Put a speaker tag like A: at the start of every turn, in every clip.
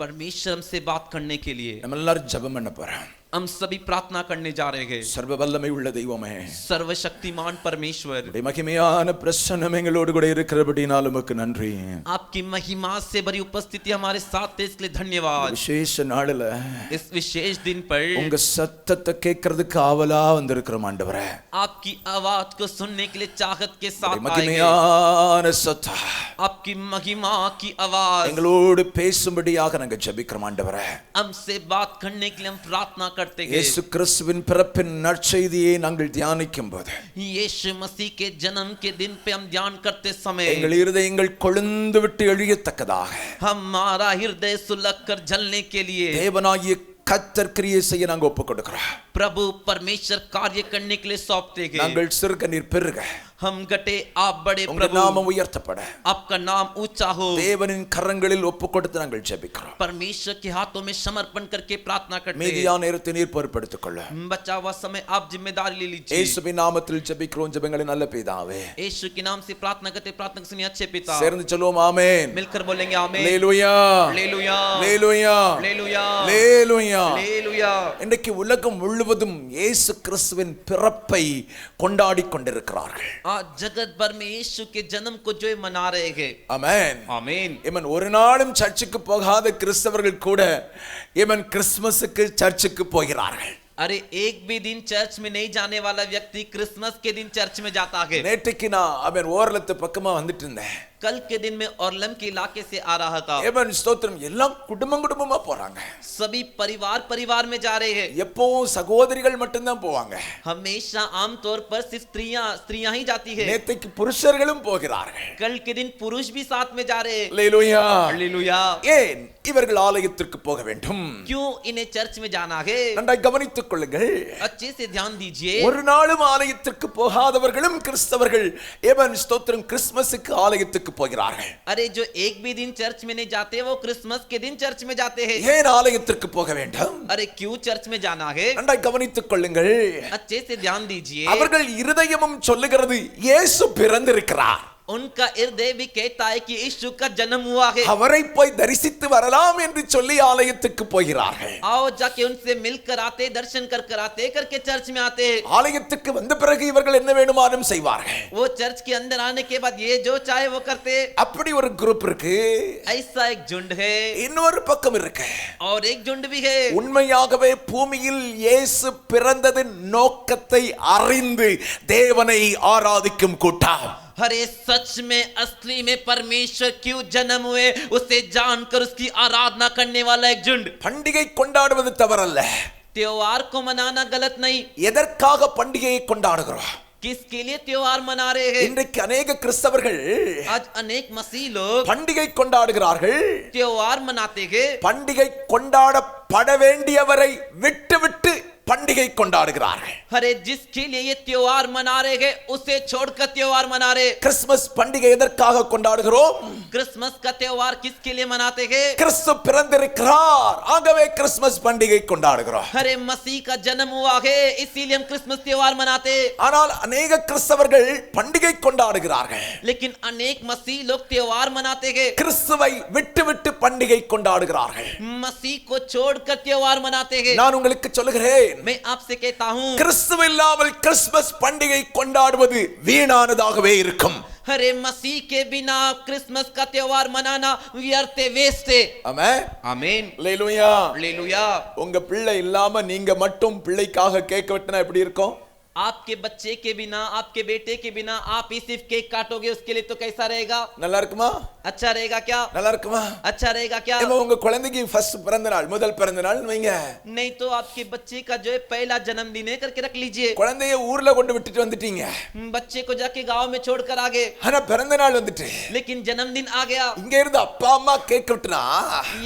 A: परमेश्वर हमसे बात करने के लिए
B: நம்ம எல்லாரும் ஜெபம் பண்ண போறோம்.
A: हम सभी प्रार्थना करने जा रहे हैं.
B: சர்வ வல்லமை உள்ள தெய்வமே,
A: सर्वशक्तिमान परमेश्वर,
B: உம்முடைய மகிமையான பிரசன்னம் எங்களோடு கூட இருக்கிறபடியால் உமக்கு நன்றி.
A: आपकी महिमा से भरी उपस्थिति हमारे साथ है, इसके लिए धन्यवाद.
B: விசேஷ நாளில
A: इस विशेष दिन पर
B: உங்க சத்தத்தை கேட்கிறதுக்கு ஆவலா வந்திருக்கிறோம் ஆண்டவரே.
A: आपकी आवाज को सुनने के लिए चाहत के साथ आए हैं.
B: மகிமையான சத்தம்
A: आपकी महिमा की आवाज
B: எங்களோடு பேசும்படியாக நாங்கள் ஜெபிக்கிறோம் ஆண்டவரே.
A: हमसे बात करने के लिए हम प्रार्थना करते हैं.
B: இயேசு கிறிஸ்துவின் பிறப்பின் நற்செய்தியை நாங்கள் தியானிக்கும் போது,
A: यीशु मसीह के जन्म के दिन पे हम ध्यान करते समय
B: எங்கள் இருதயங்கள் கொழுந்து விட்டு எழியத்தக்கதாக
A: हमारा हृदय सुलग कर जलने के लिए
B: தேவனாகிய கர்த்தர் கிரியை செய்ய நாங்கள் ஒப்புக் கொடுக்கிறோம்.
A: प्रभु परमेश्वर कार्य करने के लिए सौंपते हैं.
B: நாங்கள் சிறுக நீர் பெருக,
A: हम घटे आप बड़े.
B: உங்க
A: प्रभु
B: நாமம் உயர்த்தப்பட
A: आपका नाम ऊंचा हो.
B: தேவனின் கரங்களில் ஒப்புக் கொடுத்து நாங்கள் ஜெபிக்கிறோம்.
A: परमेश्वर के हाथों में समर्पण करके प्रार्थना करते हैं.
B: மீதியான நேரத்தை நீர் பொறுப்பெடுத்துக் கொள்ள
A: बचा हुआ समय आप जिम्मेदारी ले लीजिए.
B: இயேசுவின் நாமத்தில் ஜெபிக்கிறோம் ஜெபங்களின் நல்ல பிதாவே.
A: यीशु के नाम से प्रार्थना करते, प्रार्थना सुनिए अच्छे पिता.
B: சேர்ந்து சொல்லுவோம் ஆமென்.
A: मिलकर बोलेंगे आमीन.
B: அல்லேலூயா,
A: hallelujah,
B: alleluia,
A: hallelujah,
B: alleluia.
A: Hallelujah.
B: இன்றைக்கு உலகம் முழுவதும் இயேசு கிறிஸ்துவின் பிறப்பை கொண்டாடி கொண்டிருக்கிறார்கள்.
A: आज जगत भर में यीशु के जन्म को जो मना रहे हैं.
B: ஆமென்,
A: आमीन.
B: இவன் ஒரு நாளும் சர்ச்சுக்கு போகாத கிறிஸ்தவர்கள் கூட இவன் கிறிஸ்துமஸுக்கு சர்ச்சுக்கு போகிறார்கள்.
A: अरे एक भी दिन चर्च में नहीं जाने वाला व्यक्ति क्रिसमस के दिन चर्च में जाता है.
B: நேற்றுக்கு நான் அவன் ஓரலத்து பக்கமா வந்துட்டு இருந்தேன்.
A: कल के दिन में ओरलम के इलाके से आ रहा था.
B: ஏமன் ஸ்தோத்திரம், எல்லாம் குடும்பமா போறாங்க.
A: सभी परिवार परिवार में जा रहे हैं.
B: எப்பவும் சகோதரிகள் மட்டும்தான் போவாங்க.
A: हमेशा आमतौर पर सिर्फ स्त्रियां ही जाती है.
B: நேற்றுக்கு புருஷர்களும் போகிறார்கள்.
A: कल के दिन पुरुष भी साथ में जा रहे हैं.
B: அல்லேலூயா,
A: हालेलुया.
B: ஏன் இவர்கள் ஆலயத்திற்கு போக வேண்டும்?
A: क्यों इन्हें चर्च में जाना है?
B: நன்றாய் கவனித்துக் கொள்ளுங்கள்.
A: अच्छे से ध्यान दीजिए.
B: ஒரு நாளும் ஆலயத்திற்கு போகாதவர்களும் கிறிஸ்தவர்கள் ஏமன் ஸ்தோத்திரம் கிறிஸ்மஸுக்கு ஆலயத்துக்கு போகிறார்கள்.
A: अरे जो एक भी दिन चर्च में नहीं जाते वो क्रिसमस के दिन चर्च में जाते हैं.
B: ஏன் ஆலயத்திற்கு போக வேண்டும்?
A: अरे क्यों चर्च में जाना है?
B: நன்றாய் கவனித்துக் கொள்ளுங்கள்.
A: अच्छे से ध्यान दीजिए.
B: அவர்கள் இருதயமும் சொல்லுகிறது இயேசு பிறந்திருக்கிறார்.
A: उनका हृदय भी कहता है कि यीशु का जन्म हुआ है.
B: அவரை போய் தரிசித்து வரலாம் என்று சொல்லி ஆலயத்துக்கு போகிறார்கள்.
A: आओ जाके उनसे मिलकर आते, दर्शन कर आते करके चर्च में आते हैं.
B: ஆலயத்துக்கு வந்த பிறகு இவர்கள் என்ன வேண்டுமானும் செய்வார்கள்.
A: वो चर्च के अंदर आने के बाद ये जो चाहे वो करते.
B: அப்படி ஒரு குரூப் இருக்கு.
A: ऐसा एक झुंड है.
B: இன்னொரு பக்கம் இருக்கு.
A: और एक झुंड भी है.
B: உண்மையாகவே பூமியில் இயேசு பிறந்ததின் நோக்கத்தை அறிந்து தேவனை ஆராதிக்கும் கூட்டம்.
A: अरे सच में असली में परमेश्वर क्यों जन्म हुए उसे जानकर उसकी आराधना करने वाला एक झुंड.
B: பண்டிகை கொண்டாடுவது தவறல்ல.
A: त्योहार को मनाना गलत नहीं.
B: எதற்காக பண்டிகையை கொண்டாடுகிறோம்?
A: किसके लिए त्योहार मना रहे हैं?
B: இன்றைக்கு अनेक கிறிஸ்தவர்கள்
A: आज अनेक मसीह लोग
B: பண்டிகை கொண்டாடுகிறார்கள்.
A: त्योहार मनाते हैं.
B: பண்டிகை கொண்டாடப்பட வேண்டியவரை விட்டு பண்டிகை கொண்டாடுகிறார்கள்.
A: अरे जिसके लिए ये त्योहार मना रहे हैं उसे छोड़कर त्योहार मना रहे.
B: கிறிஸ்துமஸ் பண்டிகை எதற்காக கொண்டாடுகிறோம்?
A: क्रिसमस का त्योहार किसके लिए मनाते हैं?
B: கிறிஸ்து பிறந்திருக்கிறார், ஆகவே கிறிஸ்துமஸ் பண்டிகை கொண்டாடுகிறோம்.
A: अरे मसीह का जन्म हुआ है इसीलिए हम क्रिसमस त्योहार मनाते.
B: ஆனால் अनेक கிறிஸ்தவர்கள் பண்டிகை கொண்டாடுகிறார்கள்.
A: लेकिन अनेक मसीह लोग त्योहार मनाते हैं.
B: கிறிஸ்துவை விட்டு பண்டிகை கொண்டாடுகிறார்கள்.
A: मसीह को छोड़कर त्योहार मनाते हैं.
B: நான் உங்களுக்கு சொல்லுகிறேன்,
A: मैं आपसे कहता हूं
B: கிறிஸ்துவ இல்லாமல் கிறிஸ்துமஸ் பண்டிகை கொண்டாடுவது வீணானதாகவே இருக்கும்.
A: अरे मसीह के बिना क्रिसमस का त्योहार मनाना व्यर्थ है, वेस्ट है.
B: ஆமென்,
A: आमीन.
B: அல்லேலூயா.
A: हालेलुया.
B: உங்க பிள்ளை இல்லாம நீங்க மட்டும் பிள்ளைக்காக கேக் வெட்டினா எப்படி இருக்கும்?
A: आपके बच्चे के बिना, आपके बेटे के बिना आप ही सिर्फ केक काटोगे उसके लिए तो कैसा रहेगा?
B: நல்லா இருக்குமா?
A: अच्छा रहेगा क्या?
B: நல்லா இருக்குமா?
A: अच्छा रहेगा क्या?
B: இப்போ உங்க குழந்தைக்கு ஃபர்ஸ்ட் பிறந்த நாள், முதல் பிறந்த நாள் வைங்க.
A: नहीं तो आपके बच्चे का जो है पहला जन्मदिन है करके रख लीजिए.
B: குழந்தையை ஊர்ல கொண்டு விட்டுட்டு வந்துட்டீங்க.
A: बच्चे को जाके गांव में छोड़कर आ गए.
B: ஆனா பிறந்த நாள் வந்துட்டு
A: लेकिन जन्मदिन आ गया.
B: இங்க இருந்து அப்பா அம்மா கேக் வெட்டினா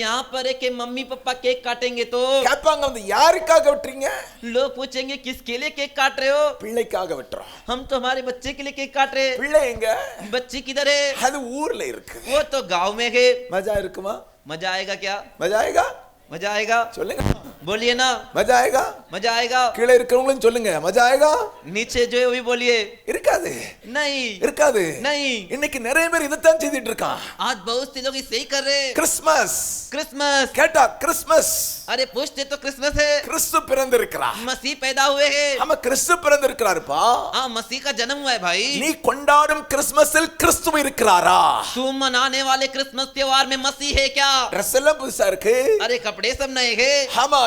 A: यहाँ पर है कि मम्मी पापा केक काटेंगे तो
B: கேட்பாங்க, வந்து யாருக்காக வெட்டுறீங்க?
A: लोग पूछेंगे किसके लिए केक काट रहे हो?
B: பிள்ளைக்காக வெட்டுறோம்.
A: हम तो हमारे बच्चे के लिए केक काट रहे हैं.
B: பிள்ளை எங்க?
A: बच्चे किधर है?
B: அது ஊர்ல இருக்கு.
A: वो तो गांव में है.
B: மஜா இருக்குமா?
A: मजा आएगा क्या?
B: மஜா ஆயேகா?
A: मजा आएगा?
B: சொல்லுங்க,
A: बोलिए ना.
B: மஜா ஆயேகா?
A: मजा आएगा।
B: கீழே இருக்கிறவங்களும் சொல்லுங்க மஜா ஆயேகா?
A: नीचे जो है वो भी बोलिए।
B: இருக்காது
A: नहीं
B: இருக்காது.
A: नहीं।
B: இன்னைக்கு நிறைய பேர் இதைத்தான் செய்துட்டு இருக்கான்.
A: आज बहुत से लोग इसे ही कर रहे हैं।
B: Christmas
A: Christmas.
B: கேட்டா கிறிஸ்மஸ்
A: अरे पूछते तो क्रिसमस है।
B: கிறிஸ்து பிறந்திருக்கிறார்.
A: मसीह पैदा हुए हैं।
B: ஆமா கிறிஸ்து பிறந்திருக்கிறாருப்பா.
A: हाँ मसीह का जन्म हुआ है भाई।
B: நீ கொண்டாடும் கிறிஸ்மஸில் கிறிஸ்து இருக்கிறாரா?
A: तू मनाने वाले क्रिसमस त्योहार में मसीह है क्या?
B: ட்ரெஸ் எல்லாம் புதுசா இருக்கு.
A: अरे कपड़े सब नए हैं।
B: ஆமா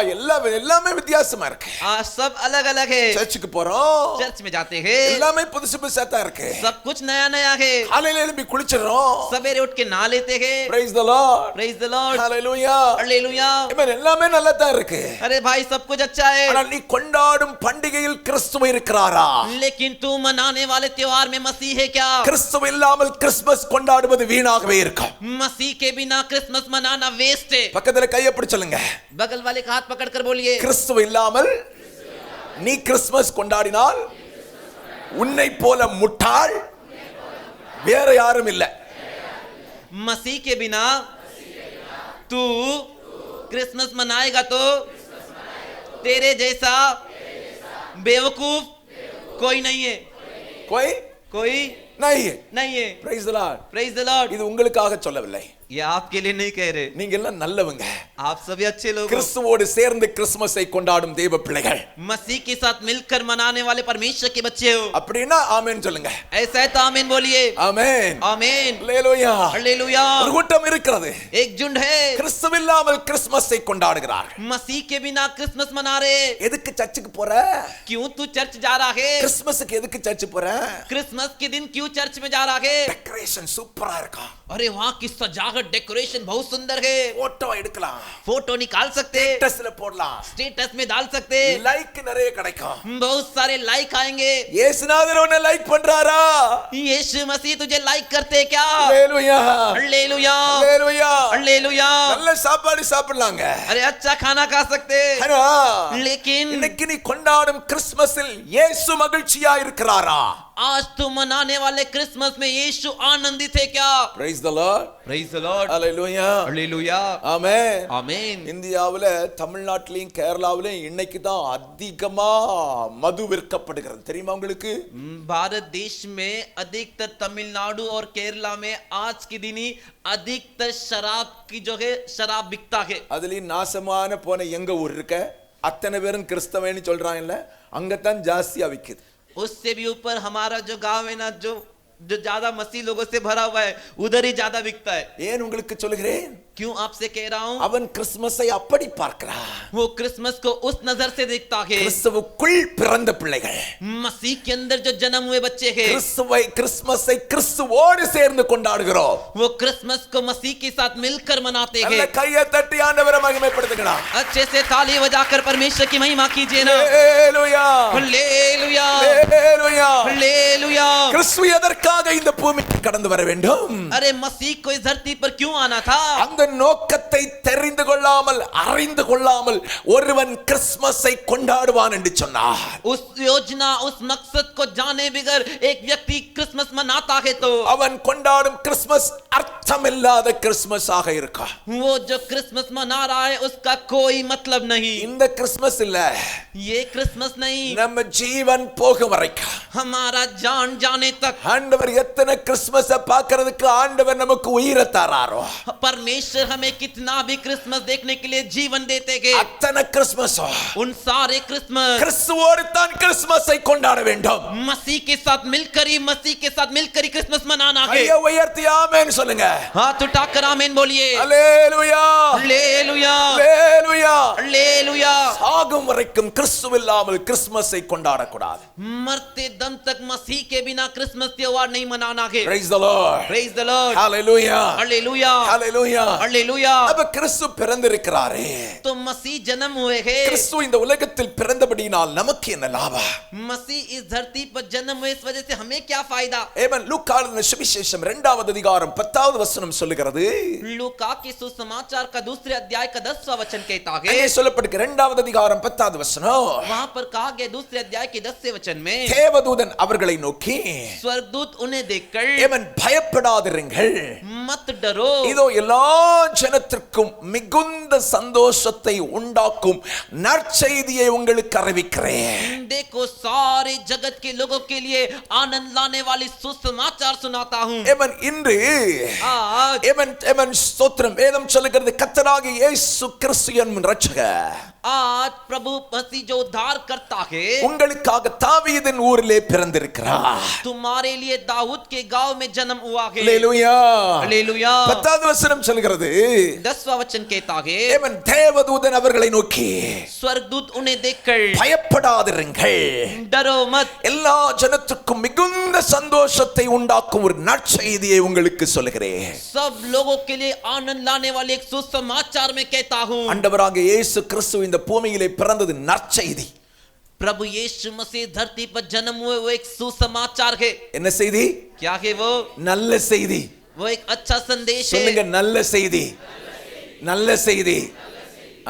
B: எல்லாமே வித்தியாசமா இருக்கு.
A: आज सब अलग अलग है।
B: சர்ச்சுக்கு போறோம்,
A: चर्च में जाते हैं,
B: எல்லாமே புதுசு புதுசா தான் இருக்கு.
A: सब कुछ नया नया है।
B: காலையில எழும்பி குளிச்சறோம்,
A: सवेरे उठ के नहा लेते हैं।
B: praise the lord,
A: praise the Lord,
B: hallelujah,
A: hallelujah.
B: Amen. எல்லாமே நல்லா தான் இருக்கு.
A: अरे भाई सब कुछ अच्छा है।
B: ஆனால் நீ கொண்டாடும் பண்டிகையில் கிறிஸ்து இருக்கிறாரா?
A: लेकिन तू मनाने वाले त्योहार में मसीह है क्या?
B: கிறிஸ்து இல்லாமல் கிறிஸ்மஸ் கொண்டாடுவது வீணாகவே இருக்கும்.
A: मसीह के बिना क्रिसमस मनाना वेस्ट है।
B: பக்கத்துல கையை பிடிச்சு சொல்லுங்க,
A: बगल वाले का हाथ पकड़ कर बोलिए,
B: கிறிஸ்து இல்லாமல் நீ கிறிஸ்மஸ் கொண்டாடினால் உன்னை போல முட்டாள் வேற யாரும் இல்லை.
A: मसीह के बिना तू क्रिसमस मनाएगा तो तेरे जैसा बेवकूफ कोई नहीं है। कोई
B: नहीं है.
A: नहीं है।
B: praise the lord.
A: Praise the Lord.
B: இது உங்களுக்காக சொல்லவில்லை.
A: ये आपके लिए नहीं कह रहे,
B: நீங்க எல்லாம் நல்லவங்க.
A: आप सभी अच्छे लोग हो।
B: கிறிஸ்துவோடு சேர்ந்து கிறிஸ்மஸை கொண்டாடும் தேவ பிள்ளைகள்.
A: मसीह के साथ मिलकर मनाने वाले परमेश्वर के बच्चे हो।
B: அப்படினா ஆமென் சொல்லுங்க.
A: ऐसा है तो आमीन बोलिए।
B: ஆமென்
A: आमीन,
B: அல்லேலூயா.
A: हालेलुया।
B: ஒரு கூட்டம் இருக்கிறது,
A: एक झुंड है,
B: கிறிஸ்து இல்லாமல் கிறிஸ்மஸை கொண்டாடுகிறார்.
A: मसीह के बिना क्रिसमस मना रहे।
B: எதுக்கு சர்ச்சுக்கு போற?
A: क्यों तू चर्च जा रहा है?
B: கிறிஸ்மஸுக்கு எதுக்கு சர்ச் போற?
A: क्रिसमस के दिन क्यों चर्च में जा रहा है?
B: டெக்கரேஷன் சூப்பரா இருக்கா.
A: अरे वहाँ की सजावट डेकोरेशन बहुत सुंदर है।
B: போட்டோ எடுக்கலாம்,
A: फोटो निकाल सकते,
B: ஸ்டேட்டஸ்ல போடலாம்,
A: स्टेटस में डाल सकते,
B: லைக் நிறைய கிடைக்கும்.
A: बहुत सारे लाइक आएंगे।
B: இயேசுநாதர் உன்னை லைக் பண்றாரா?
A: यीशु मसीह तुझे लाइक करते क्या?
B: அல்லேலூயா,
A: हालेलुया,
B: அல்லேலூயா.
A: हालेलुया।
B: நல்ல சாப்பாடு சாப்பிடலாங்க.
A: अरे अच्छा खाना खा सकते,
B: ஆனா
A: लेकिन
B: இன்னைக்கு நீ கொண்டாடும் கிறிஸ்மஸில் இயேசு மகிழ்ச்சியா இருக்கிறாரா?
A: आज तू मनाने वाले क्रिसमस में यीशु आनंदित है क्या?
B: praise the lord,
A: praise the Lord,
B: hallelujah,
A: hallelujah,
B: amen.
A: आमीन।
B: இந்தியாவுல தமிழ்நாட்டிலையும் கேரளாவிலையும் இன்னைக்கு தான் அதிகமா மது விற்கப்படுகிறது, தெரியுமா உங்களுக்கு?
A: भारत देश में अधिकतर तमिलनाडु और केरला में आज के दिन ही अधिकतर शराब की जो है शराब बिकता है।
B: அதுலயும் நாசமான போன எங்க ஊர் இருக்க அத்தனை பேரும் கிறிஸ்தவன்னு சொல்றாங்கல்ல, அங்கதான் ஜாஸ்தியா விக்குது.
A: उससे भी ऊपर हमारा जो गांव है ना, जो ज्यादा मसीह लोगों से भरा हुआ है, उधर ही ज्यादा बिकता है।
B: ஏன் உங்களுக்கு சொல்கிறேன்?
A: क्यों आपसे कह रहा हूं?
B: அவன் கிறிஸ்மஸை அப்படி பார்க்கிறான்.
A: वो क्रिसमस को उस नजर से देखता है।
B: கிறிஸ்துவுக்குள் பிறந்த பிள்ளைகள்,
A: मसीह के अंदर जो जन्म हुए बच्चे हैं,
B: கிறிஸ்மஸை கிறிஸ்துவோடு சேர்ந்து கொண்டாடுகிறோம்.
A: वो क्रिसमस को मसीह के साथ मिलकर मनाते
B: நல்ல
A: हैं।
B: கையை தட்டி ஆண்டவரை மகிமைப்படுத்துகிறான்.
A: अच्छे से ताली बजाकर परमेश्वर की महिमा कीजिए ना।
B: ஹல்லேலூயா,
A: हालेलुया,
B: ஹல்லேலூயா.
A: हालेलुया।
B: கிறிஸ்து எதற்காக இந்த பூமிக்கு கடந்து வர வேண்டும்?
A: अरे मसीह को इस धरती पर क्यों आना था?
B: அந்த நோக்கத்தை தெரிந்து கொள்ளாமல் அறிந்து கொள்ளாமல் ஒருவன் கிறிஸ்மஸை கொண்டாடுவான் என்று சொன்னார்.
A: उस योजना उस मकसद को जाने बगैर एक व्यक्ति क्रिसमस मनाता है तो
B: அவன் கொண்டாடும் கிறிஸ்மஸ் அர்த்தமில்லாத கிறிஸ்மஸ் ஆக இருக்கும்.
A: वो जो क्रिसमस मना रहा है उसका कोई मतलब नहीं।
B: இந்த கிறிஸ்மஸ் இல்ல,
A: ये क्रिसमस नहीं,
B: நம்ம ஜீவன் போகும் வரைக்கும்
A: हमारा जान जाने तक
B: ஆண்டவர் எத்தனை கிறிஸ்மஸை பார்க்கிறதுக்கு ஆண்டவர் நமக்கு உயிரை தராரோ,
A: परमेश्वर हमें कितना भी क्रिसमस देखने के लिए जीवन देते हैं,
B: அத்தனை கிறிஸ்மஸ்
A: उन सारे क्रिसमस
B: கிறிஸ்துவோடு தான் கிறிஸ்மஸை கொண்டாட வேண்டும்.
A: मसीह के साथ मिलकर ही क्रिसमस मनाना है।
B: கையை உயர்த்தி ஆமென் சொல்லுங்க.
A: हाथ उठाकर आमीन बोलिए।
B: அல்லேலூயா,
A: हालेलुया,
B: அல்லேலூயா.
A: हालेलुया।
B: சாகும் வரைக்கும் கிறிஸ்து இல்லாமல் கிறிஸ்மஸை கொண்டாடக்கூடாது.
A: मरते दम तक मसीह के बिना क्रिसमस त्योहार नहीं मनाना है।
B: praise the lord,
A: praise the Lord,
B: hallelujah,
A: hallelujah,
B: hallelujah.
A: Hallelujah.
B: அப்ப கிறிஸ்து பிறந்திருக்கிறாரே,
A: तो मसीह जन्म हुए हैं।
B: கிறிஸ்து இந்த உலகத்தில் பிறந்தபடியினால் நமக்கு என்ன லாபம்?
A: मसीह इस धरती पर जन्म हुए, इस वजह से हमें क्या फायदा?
B: ஏமன் லூக்கா எழுதின சுவிசேஷம் 2வது அதிகாரம் 10வது வசனம் சொல்லுகிறது.
A: लूका के सुसमाचार का 2 अध्याय का 10वां वचन कहता है,
B: அங்கே சொல்லப்பட்டிருக்கு 2வது அதிகாரம் அதிகாரம் 10வது வசனம்.
A: वहां पर कहा गया दूसरे अध्याय के 10वें वचन में,
B: தேவதூதன் அவர்களை நோக்கி,
A: स्वर्गदूत उन्हें देखकर,
B: ஏமன் பயப்படாதிருங்கள்,
A: मत डरो,
B: இதோ எல்லா ஜனத்திற்கும் மிகுந்த சந்தோஷத்தை உண்டாக்கும் நற்செய்தியை உங்களுக்கு அறிவிக்கிறேன்.
A: देखो सारे जगत के लोगों के लिए आनंद लाने वाली सुसमाचार सुनाता हूं.
B: ஏமன் இன்று
A: आज
B: ஏமன் ஸ்தோத்திரம். வேதம் சொல்லுகிறது கர்த்தராகிய இயேசு கிறிஸ்து என்னும் இரட்சகர்
A: आज प्रभु मसीह जो उद्धार करता है,
B: உங்களுக்காக தாவீதின் ஊரிலே பிறந்திருக்கிறார்.
A: तुम्हारे लिए दाऊद के गांव में जन्म हुआ है.
B: அல்லேலூயா.
A: हालेलुया.
B: 10வது வசனம் சொல்கிறது,
A: 10वां वचन कहता है,
B: ஏமன் தேவதூதன் அவர்களை நோக்கி,
A: स्वर्गदूत उन्हें देखकर,
B: பயப்படாதிருங்கள்,
A: डरो मत,
B: எல்லா ஜனத்துக்கும் மிகுந்த சந்தோஷத்தை உண்டாக்கும் ஒரு நற்செய்தியை உங்களுக்கு சொல்கிறேன்.
A: सब लोगों के लिए आनंद लाने वाले एक सुसमाचार में कहता हूं.
B: ஆண்டவராகிய இயேசு கிறிஸ்து இந்த பூமியிலே பிறந்தது நற்செய்தி.
A: प्रभु यीशु मसीह धरती पर जन्म हुए वो एक सुसमाचार है.
B: என்ன செய்தி?
A: क्या है वो?
B: நல்ல செய்தி.
A: वो एक अच्छा संदेश
B: சொல்லுங்க,
A: है.
B: நல்ல செய்தி. நல்ல செய்தி.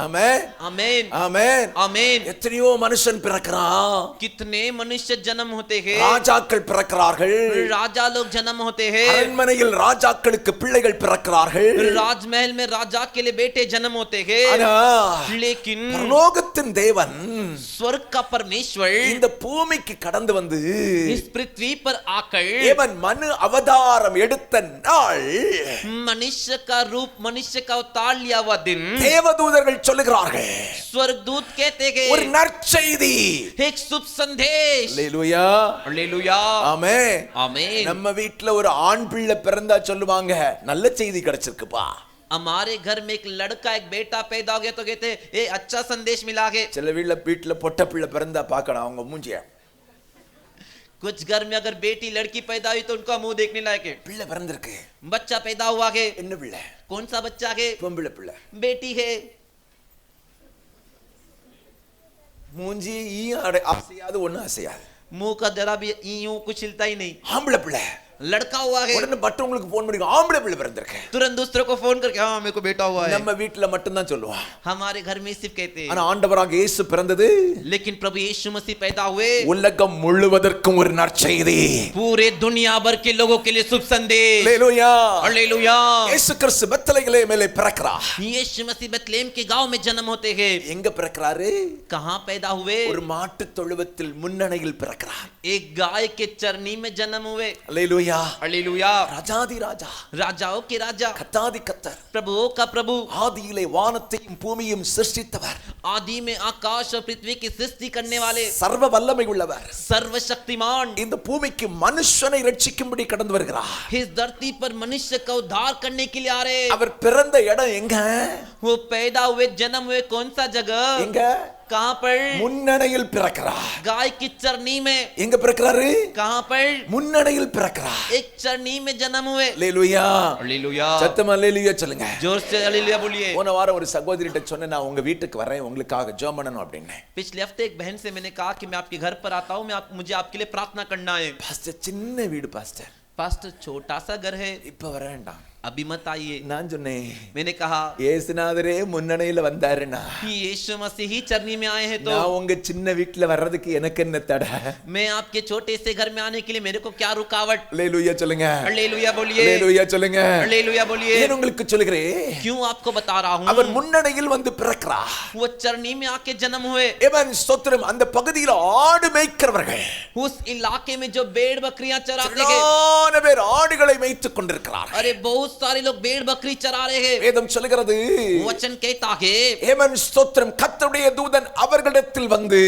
B: ஆமென்.
A: आमीन.
B: ஆமென்.
A: आमीन.
B: எத்தனையோ மனுஷன் பிறக்கிறான்.
A: कितने मनुष्य जन्म होते हैं.
B: ராஜாக்கள் பிறக்கிறார்கள்.
A: राजा लोग जन्म होते हैं.
B: அரண்மனையில் ராஜாக்களுக்கு பிள்ளைகள் பிறக்கிறார்கள்.
A: राजमहल में राजा के लिए बेटे जन्म होते हैं.
B: ஆனா
A: लेकिन
B: பரலோகத்தின் தேவன்
A: स्वर्ग का परमेश्वर
B: இந்த பூமிக்கு கடந்து வந்து
A: इस पृथ्वी पर आकर
B: தேவன் மனு அவதாரம் எடுத்த நாள்,
A: मनुष्य का रूप, मनुष्य का अवतार लिया हुआ दिन,
B: தேவதூதர்கள் சொல்லுகிறார்கள்
A: स्वर्गदूत कहते
B: ஒரு
A: हैं
B: நற்செய்தி.
A: एक शुभ संदेश.
B: அல்லேலூயா.
A: हालेलुया.
B: ஆமென்.
A: आमीन.
B: நம்ம வீட்ல ஒரு ஆண் பிள்ளை பிறந்தா சொல்லுவாங்க, நல்ல செய்தி கிடைச்சிருக்குப்பா.
A: हमारे घर में एक लड़का, एक बेटा पैदा हो गया तो कहते हैं ये अच्छा संदेश मिला है.
B: சில வீட்ல பொட்ட பிள்ளை பிறந்தா பார்க்கணும் அவங்க மூஞ்சிய.
A: कुछ घर में अगर बेटी लड़की पैदा हुई तो उनका मुंह देखने लायक है.
B: பிள்ளை பிறந்திருக்கு.
A: बच्चा पैदा हुआ है.
B: என்ன பிள்ளை?
A: कौन सा बच्चा है?
B: பொம்பளை பிள்ளை.
A: बेटी है.
B: மூஞ்சி அசையாது, ஒண்ணு அசையாது.
A: मुंह का जरा भी यूं कुछ हिलता ही नहीं.
B: ஆம்பளை பிள்ளை.
A: लड़का हुआ है.
B: உடனே மற்றவங்களுக்கு போன் பண்ணி ஆம்பளை பிள்ளை பிறந்திருக்கு.
A: तुरंत दूसरों को फोन करके हाँ मेरे को बेटा हुआ है.
B: நம்ம வீட்ல மட்டும் தான் சொல்லுவான்.
A: हमारे घर में सिर्फ कहते हैं.
B: ஆனா ஆண்டவராக இயேசு பிறந்தது
A: लेकिन प्रभु यीशु मसीह पैदा हुए
B: உலகம் முழுவதற்கும் ஒரு நற்செய்தி.
A: पूरे दुनिया भर के लोगों के लिए शुभ संदेश.
B: அல்லேலூயா.
A: हालेलुया.
B: இயேசு கிறிஸ்து பெத்லகேமிலே பிறக்கிறார்.
A: यीशु मसीह बेथलेहम के गांव में जन्म होते हैं.
B: எங்க பிறக்கிறாரு?
A: कहाँ पैदा हुए?
B: ஒரு மாட்டு தொழுவத்தில் முன்னணையில் பிறக்கிறார்.
A: एक गाय के चरनी में जन्म हुए.
B: அல்லேலூயா.
A: हालेलुया.
B: ராஜாதி ராஜா,
A: राजाओं के राजा,
B: கர்த்தாதி கர்த்தர்,
A: प्रभुओं का प्रभु,
B: ஆதியிலே வானத்தையும் பூமியையும் சிருஷ்டித்தவர்,
A: आदि में आकाश और पृथ्वी की सृष्टि करने वाले,
B: சர்வ வல்லமை உள்ளவர்,
A: सर्वशक्तिमान,
B: இந்த பூமிக்கு மனுஷனை ரட்சிக்கும்படி கடந்து வருகிறார்.
A: इस धरती पर मनुष्य का उद्धार करने के लिए आ रहे.
B: அவர் பிறந்த இடம் எங்க?
A: वो पैदा हुए, जन्म हुए कौन सा जगह?
B: எங்க?
A: कहाँ पर?
B: முன்னணையில் பிறக்கிறார்.
A: गाय की चरनी में.
B: எங்க பிறக்கிறாரு?
A: कहाँ पर?
B: முன்னணையில் பிறக்கிறார்.
A: एक चरनी में जन्म हुए.
B: அல்லேலூயா.
A: हालेलुया.
B: சத்தமா அல்லேலூயா சொல்லுங்க.
A: जोर से हालेलुया बोलिए.
B: போன வாரம் ஒரு சகோதரிட்ட சொன்னேன், நான் உங்க வீட்டுக்கு வரேன் உங்களுக்காக ஜெபம் பண்ணணும் அப்படின்னு.
A: पिछले हफ्ते एक बहन से मैंने कहा कि मैं आपके घर पर आता हूँ, मुझे आपके लिए प्रार्थना करना है.
B: பாஸ்டர், சின்ன வீடு பாஸ்டர்,
A: पास्टर छोटा सा घर है,
B: இப்ப வர வேண்டாம்.
A: अभी मत आइए.
B: நான் சொன்னேன்,
A: मैंने कहा
B: இயேசுநாதரே முன்னணையில வந்தாருன்னா
A: यीशु मसीह ही चरनी में आए हैं तो
B: நான் உங்க சின்ன வீட்ல வர்றதுக்கு எனக்கு என்ன தடை?
A: मैं आपके छोटे से घर में आने के लिए मेरे को क्या रुकावट?
B: அல்லேலூயா சொல்லுங்க.
A: हालेलुया बोलिए.
B: அல்லேலூயா சொல்லுங்க.
A: हालेलुया बोलिए.
B: ஏன் உங்களுக்கு சொல்லுகிறேன்?
A: क्यों आपको बता रहा हूँ?
B: அவர் முன்னணையில் வந்து பிறக்கிறார்.
A: वो चरनी में आके जन्म हुए.
B: ஏமன் ஸ்தோத்திரம். அந்த பகுதியில் ஆடு மேய்க்கிறவர்கள்,
A: उस इलाके में जो भेड़ बकरियां चराते हैं,
B: திரளான பேர் ஆடுகளை மேய்த்துக் கொண்டிருக்கிறார்கள்.
A: अरे बहुत सारे लोग भेड़ बकरी चरा रहे हैं.
B: வேதம் சொல்லுகிறது,
A: वचन कहता है
B: ஏமன் ஸ்தோத்திரம், கர்த்தருடைய தூதன் அவர்களிடத்தில் வந்து,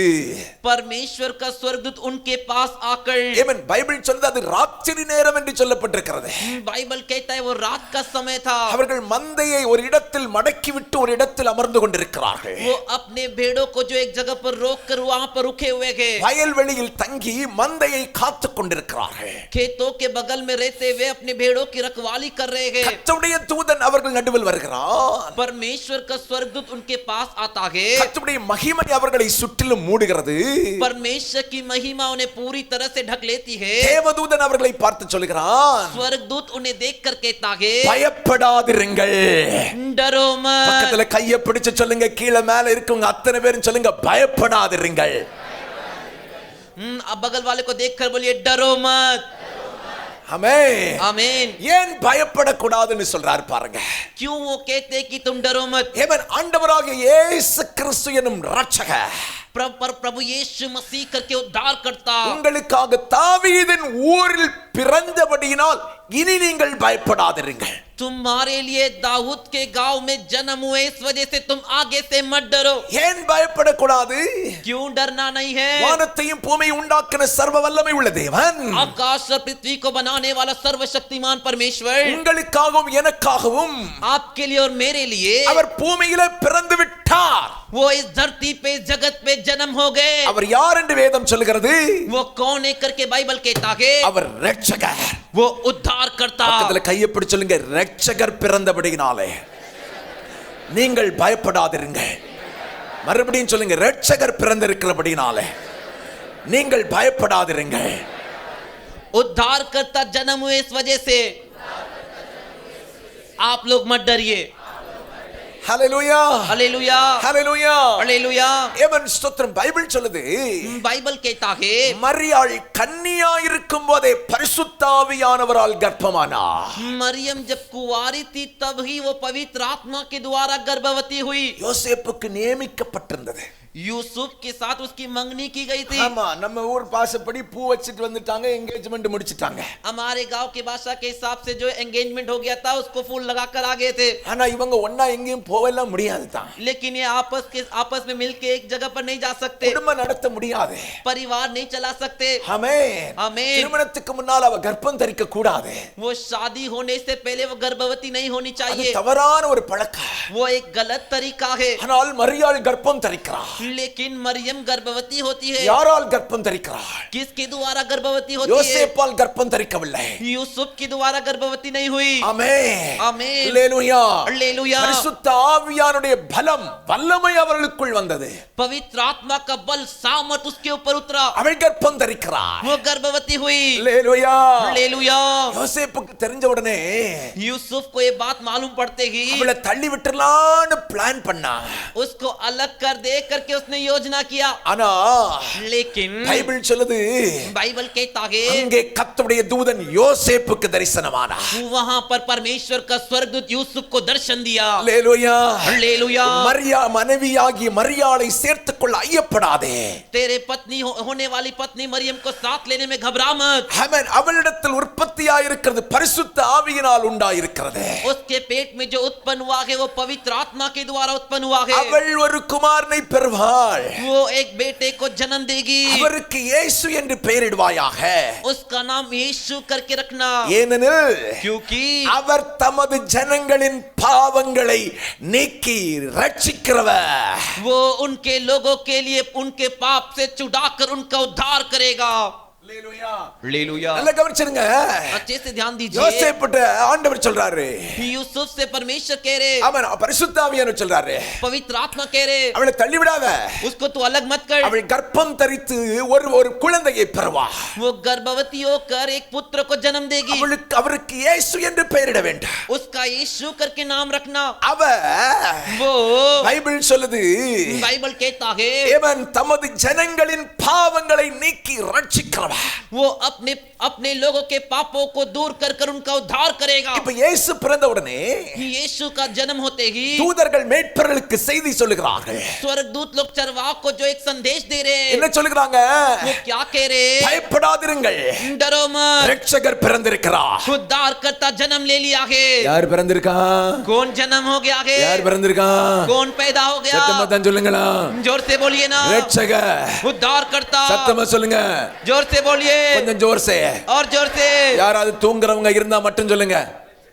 A: परमेश्वर का स्वर्गदूत उनके पास आकर,
B: ஏமன் பைபிள் சொல்லுது அது ராத்திரி நேரம் என்று சொல்லப்பட்டிருக்கிறது.
A: बाइबल कहता है वो रात का समय था.
B: அவர்கள் மந்தையை ஒரு இடத்தில் மடக்கி விட்டு ஒரு இடத்தில் அமர்ந்து கொண்டிருக்கிறார்கள்.
A: वो अपने भेड़ों को जो एक जगह पर रोक कर वहां पर रुके हुए थे.
B: வயல்வெளியில் தங்கி மந்தையை காத்துக் கொண்டிருக்கிறார்கள்.
A: खेतों के बगल में रहते हुए अपने भेड़ों की रखवाली कर रहे लगेंगे।
B: கர்த்தருடைய தூதன் அவர்கள் நடுவில் வருகிறார்.
A: परमेश्वर का स्वर्गदूत उनके पास आता है।
B: கர்த்தருடைய மகிமை அவர்களை சுற்றிலும் மூடுகிறது.
A: परमेश्वर की महिमा उन्हें पूरी तरह से ढक लेती है।
B: தேவதூதன் அவர்களை பார்த்து சொல்கிறான்,
A: स्वर्गदूत उन्हें देखकर कहता है,
B: பயப்படாதிருங்கள்.
A: डरो मत।
B: பக்கத்துல கையை பிடிச்சு சொல்லுங்க, கீழே மேல இருக்கவங்க அத்தனை பேரும் சொல்லுங்க, பயப்படாதிருங்கள்.
A: अब बगल वाले को देखकर बोलिए, डरो मत।
B: ஆமென்.
A: आमीन।
B: ஏன் பயப்படக்கூடாதுன்னு சொல்றார் பாருங்க.
A: क्यों वो कहते कि तुम डरो मत?
B: ஏவன் ஆண்டவராகிய இயேசு கிறிஸ்து எனும் இரட்சகர்
A: प्रभु यीशु मसीह करके उद्धार करता
B: உங்களுக்காக தாவீதின் ஊரில் பிறந்தபடியினால் இனி நீங்கள் பயப்படாதிருங்கள்.
A: तुम्हारे लिए दाऊद के गांव में जन्म हुए, इस वजह से तुम आगे से मत डरो।
B: ஏன் பயப்படக்கூடாது?
A: क्यों डरना नहीं है?
B: வானத்தையும் பூமியை உண்டாக்கின சர்வ வல்லமை உள்ள தேவன்,
A: आकाश और पृथ्वी को बनाने वाला सर्वशक्तिमान परमेश्वर
B: உங்களுக்காகவும் எனக்காகவும்
A: आपके लिए और मेरे लिए
B: அவர் பூமியிலே பிறந்து விட்டார்.
A: वो इस धरती पे जगत पे जन्म हो गए।
B: அவர் யார் என்று வேதம் சொல்கிறது?
A: वो कौन है करके बाइबल कहता है,
B: அவர் இரட்சகர்.
A: वो उद्धार करता।
B: பக்கத்துல கையை பிடிச்சு சொல்லுங்க, இரட்சகர் பிறந்தபடியினாலே நீங்கள் பயப்படாதிருங்கள். மறுபடியும் சொல்லுங்க, இரட்சகர் பிறந்திருக்கிறபடியினாலே நீங்கள் பயப்படாதிருங்கள்.
A: उद्धार करता जन्म हुए, इस वजह से आप लोग मत डरिए।
B: ஹல்லேலூயா,
A: हालेलुया,
B: ஹல்லேலூயா,
A: हालेलुया।
B: தேவன் ஸ்தோத்திரம். பைபிள் சொல்லுது,
A: बाइबल कहता है,
B: மரியாள் கன்னியா இருக்கும் போதே பரிசுத்த ஆவியானவரால் கர்ப்பமானார்.
A: मरियम जब कुंवारी थी तब ही वो पवित्र आत्मा के द्वारा गर्भवती हुई।
B: யோசேப்புக்கு நியமிக்கப்பட்டிருந்தது.
A: यूसुफ के साथ उसकी मंगनी की गई थी।
B: ஆமா, நம்ம ஊர் பாசப்படி பூ வச்சிட்டு வந்துட்டாங்க, என்கேஜ்மென்ட் முடிச்சிட்டாங்க.
A: हमारे गांव की भाषा के हिसाब से जो एंगेजमेंट हो गया था, उसको फूल लगाकर आ गए थे।
B: ஆனா இவங்க ஒண்ணா எங்கேயும் போகலாம் முடியாது தான்.
A: लेकिन ये आपस में मिलके एक जगह पर नहीं जा सकते,
B: குடும்பம் நடத்த முடியாது,
A: परिवार नहीं चला सकते।
B: ஆமென்.
A: ஆமென்।
B: திருமணத்துக்கு முன்னால் அவ கர்ப்பம் தரிக்க கூடாது.
A: वो शादी होने से पहले वो गर्भवती नहीं होनी
B: அது
A: चाहिए।
B: தவறான ஒரு பழக்கம்.
A: वो एक गलत तरीका है।
B: ஆனால் மரியாள் கர்ப்பம் தரிக்கிறாள்.
A: लेकिन मरियम गर्भवती होती है।
B: யாரால் கர்ப்பம் தரிக்கிறாள்?
A: किसके द्वारा गर्भवती होती है?
B: யோசேப்பால் கர்ப்பம் தரிக்கவில்லை.
A: यूसुफ के द्वारा गर्भवती नहीं हुई।
B: ஆமென்,
A: ஆமென்,
B: ஹல்லேலூயா,
A: हालेलुया।
B: பரிசுத்த ஆவியானுடைய பலம் வல்லமை அவளுக்குள் வந்தது.
A: पवित्र आत्मा का बल सामर्थ उसके ऊपर उतरा।
B: அவள் கர்ப்பம் தரிக்கிறாள்.
A: वो गर्भवती हुई।
B: ஹல்லேலூயா,
A: हालेलुया।
B: யோசேப்புக்கு தெரிஞ்ச உடனே
A: यूसुफ को ये बात मालूम पड़ते ही
B: அவளை தள்ளி விட்டுறலாம்னு பிளான் பண்ணா.
A: उसको अलग कर दे करके उसने योजना किया।
B: ஆனா
A: लेकिन
B: பைபிள் சொல்லுது,
A: बाइबल कहता है,
B: அங்கே கர்த்தருடைய தூதன் யோசேப்புக்கு தரிசனமானார்.
A: वहां पर परमेश्वर का स्वर्गदूत यूसुफ को दर्शन दिया।
B: ஹல்லேலூயா,
A: हालेलुया।
B: மரியா மனைவியாகிய மரியாளை சேர்த்துக்கொள்ள ஐயப்படாதே.
A: तेरे पत्नी होने वाली पत्नी मरियम को साथ लेने में घबरा मत।
B: ஆமென். அவளிடத்தில் உற்பத்தியாயிருக்கிறது பரிசுத்த ஆவியினால் உண்டாயிருக்கிறது.
A: उसके पेट में जो उत्पन्न हुआ है वो पवित्र आत्मा के द्वारा उत्पन्न हुआ है।
B: அவள் ஒரு குமாரனை பெறுவாள்.
A: वो एक बेटे को जन्म देगी।
B: அவருக்கு இயேசு என்று பெயரிடுவாயாக.
A: उसका नाम यीशु करके रखना,
B: ஏனெனில்
A: क्योंकि
B: அவர் தமது ஜனங்களின் பாவங்களை நீக்கி ரட்சிக்கிறவர்.
A: वो उनके लोगों के लिए उनके पाप से छुड़ाकर उनका उद्धार करेगा।
B: हालेलूया, நல்லா கவனிச்சிருங்க.
A: अच्छे से ध्यान दीजिए।
B: யோசேப்புட்ட ஆண்டவர் சொல்றாரு,
A: यूसुफ से परमेश्वर कह रहे,
B: அவன் பரிசுத்த ஆவியானவர் சொல்றாரு,
A: पवित्र आत्मा कह रहे,
B: அவளை தள்ளி விடாத.
A: उसको तू अलग मत कर।
B: அவள் கர்ப்பம் தரித்து ஒரு குழந்தையை பெறுவா.
A: वो गर्भवती होकर एक पुत्र को जन्म देगी।
B: அவருக்கு இயேசு என்று பெயரிட வேண்டும்.
A: उसका यीशु करके नाम रखना।
B: அவ
A: वो
B: பைபிள் சொல்லுது,
A: बाइबल कहता है,
B: தேவன் தமது ஜனங்களின் பாவங்களை நீக்கி ரட்சிக்கிறவர்.
A: वो अपने अपने लोगों के पापों को दूर कर कर उनका उद्धार करेगा।
B: இப்ப இயேசு பிறந்த உடனே
A: यीशु का जन्म होते ही
B: தூதர்கள் மேய்ப்பர்களுக்கு செய்தி சொல்லுகிறார்கள்.
A: स्वर्गदूत लोग चरवाह को जो एक संदेश दे रहे हैं,
B: என்ன சொல்லுகிறாங்க?
A: वो क्या कह रहे हैं?
B: பயப்படாதிருங்கள்,
A: डरो मत,
B: இரட்சகர் பிறந்திருக்கிறார்.
A: उद्धार करता जन्म ले लिया है।
B: யார் பிறந்திருக்கா?
A: कौन जन्म हो गया है?
B: யார் பிறந்திருக்கா?
A: कौन पैदा हो गया?
B: சத்தமா தான் சொல்லுங்களா.
A: जोर से बोलिए ना।
B: இரட்சகர்.
A: उद्धार करता।
B: சத்தமா சொல்லுங்க.
A: जोर से बोलिए
B: கொஞ்சம் ஜோர் से.
A: और जोर से।
B: யாராவது தூங்குறவங்க இருந்தா மட்டும் சொல்லுங்க.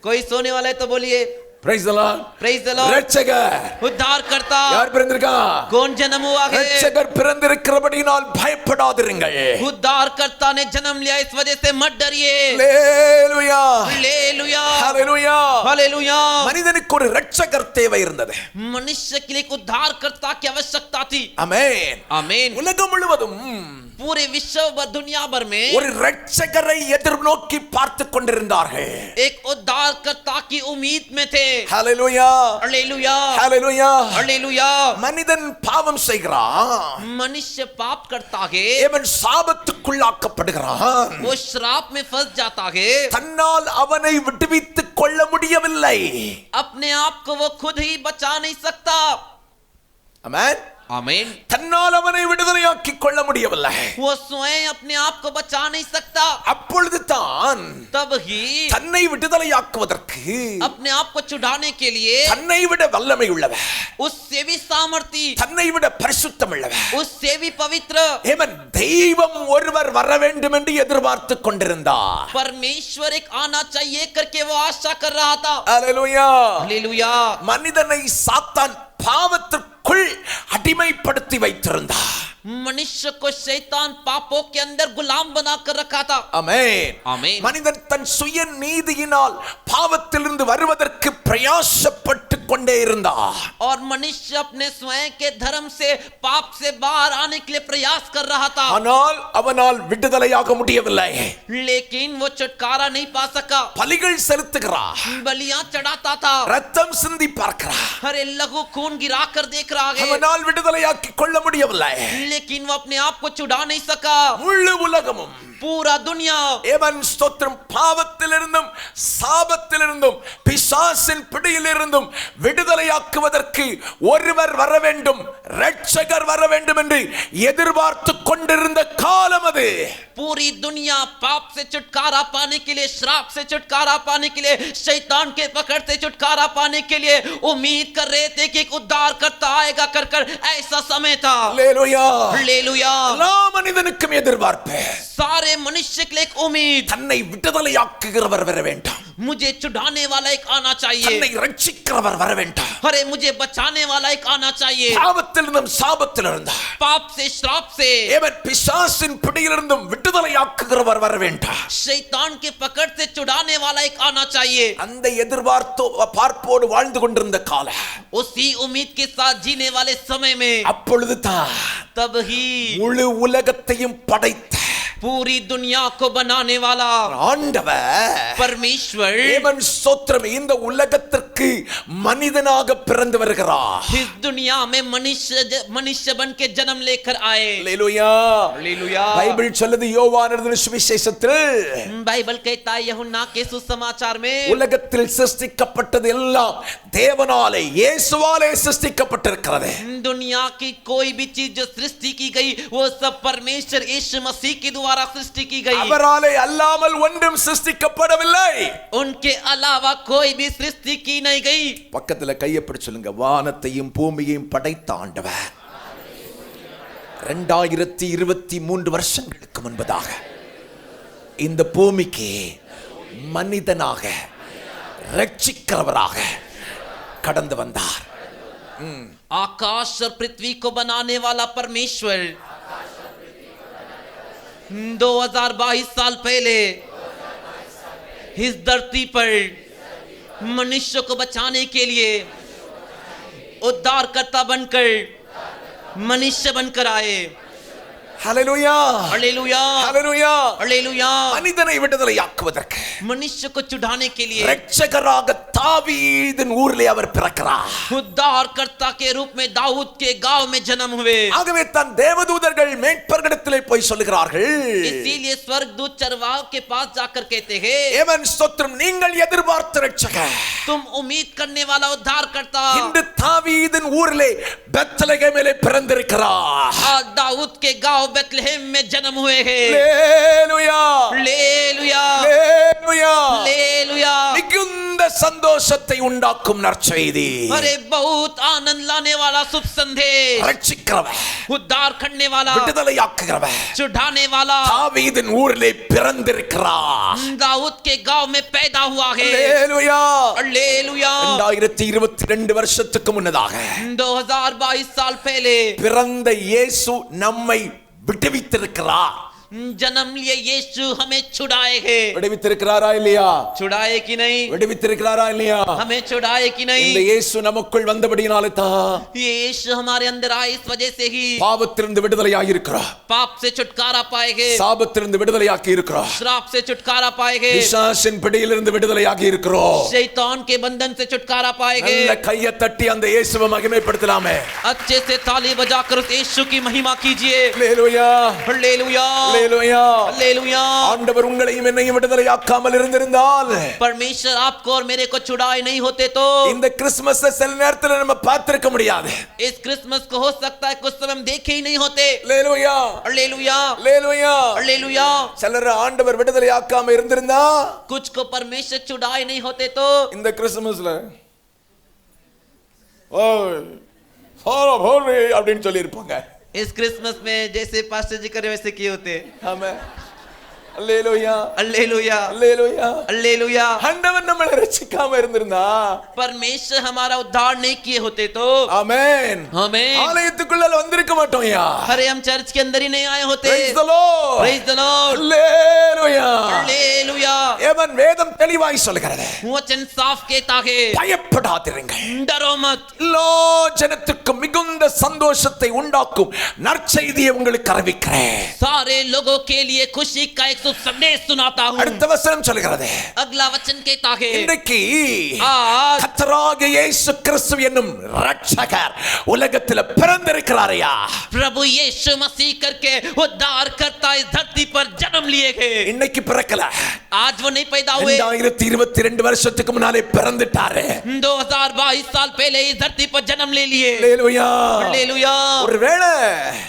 A: कोई सोने वाला है तो बोलिए।
B: Praise the Lord.
A: Praise the Lord.
B: ரட்சகர்
A: उद्धार करता
B: யார் பிறந்திருக்கான்?
A: कौन जन्म हुआ है?
B: ரட்சகர் பிறந்திருக்கிறபடியினால் பயப்படாதிருங்கள்.
A: उद्धार करता ने जन्म लिया इस वजह से मत डरिए.
B: ஹalleluya
A: हालेलुया
B: ஹalleluya
A: हालेलुया.
B: மனிதனுக்கு ஒரு ரட்சகர் தேவை இருந்தது.
A: मनुष्य के लिए एक उद्धार करता की आवश्यकता थी.
B: ஆமென்
A: आमीन.
B: உலகம் முழுவதும்
A: पूरे विश्व व दुनिया भर में
B: ஒரு ரட்சகரை எதிர்நோக்கி பார்த்து கொண்டிருந்தார்கள்.
A: एक उद्धार करता की उम्मीद में थे.
B: ஹalleluya
A: हालेलुया
B: ஹalleluya
A: हालेलुया.
B: மனிதன் பாவம் செய்கிறான்.
A: मनुष्य पाप करता है,
B: அவன் சாபத்துக்குள்ளாக்கப்படுகிறான்.
A: वो श्राप में फंस जाता है.
B: தன்னால் அவனை விடுவித்துக் கொள்ள முடியவில்லை.
A: अपने आप को वो खुद ही बचा नहीं सकता.
B: ஆமென்
A: आमीन.
B: தன்னால் அவனை விடுதலையாக்கிக் கொள்ள முடியவில்லை.
A: वो स्वयं अपने आप को बचा नहीं सकता.
B: அப்பொழுது தான்
A: तब ही
B: தன்னை விடுதலையாக்குவதற்கு
A: अपने आप को छुड़ाने के लिए
B: தன்னை விட வல்லமை உள்ளவர்,
A: उससे भी सामर्थी,
B: தன்னை விட பரிசுத்தம் உள்ளவர்,
A: उससे भी पवित्र
B: ஏமன் தெய்வம் ஒருவர் வர வேண்டும் என்று எதிர்பார்த்து கொண்டிருந்தார்.
A: परमेश्वर एक आना चाहिए करके वो आशा कर रहा था.
B: அல்லேலூயா.
A: हालेलुया.
B: மனிதனை சாத்தான் பாவத்திற்குள் அடிமைப்படுத்தி வைத்திருந்தார்.
A: मनुष्य को शैतान पापों के अंदर गुलाम बनाकर रखा था.
B: ஆமென்.
A: आमीन.
B: மனிதன் தன் சுய நீதியினால் பாவத்திலிருந்து வருவதற்கு பிரயாசப்பட்டு கொண்டே இருந்தார்.
A: और मनुष्य अपने स्वयं के धर्म से पाप से बाहर आने के लिए प्रयास कर रहा था.
B: ஆனால் அவனால் விடுதலையாக முடியவில்லை.
A: लेकिन वो छुटकारा नहीं पा सका.
B: பலிகள் செலுத்துகிறார்,
A: बलियां चढ़ाता था,
B: ரத்தம் சிந்தி பார்க்கிறார்.
A: अरे लहू खून गिरा कर देख रहा है,
B: அவனால் விடுதலையாக்கி கொள்ள முடியவில்லை.
A: लेकिन वो अपने आप को छुड़ा नहीं सका.
B: முழு உலகமும்
A: पूरा दुनिया
B: ஏமன் ஸ்தோத்திரம் பாவத்திலிருந்தும் சாபத்திலிருந்தும் பிசாசின் பிடியிலிருந்தும் விடுதலையாக்குவதற்கு ஒருவர் வர வேண்டும், ரட்சகர் வர வேண்டும் என்று எதிர்பார்த்து கொண்டிருந்த காலம் அது.
A: पूरी दुनिया पाप से छुटकारा पाने के लिए, श्राप से छुटकारा पाने के लिए, शैतान के पकड़ से छुटकारा पाने के लिए उम्मीद कर रहे थे कि एक उद्धार करता आएगा कर ऐसा समय था.
B: அல்லேலூயா.
A: हालेलुया.
B: எல்லா மனிதனுக்கும் எதிர்பார்ப்பு,
A: सारे मनुष्य के लिए एक उम्मीद,
B: தன்னை விடுதலையாக்குகிறவர் வர வேண்டும்,
A: मुझे छुड़ाने वाला एक आना चाहिए,
B: தன்னை ரட்சிக்கிறவர் வர வேண்டும்,
A: अरे मुझे बचाने वाला एक आना चाहिए,
B: பாவத்திலிருந்தும் சாபத்திலிருந்தும்
A: पाप से श्राप से,
B: ஏமன் பிசாசின் பிடியிலிருந்தும் விடுதலையாக்குகிறவர் வர வேண்டும்.
A: शैतान के पकड़ से छुड़ाने वाला एक आना चाहिए.
B: அந்த பார்ப்போடு வாழ்ந்து கொண்டிருந்த காலம்,
A: उसी उम्मीद के साथ जीने वाले समय में
B: அப்பொழுது தான்
A: तब ही
B: முழு உலகத்தையும் படைத்த
A: पूरी दुनिया को बनाने वाला
B: ஆண்டவர்
A: परमेश्वर
B: தேவன் ஸ்தோத்திரம் இந்த உலகத்திற்கு மனிதனாக பிறந்து வருகிறார்.
A: इस दुनिया में मनुष्य बन के जन्म लेकर आए.
B: அல்லேலூயா.
A: हालेलुया.
B: பைபிள் சொல்லுது யோவான் எழுதின சுவிசேஷத்தில்,
A: बाइबल कहता है यूहन्ना के सुसमाचार में
B: உலகத்தில் சிருஷ்டிக்கப்பட்டது எல்லாம் தேவனாலே இயேசுவாலே சிருஷ்டிக்கப்பட்டிருக்கிறது.
A: दुनिया की कोई भी चीज जो सृष्टि की गई वो सब परमेश्वर यीशु मसीह के द्वारा सृष्टि की गई.
B: அவராலே அல்லாமல் ஒன்றும் சிருஷ்டிக்கப்படவில்லை.
A: उनके अलावा कोई भी सृष्टि की नहीं गई.
B: பக்கத்துல கையை பிடிச்சு சொல்லுங்க, வானத்தையும் பூமியையும் படைத்த ஆண்டவர் 2023 வருஷங்களுக்கு முன்பதாக இந்த பூமிக்கு மனிதனாக ரட்சிக்கிறவராக கடந்து வந்தார்.
A: आकाश और पृथ्वी को बनाने वाला परमेश्वर 2022 साल पहले इस धरती पर मनुष्य को बचाने के लिए उद्धारकर्ता बनकर मनुष्य बनकर आए.
B: ஹல்லேலூயா.
A: हालेलुया.
B: ஹல்லேலூயா.
A: हालेलुया.
B: மனிதனை விடுதலையாக்குவதற்கு
A: मनुष्य को छुड़ाने के लिए
B: ரட்சகராக தாவீதின் ஊரிலே அவர் பிறக்கிறார்.
A: उद्धारकर्ता के रूप में दाऊद के गांव में जन्म हुए.
B: ஆகவே தான் தேவதூதர்கள் மேய்ப்பர்களிடத்திலே போய் சொல்லுகிறார்கள்,
A: इसीलिए स्वर्गदूत चरवाह के पास जाकर कहते हैं,
B: ஏமன் ஸ்தோத்திரம் நீங்கள் எதிர்பார்த்த ரட்சகர்
A: तुम उम्मीद करने वाला उद्धारकर्ता
B: இன்று தாவீதின் ஊரிலே பெத்லகேமிலே பிறந்திருக்கிறார்.
A: आज दाऊद के गांव बेथलेहम में जन्म हुए हैं.
B: அல்லேலூயா.
A: हालेलुया.
B: அல்லேலூயா.
A: हालेलुया.
B: மிகுந்த மிகுந்த சந்தோஷத்தை உண்டாக்கும் நற்செய்தி.
A: अरे बहुत आनंद लाने वाला शुभ संदेश,
B: ரட்சிக்கிறவர்,
A: उद्धार करने वाला,
B: விடுதலையாக்குகிறவர்,
A: छुड़ाने वाला,
B: தாவீதின் ஊரிலே பிறந்திருக்கிறார்.
A: दाऊद के गांव में पैदा हुआ है.
B: அல்லேலூயா.
A: हालेलुया.
B: 2022 வருஷத்துக்கு முன்னதாக
A: 2022 साल पहले
B: பிறந்த இயேசு நம்மை விடுவித்திருக்கிறார்.
A: जन्म लिए यीशु हमें छुड़ाए हैं.
B: விடுவித்திருக்கிறாரா இல்லையா?
A: छुड़ाए कि नहीं?
B: விடுவித்திருக்கிறாரா இல்லையா?
A: हमें छुड़ाए कि नहीं?
B: இந்த இயேசு நமக்குள் வந்தபடியினாலே தான்
A: यीशु हमारे अंदर आए, इस वजह से ही
B: பாவத்திலிருந்து விடுதலையாகி இருக்கிறோம்.
A: पाप से छुटकारा पाएंगे,
B: சாபத்திலிருந்து விடுதலையாக்கி இருக்கிறோம்.
A: श्राप से छुटकारा पाएंगे,
B: பிசாசின் பிடியிலிருந்து விடுதலையாகி இருக்கிறோம்.
A: शैतान के बंधन से छुटकारा पाएंगे.
B: நல்ல கையை தட்டி அந்த இயேசுவை மகிமைப்படுத்தலாமே.
A: अच्छे से ताली बजाकर उस यीशु की महिमा कीजिए.
B: அல்லேலூயா.
A: हालेलुया.
B: அல்லேலூயா.
A: हालेलुया.
B: ஆண்டவர் உங்களையும் என்னையும் விடுதலையாக்காமல் இருந்திருந்தால்,
A: परमेश्वर आपको और मेरे को छुड़ाए नहीं होते तो
B: இந்த கிறிஸ்மஸ் சில நேரத்துல நம்ம பார்த்திருக்க முடியாது.
A: इस क्रिसमस को हो सकता है कुछ समय हम देखे ही नहीं होते.
B: அல்லேலூயா.
A: हालेलुया.
B: அல்லேலூயா.
A: हालेलुया.
B: சிலர் ஆண்டவர் விடுதலையாக்காம இருந்திருந்தா
A: कुछ को परमेश्वर छुड़ाए नहीं होते तो
B: இந்த கிறிஸ்மஸ்ல ஓய் சாரா போரே அப்படினு சொல்லி இருப்பாங்க.
A: इस क्रिसमस में जैसे पास्टर जी करे वैसे किए होते.
B: ஆமென். அல்லேலூயா.
A: हालेलुया.
B: அல்லேலூயா.
A: हालेलुया.
B: ஆண்டவர் நம்மளை ரட்சிக்காம இருந்திருந்தா,
A: परमेश्वर हमारा उद्धार नहीं किए होते तो
B: ஆமென்,
A: आमीन,
B: ஆலயத்துக்குள்ள வந்திருக்க மாட்டோம்யா.
A: अरे हम चर्च के अंदर ही नहीं आए होते.
B: Praise the Lord.
A: Praise the Lord.
B: Alleluia.
A: Hallelujah.
B: A1 வேதம் தெளிவாய் சொல்கிறது,
A: वचन साफ कहता है,
B: பயப்படாதிருங்கள்,
A: डरो मत.
B: எல்லா ஜனத்துக்கும் மிகுந்த சந்தோஷத்தை உண்டாக்கும் நற்செய்தியை உங்களுக்கு அறிவிக்கிறேன்.
A: सारे लोगों के लिए खुशी का एक शुभ संदेश सुनाता हूँ.
B: அடுத்த வசனம் சொல்கிறது,
A: अगला वचन कहता है,
B: இன்றைக்கு
A: आज
B: கர்த்தராகிய இயேசு கிறிஸ்து என்னும் இரட்சகர் உலகத்தில் பிறந்திருக்கிறாரையா.
A: प्रभु यीशु मसीह करके उद्धार करता इस धरती पर जन्म लिए गए.
B: இன்னைக்கு பிறக்கல,
A: आज वो नहीं पैदा हुए.
B: 2022 வருஷத்துக்கு முன்னாலே பிறந்துட்டாரு.
A: 2022 साल पहले इस धरती पर जन्म ले लिए.
B: அல்லேலூயா.
A: हालेलुया.
B: ஒருவேளை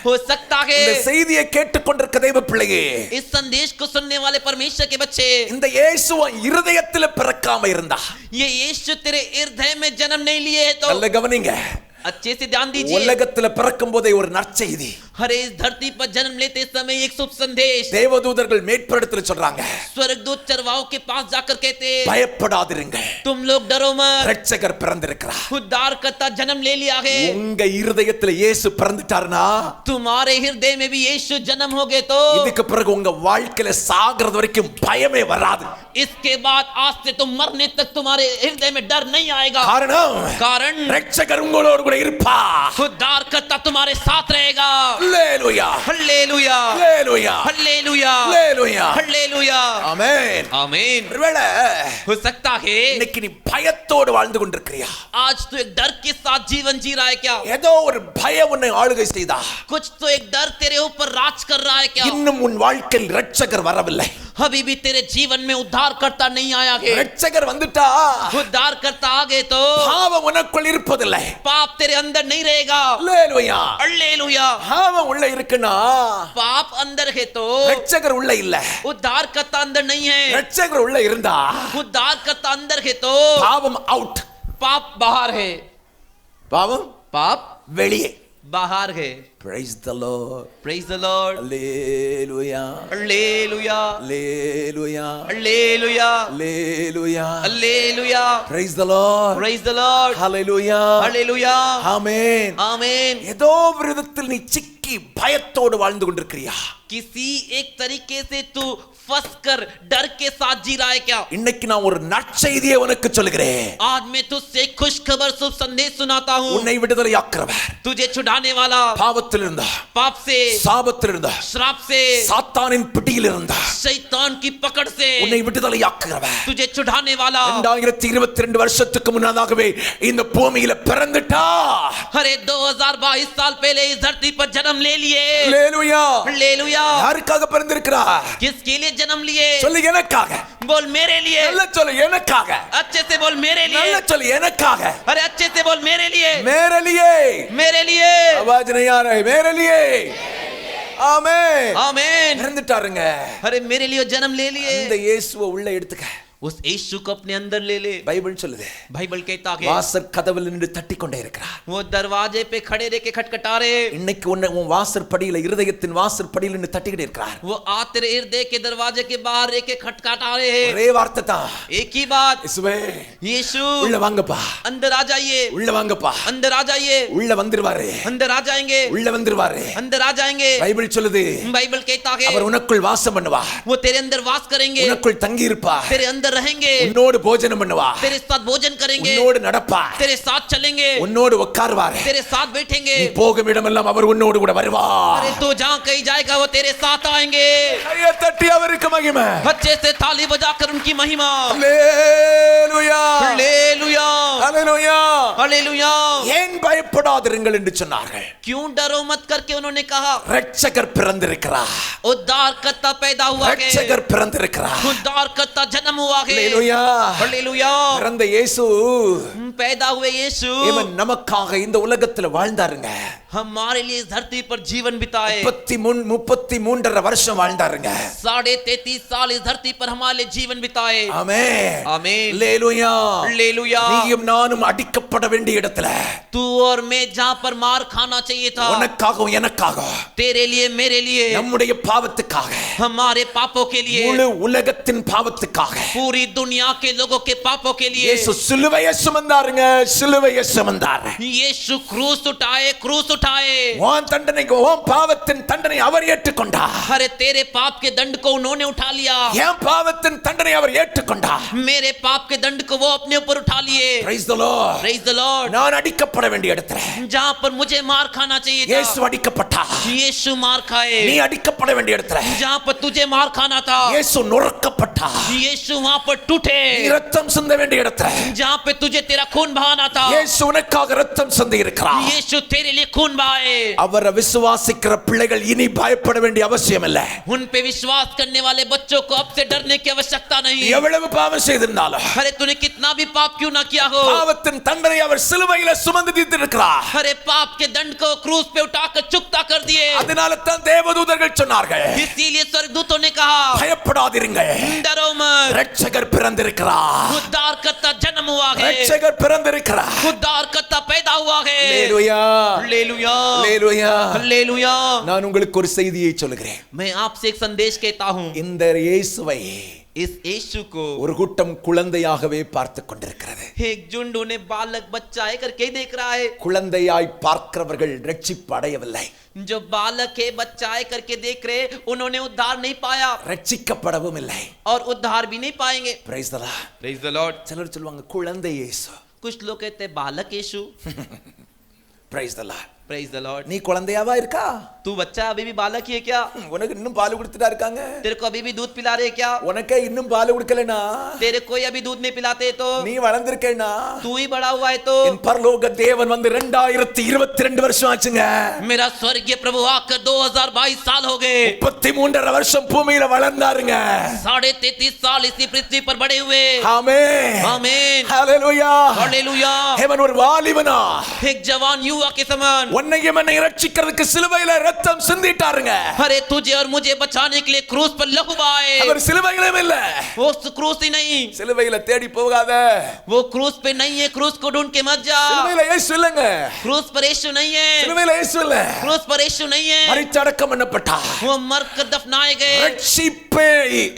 A: हो सकता है
B: இந்த செய்தியை கேட்டுக்கொண்டிருக்க தேவ பிள்ளையே,
A: इस संदेश को सुनने वाले परमेश्वर के बच्चे,
B: இந்த இயேசு இருதயத்தில் பிறக்காம இருந்தா,
A: ये यीशु तेरे हृदय में जन्म नहीं लिए है तो
B: நல்ல கவனிங்க,
A: अच्छे से ध्यान दीजिए.
B: உலகத்தில் பிறக்கும் போதே ஒரு நற்செய்தி,
A: हरे इस धरती पर जन्म लेते समय एक शुभ संदेश.
B: தேவதூதர்கள் மேற்படத்தில் சொல்றாங்க,
A: स्वर्गदूत चरवाहों के पास जाकर कहते,
B: பயப்படாதிருங்கள்,
A: तुम लोग डरो मत,
B: இரட்சகர் பிறந்திருக்கிறார்.
A: उद्धार करता जन्म ले लिया है.
B: உங்க இருதயத்தில் இயேசு பிறந்துட்டாருனா,
A: तुम्हारे हृदय में भी यीशु जन्म हो गए तो
B: இதுக்கு பிறகு உங்க வாழ்க்கையில சாகிறது வரைக்கும் பயமே வராது.
A: इसके बाद आज से तुम मरने तक तुम्हारे हृदय में डर नहीं आएगा. कारण
B: இரட்சகர் உங்களோடு கூட இருப்பார்.
A: उद्धार करता तुम्हारे साथ रहेगा.
B: அல்லேலூயா.
A: Hallelujah.
B: Alleluia.
A: Hallelujah.
B: Alleluia.
A: Hallelujah.
B: Amen.
A: आमीन.
B: ஒருவேளை
A: हो सकता है
B: இன்னைக்கு நீ பயத்தோடு வாழ்ந்து கொண்டிருக்கிறியா?
A: आज तो एक डर के साथ जीवन जी रहा है क्या?
B: ஏதோ ஒரு பயம் உன்னை ஆளுகை செய்தா,
A: कुछ तो एक डर तेरे ऊपर राज कर रहा है क्या?
B: இன்னும் உன் வாழ்க்கையில் இரட்சகர் வரவில்லை.
A: अभी भी तेरे जीवन में उद्धार करता नहीं आया है.
B: இரட்சகர் வந்துட்டா
A: उद्धार करता आ गए तो
B: பாவம் உனக்குள் இருப்பதில்லை.
A: पाप तेरे अंदर नहीं रहेगा.
B: அல்லேலூயா.
A: हालेलुया.
B: பாவம் உள்ள இருக்குன்னா
A: पाप अंदर है तो
B: இரட்சகர் உள்ள இல்ல.
A: उद्धार करता अंदर नहीं है.
B: இரட்சகர் உள்ள இருந்தா
A: उद्धार करता अंदर है तो
B: பாவம் அவுட்,
A: पाप बाहर है.
B: பாவம்
A: पाप
B: வெளியே.
A: बाहर है.
B: Praise the Lord.
A: Praise the Lord.
B: Hallelujah.
A: Hallelujah.
B: Hallelujah.
A: Hallelujah.
B: Hallelujah.
A: Hallelujah.
B: Praise the Lord.
A: Praise the Lord.
B: Hallelujah.
A: Hallelujah.
B: Amen.
A: Amen.
B: ஏதோ ஒரு விதத்தில் நீ சிக்கி பயத்தோடு வாழ்ந்து கொண்டிருக்கிறியா?
A: किसी एक तरीके से तू फंस कर डर के साथ जी रहा है क्या?
B: இன்னைக்கு நான் ஒரு நற்செய்தியை உனக்கு சொல்கிறேன்.
A: आज मैं तुझसे खुश खबर शुभ संदेश सुनाता हूँ.
B: உன்னை விடுதலையாக்குறவர்,
A: तुझे छुड़ाने वाला,
B: பாவத்தில் இருந்தா,
A: पाप से,
B: சாபத்தில் இருந்தா,
A: श्राप से,
B: சாத்தானின் பிடியில் இருந்தா,
A: शैतान की पकड़ से
B: உன்னை விடுதலையாக்குறவர்,
A: तुझे छुड़ाने वाला
B: 2022 வருஷத்துக்கு முன்னதாகவே இந்த பூமியில பிறந்துட்டா.
A: अरे 2022 साल पहले इस धरती पर जन्म ले लिए.
B: அல்லேலூயா.
A: हालेलुया.
B: யாருக்காக பிறந்திருக்கிறார்?
A: किसके लिए जन्म लिए?
B: சொல்லு எனக்காக.
A: बोल मेरे लिए.
B: நல்ல சொல்லு எனக்காக.
A: अच्छे से बोल मेरे
B: நல்ல
A: लिए.
B: சொல்லு எனக்காக.
A: अरे अच्छे से बोल मेरे लिए.
B: मेरे लिए.
A: मेरे लिए.
B: आवाज नहीं आ रहा है. मेरे लिए. ஆமென்.
A: आमीन.
B: பிறந்துட்டாருங்க.
A: अरे मेरे लिए जन्म ले लिए.
B: இந்த இயேசுவை உள்ள எடுத்துக்க.
A: उस यीशु को अपने अंदर ले ले।
B: பைபிள் சொல்லுது
A: बाइबल कहता है
B: வாசற் கதவில் நின்று தட்டிக் கொண்டே இருக்கிறார்.
A: वो दरवाजे पे खड़े रह के खटखटा रहे।
B: இன்னைக்கு உன் வாசற்படியில இருதயத்தின் வாசற்படியில நின்று தட்டிக்கிட்டே இருக்கிறார்.
A: वो आ तेरे हृदय के दरवाजे के बाहर रह के खटखटा रहे हैं।
B: ஒரே வார்த்தை தான்,
A: एक ही बात,
B: இயேசுவே
A: यीशु
B: உள்ள வாங்கப்பா,
A: अंदर आ जाइए,
B: உள்ள வாங்கப்பா,
A: अंदर आ जाइए,
B: உள்ள வந்துருவாரு,
A: अंदर आ जाएंगे,
B: உள்ள வந்துருவாரு.
A: अंदर आ जाएंगे।
B: பைபிள் சொல்லுது
A: बाइबल कहता है
B: அவர் உனக்குள் வாசம் பண்ணுவார்,
A: वो तेरे अंदर वास करेंगे,
B: உனக்குள் தங்கி இருப்பார்,
A: तेरे अंदर रहेंगे,
B: உன்னோடு போஜனம் பண்ணுவார்,
A: तेरे साथ भोजन करेंगे,
B: உன்னோடு நடப்பார்,
A: तेरे साथ चलेंगे,
B: உன்னோடு உட்காருவார்,
A: तेरे साथ बैठेंगे।
B: நீ போகும் இடமெல்லாம் அவர் உன்னோடு கூட வருவார்.
A: अरे तू जहाँ कहीं जाएगा वो तेरे साथ आएंगे।
B: கையை தட்டி அவருக்கு மகிமை.
A: अच्छे से ताली बजाकर उनकी महिमा।
B: ஹல்லேலூயா
A: हालेलुया
B: ஹல்லேலூயா.
A: हालेलुया।
B: ஏன் பயப்படாதிருங்கள் என்று சொன்னார்கள்?
A: क्यों डरो मत करके उन्होंने कहा?
B: இரட்சகர் பிறந்திருக்கிறார்,
A: उद्धारकर्ता पैदा हुआ है,
B: இரட்சகர் பிறந்திருக்கிறார்.
A: उद्धारकर्ता जन्म हुआ है।
B: ஹல்லேலூயா
A: हालेलुया।
B: பிறந்த இயேசு
A: पैदा हुए यीशु
B: இவன் நமக்காக இந்த உலகத்துல வாழ்ந்தாருங்க.
A: हमारे लिए इस धरती पर जीवन बिताए।
B: 33 வருஷம் வாழ்ந்தாருங்க.
A: 33.5 साल इस धरती पर हमारे लिए जीवन बिताए।
B: ஆமென்
A: आमीन।
B: ஹல்லேலூயா
A: हालेलुया।
B: நீயும் நானும் அடிக்கப்பட வேண்டிய இடத்துல,
A: तू और मैं जहाँ पर मार खाना चाहिए था,
B: உனக்காகவும் எனக்காகவும்,
A: तेरे लिए मेरे लिए,
B: நம்முடைய பாவத்துக்காக,
A: हमारे पापों के लिए,
B: முழு உலகத்தின் பாவத்துக்காக
A: पूरी दुनिया के लोगों के पापों के लिए
B: இயேசு சிலுவையை சுமந்தாருங்க. சிலுவையை சுமந்தார்.
A: यीशु क्रूस उठाए, क्रूस उठाए।
B: உன் தண்டனைக்கு, உன் பாவத்தின் தண்டனை அவர் ஏற்றுக்கொண்டார்.
A: अरे तेरे पाप के दंड को उन्होंने उठा लिया।
B: என் பாவத்தின் தண்டனை அவர் ஏற்றுக்கொண்டார்.
A: मेरे पाप के दंड को वो अपने ऊपर उठा लिए।
B: Praise the Lord.
A: Praise the Lord।
B: நான் அடிக்கப்பட வேண்டிய இடத்துல
A: जहाँ पर मुझे मार खाना चाहिए
B: இயேசு
A: था,
B: அடிக்கப்பட்டார்.
A: यीशु मार खाए।
B: நீ அடிக்கப்பட வேண்டிய இடத்துல
A: जहाँ पर तुझे मार खाना था,
B: இயேசு நொறுக்கப்பட்டார்.
A: यीशु वहाँ पर टूटे।
B: நீ ரத்தம் சிந்த வேண்டிய இடத்துல
A: जहाँ पे तुझे तेरा खून बहाना था,
B: இயேசு உனக்காக ரத்தம் சிந்தி இருக்கிறார்.
A: यीशु तेरे लिए खून बहाए।
B: அவரை விசுவாசிக்கிற பிள்ளைகள் இனி பயப்பட வேண்டிய அவசியம் இல்லை.
A: उन पे विश्वास करने वाले बच्चों को अब से डरने की आवश्यकता नहीं।
B: எவ்வளவு பாவம் செய்திருந்தாலும்,
A: अरे तूने कितना भी पाप क्यों ना किया हो,
B: பாவத்தின் தண்டனை அவர் சிலுவையில சுமந்து தீர்த்திருக்கிறார்.
A: अरे पाप के दंड को क्रूस पे उठाकर चुकता कर दिए।
B: அதனால தான் தேவதூதர்கள் சொன்னார்கள்,
A: इसीलिए स्वर्गदूतों ने कहा
B: பயப்படாதீர்கள்,
A: डरो मत,
B: இரட்சகர் பிறந்திருக்கிறார்,
A: उद्धारकर्ता जन्म हुआ है,
B: இரட்சகர் பிறந்திருக்கிறார்.
A: उद्धारकर्ता पैदा हुआ है।
B: ஹல்லேலூயா
A: हालेलुया
B: ஹல்லேலூயா.
A: हालेलुया।
B: நான் உங்களுக்கு ஒரு செய்தியை சொல்கிறேன்.
A: मैं आपसे एक संदेश कहता हूँ।
B: இந்த இயேசுவை
A: इस यीशु को
B: ஒரு கூட்டம் குழந்தையாகவே பார்த்து கொண்டிருக்கிறது.
A: एक झुंड उन्हें बालक बच्चा है करके देख रहा है।
B: குழந்தையாய் பார்க்கிறவர்கள் ரட்சிப்பு அடையவில்லை,
A: जो बालक है बच्चा है करके देख रहे, उन्होंने उद्धार नहीं पाया
B: ரட்சிக்கப்படவும் இல்லை.
A: और उद्धार भी नहीं पाएंगे।
B: Praise the Lord.
A: Praise the Lord।
B: சிலர் சொல்லுவாங்க குழந்தை இயேசு.
A: कुछ लोग कहते हैं बालक यीशु।
B: Praise the Lord.
A: Praise the Lord।
B: நீ குழந்தையாவா இருக்கா?
A: तू बच्चा अभी भी बालक ही है क्या?
B: உனக்கு இன்னும் பால் கொடுத்துட்டா இருக்காங்க.
A: तेरे को अभी भी दूध पिला रहे क्या?
B: உனக்கே இன்னும் பால் கொடுக்கலனா,
A: तेरे कोई अभी दूध नहीं पिलाते तो
B: நீ வளர்ந்திருக்கேனா,
A: तू ही बड़ा हुआ है तो
B: என் பரலோக தேவன் வந்து 2022 வருஷம் ஆச்சுங்க.
A: मेरा स्वर्गीय प्रभु आकर 2022 साल हो गए।
B: 33 வருஷம் பூமியில வளர்ந்தாருங்க.
A: 33.5 साल इसी पृथ्वी पर बड़े हुए।
B: ஆமென்
A: आमीन।
B: ஹalleluya
A: हालेलुया।
B: அவன் ஒரு வாலிபனா,
A: एक जवान युवा के समान
B: உன்னையும் என்னை ரட்சிக்கிறதுக்கு சிலுவையில ரத்தம் சிந்திட்டாருங்க.
A: अरे तुझे और मुझे बचाने के लिए क्रूस पर लहू बहाए।
B: அவர் சிலுவையில இல்ல,
A: वो क्रूस ही नहीं,
B: சிலுவையில தேடி போகாத,
A: वो क्रूस पे नहीं है, क्रूस को ढूंढ के मत जा।
B: சிலுவையில இயேசு இல்லங்க,
A: क्रूस पर यीशु नहीं है,
B: சிலுவையில இயேசு இல்ல,
A: क्रूस पर यीशु नहीं है,
B: மரிச்சடக்கம் பண்ணப்பட்டார்.
A: वो मर कर दफनाए गए।
B: ரட்சிப்பை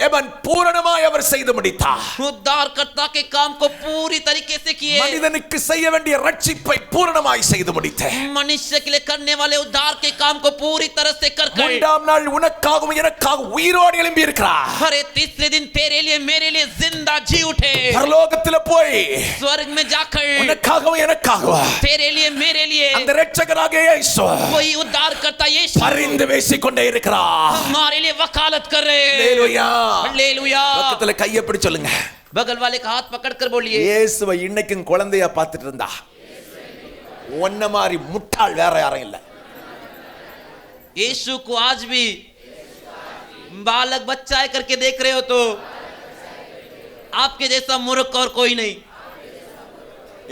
B: அவன் பூரணமாய் அவர் செய்து முடித்தார்.
A: उद्धारकर्ता के काम को पूरी तरीके से किए।
B: மனிதனுக்கு செய்ய வேண்டிய ரட்சிப்பை பூரணமாய் செய்து முடித்தார்.
A: मनुष्य के लिए करने वाले उद्धार के काम को पूरी तरह से कर गए।
B: மூன்றாம் நாள் உனக்காகவும் எனக்காகவும் உயிரோடு எழும்பி இருக்கிறார்.
A: अरे तीसरे दिन तेरे लिए मेरे लिए जिंदा जी उठे।
B: பரலோகத்துல போய்
A: स्वर्ग में जाकर
B: உனக்காகவும் எனக்காகவும்
A: तेरे लिए मेरे लिए
B: அந்த இரட்சகராகிய இயேசு
A: वही उद्धार करता यीशु
B: பரிந்து பேசிக்கொண்டே இருக்கிறார்.
A: हमारे लिए वकालत कर रहे हैं।
B: ஹல்லேலூயா.
A: हालेलुया।
B: பக்கத்துல கையை பிடிச்சு சொல்லுங்க,
A: बगल वाले का हाथ पकड़ कर बोलिए,
B: இயேசுவை இன்னைக்கும் குழந்தையா பார்த்துட்டு இருந்தா ஒன்ன மாதிரி முட்டாள் வேற யாரும் இல்ல.
A: यीशु को आज भी बालक बच्चा है करके देख रहे हो तो आपके जैसा मूर्ख और कोई नहीं।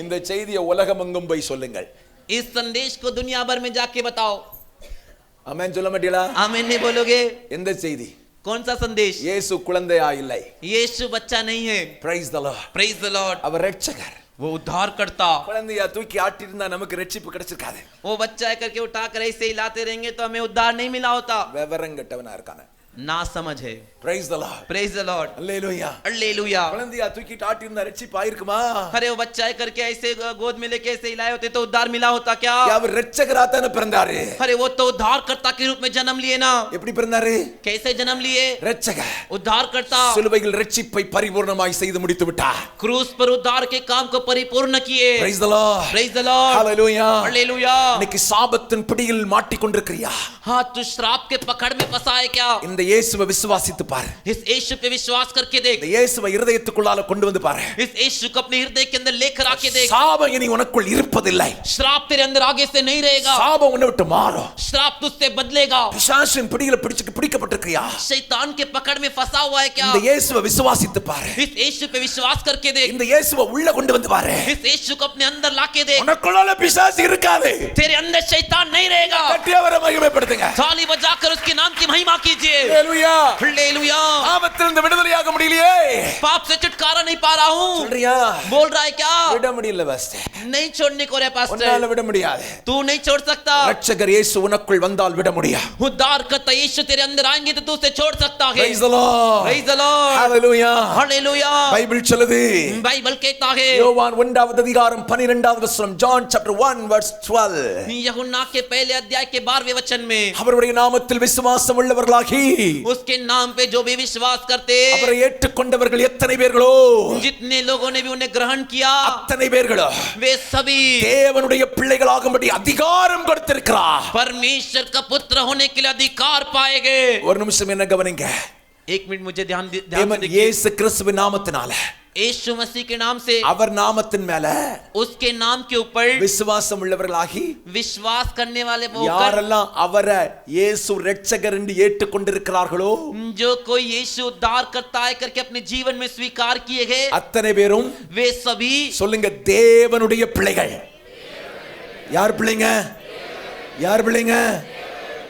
B: இந்த செய்தியை உலகமெங்கும் போய் சொல்லுங்கள்.
A: इस संदेश को दुनिया भर में जाके बताओ।
B: ஆமென் சொல்ல மாட்டீங்களா?
A: आमीन नहीं बोलोगे?
B: எந்த செய்தி?
A: कौन सा संदेश?
B: இயேசு குழந்தையா இல்லை.
A: यीशु बच्चा नहीं है.
B: Praise the Lord.
A: Praise the Lord.
B: அவர் ரட்சகர்.
A: वो उद्धार करता.
B: குழந்தையா தூக்கி ஆட்டி இருந்தா நமக்கு ரட்சிப்பு கிடைச்சிருக்காது.
A: वो बच्चा करके उठा कर ऐसे हिलाते रहेंगे तो हमें उद्धार नहीं मिला होता.
B: விவரங்கட்டவனா இருக்கானே.
A: ना समझ है.
B: Praise the Lord.
A: Praise the Lord.
B: Hallelujah.
A: Hallelujah.
B: குழந்தையா தூக்கி ஆட்டி இருந்தா ரட்சிப்பு ஆயிருக்குமா?
A: अरे वो बच्चा करके ऐसे गोद में लेके ऐसे हिलाए होते तो उद्धार मिला होता क्या?
B: அவர் ரட்சகரா தான பிறந்தாரு.
A: अरे वो तो उद्धार करता के रूप में जन्म लिए ना.
B: எப்படி பிறந்தாரு?
A: कैसे जन्म लिए?
B: ரட்சகர்.
A: उद्धार करता.
B: சிலுவையில் ரட்சிப்பை பரிபூர்ணமாய் செய்து முடித்து விட்டார்.
A: क्रूस पर उद्धार के काम को परिपूर्ण किए.
B: Praise the Lord.
A: Praise the Lord.
B: Hallelujah.
A: Hallelujah.
B: இன்னைக்கு சாபத்தின் பிடியில் மாட்டிக்கொண்டிருக்கிறியா?
A: हाँ, तू श्राप के पकड़ में फंसा है क्या?
B: இந்த இயேசுவை விசுவாசித்து பாரு.
A: इस यीशु पे विश्वास करके देख.
B: இந்த இயேசுவை இருதயத்துக்குள்ளால கொண்டு வந்து பாரு.
A: इस यीशु को अपने हृदय के अंदर लेकर आके देख.
B: சாபம் இனி உனக்குள் இருப்பதில்லை.
A: श्राप तेरे अंदर आगे से नहीं रहेगा.
B: சாபம் உன்னை விட்டு மாறும்.
A: श्राप तुझसे बदलेगा.
B: பிசாசின் பிடியில பிடிக்கப்பட்டிருக்கியா?
A: शैतान के पकड़ में फंसा हुआ है क्या?
B: இந்த இயேசுவை விசுவாசித்து பாரு.
A: इस यीशु पे विश्वास करके देख.
B: இந்த இயேசுவை உள்ள கொண்டு வந்து பாரு.
A: इस यीशु को अपने अंदर लाके देख.
B: உனக்குள்ளால பிசாசு இருக்காது.
A: तेरे अंदर शैतान नहीं रहेगा.
B: கட்டியவரை மகிமைப்படுத்துங்க.
A: ताली बजाकर उसके नाम की महिमा कीजिए.
B: ஹalleluya.
A: हालेलुया.
B: பாவத்திலிருந்து விடுதலையாக முடியலையே.
A: पाप से छुटकारा नहीं पा रहा हूँ.
B: சொல்றியா?
A: बोल रहा है क्या?
B: விட முடியல பாஸ்டர்.
A: नहीं छोड़ने को रे पास्टर.
B: உன்னால விட முடியாது.
A: तू नहीं छोड़ सकता.
B: ரட்சகர் இயேசு உனக்குள் வந்தால் விட முடியும்.
A: उद्धार करता यीशु तेरे अंदर आएंगे तो तू उसे छोड़ सकता है.
B: Praise the Lord.
A: Praise the Lord.
B: Hallelujah.
A: Hallelujah.
B: Bible சொல்லுது.
A: बाइबल कहता है.
B: யோவான் 1வது அதிகாரம் 12வது வசனம். John chapter 1 verse 12.
A: यूहन्ना के पहले अध्याय के 12वें वचन में
B: அவருடைய நாமத்தில் விசுவாசம் உள்ளவர்களாகி
A: उसके नाम पे जो भी विश्वास करते
B: அவரை ஏற்றுக்கொண்டவர்கள் எத்தனை பேர்களோ
A: जितने लोगों ने भी उन्हें ग्रहण किया
B: அத்தனை பேர்களோ
A: वे सभी
B: தேவனுடைய பிள்ளைகளாகும்படி அதிகாரம் கொடுத்திருக்கிறார்.
A: परमेश्वर का पुत्र होने के लिए अधिकार पाएंगे.
B: ஒரு நிமிஷம் என்ன கவனிங்க.
A: एक मिनट मुझे ध्यान से देखिए.
B: இயேசு கிறிஸ்துவின் நாமத்தினால
A: यीशु मसीह के नाम से
B: அவர் நாமத்தின் மேல
A: उसके नाम के ऊपर
B: விசுவாசம் உள்ளவர்களாகி
A: विश्वास करने वाले वो
B: யாரெல்லாம் அவரை இயேசு இரட்சகர் என்று ஏற்றுக்கொண்டிருக்கிறார்களோ
A: जो कोई यीशु उद्धार करता है करके अपने जीवन में स्वीकार किए गए
B: அத்தனை பேரும்
A: वे सभी
B: சொல்லுங்க தேவனுடைய பிள்ளைகள். யார் பிள்ளைங்க? யார் பிள்ளைங்க?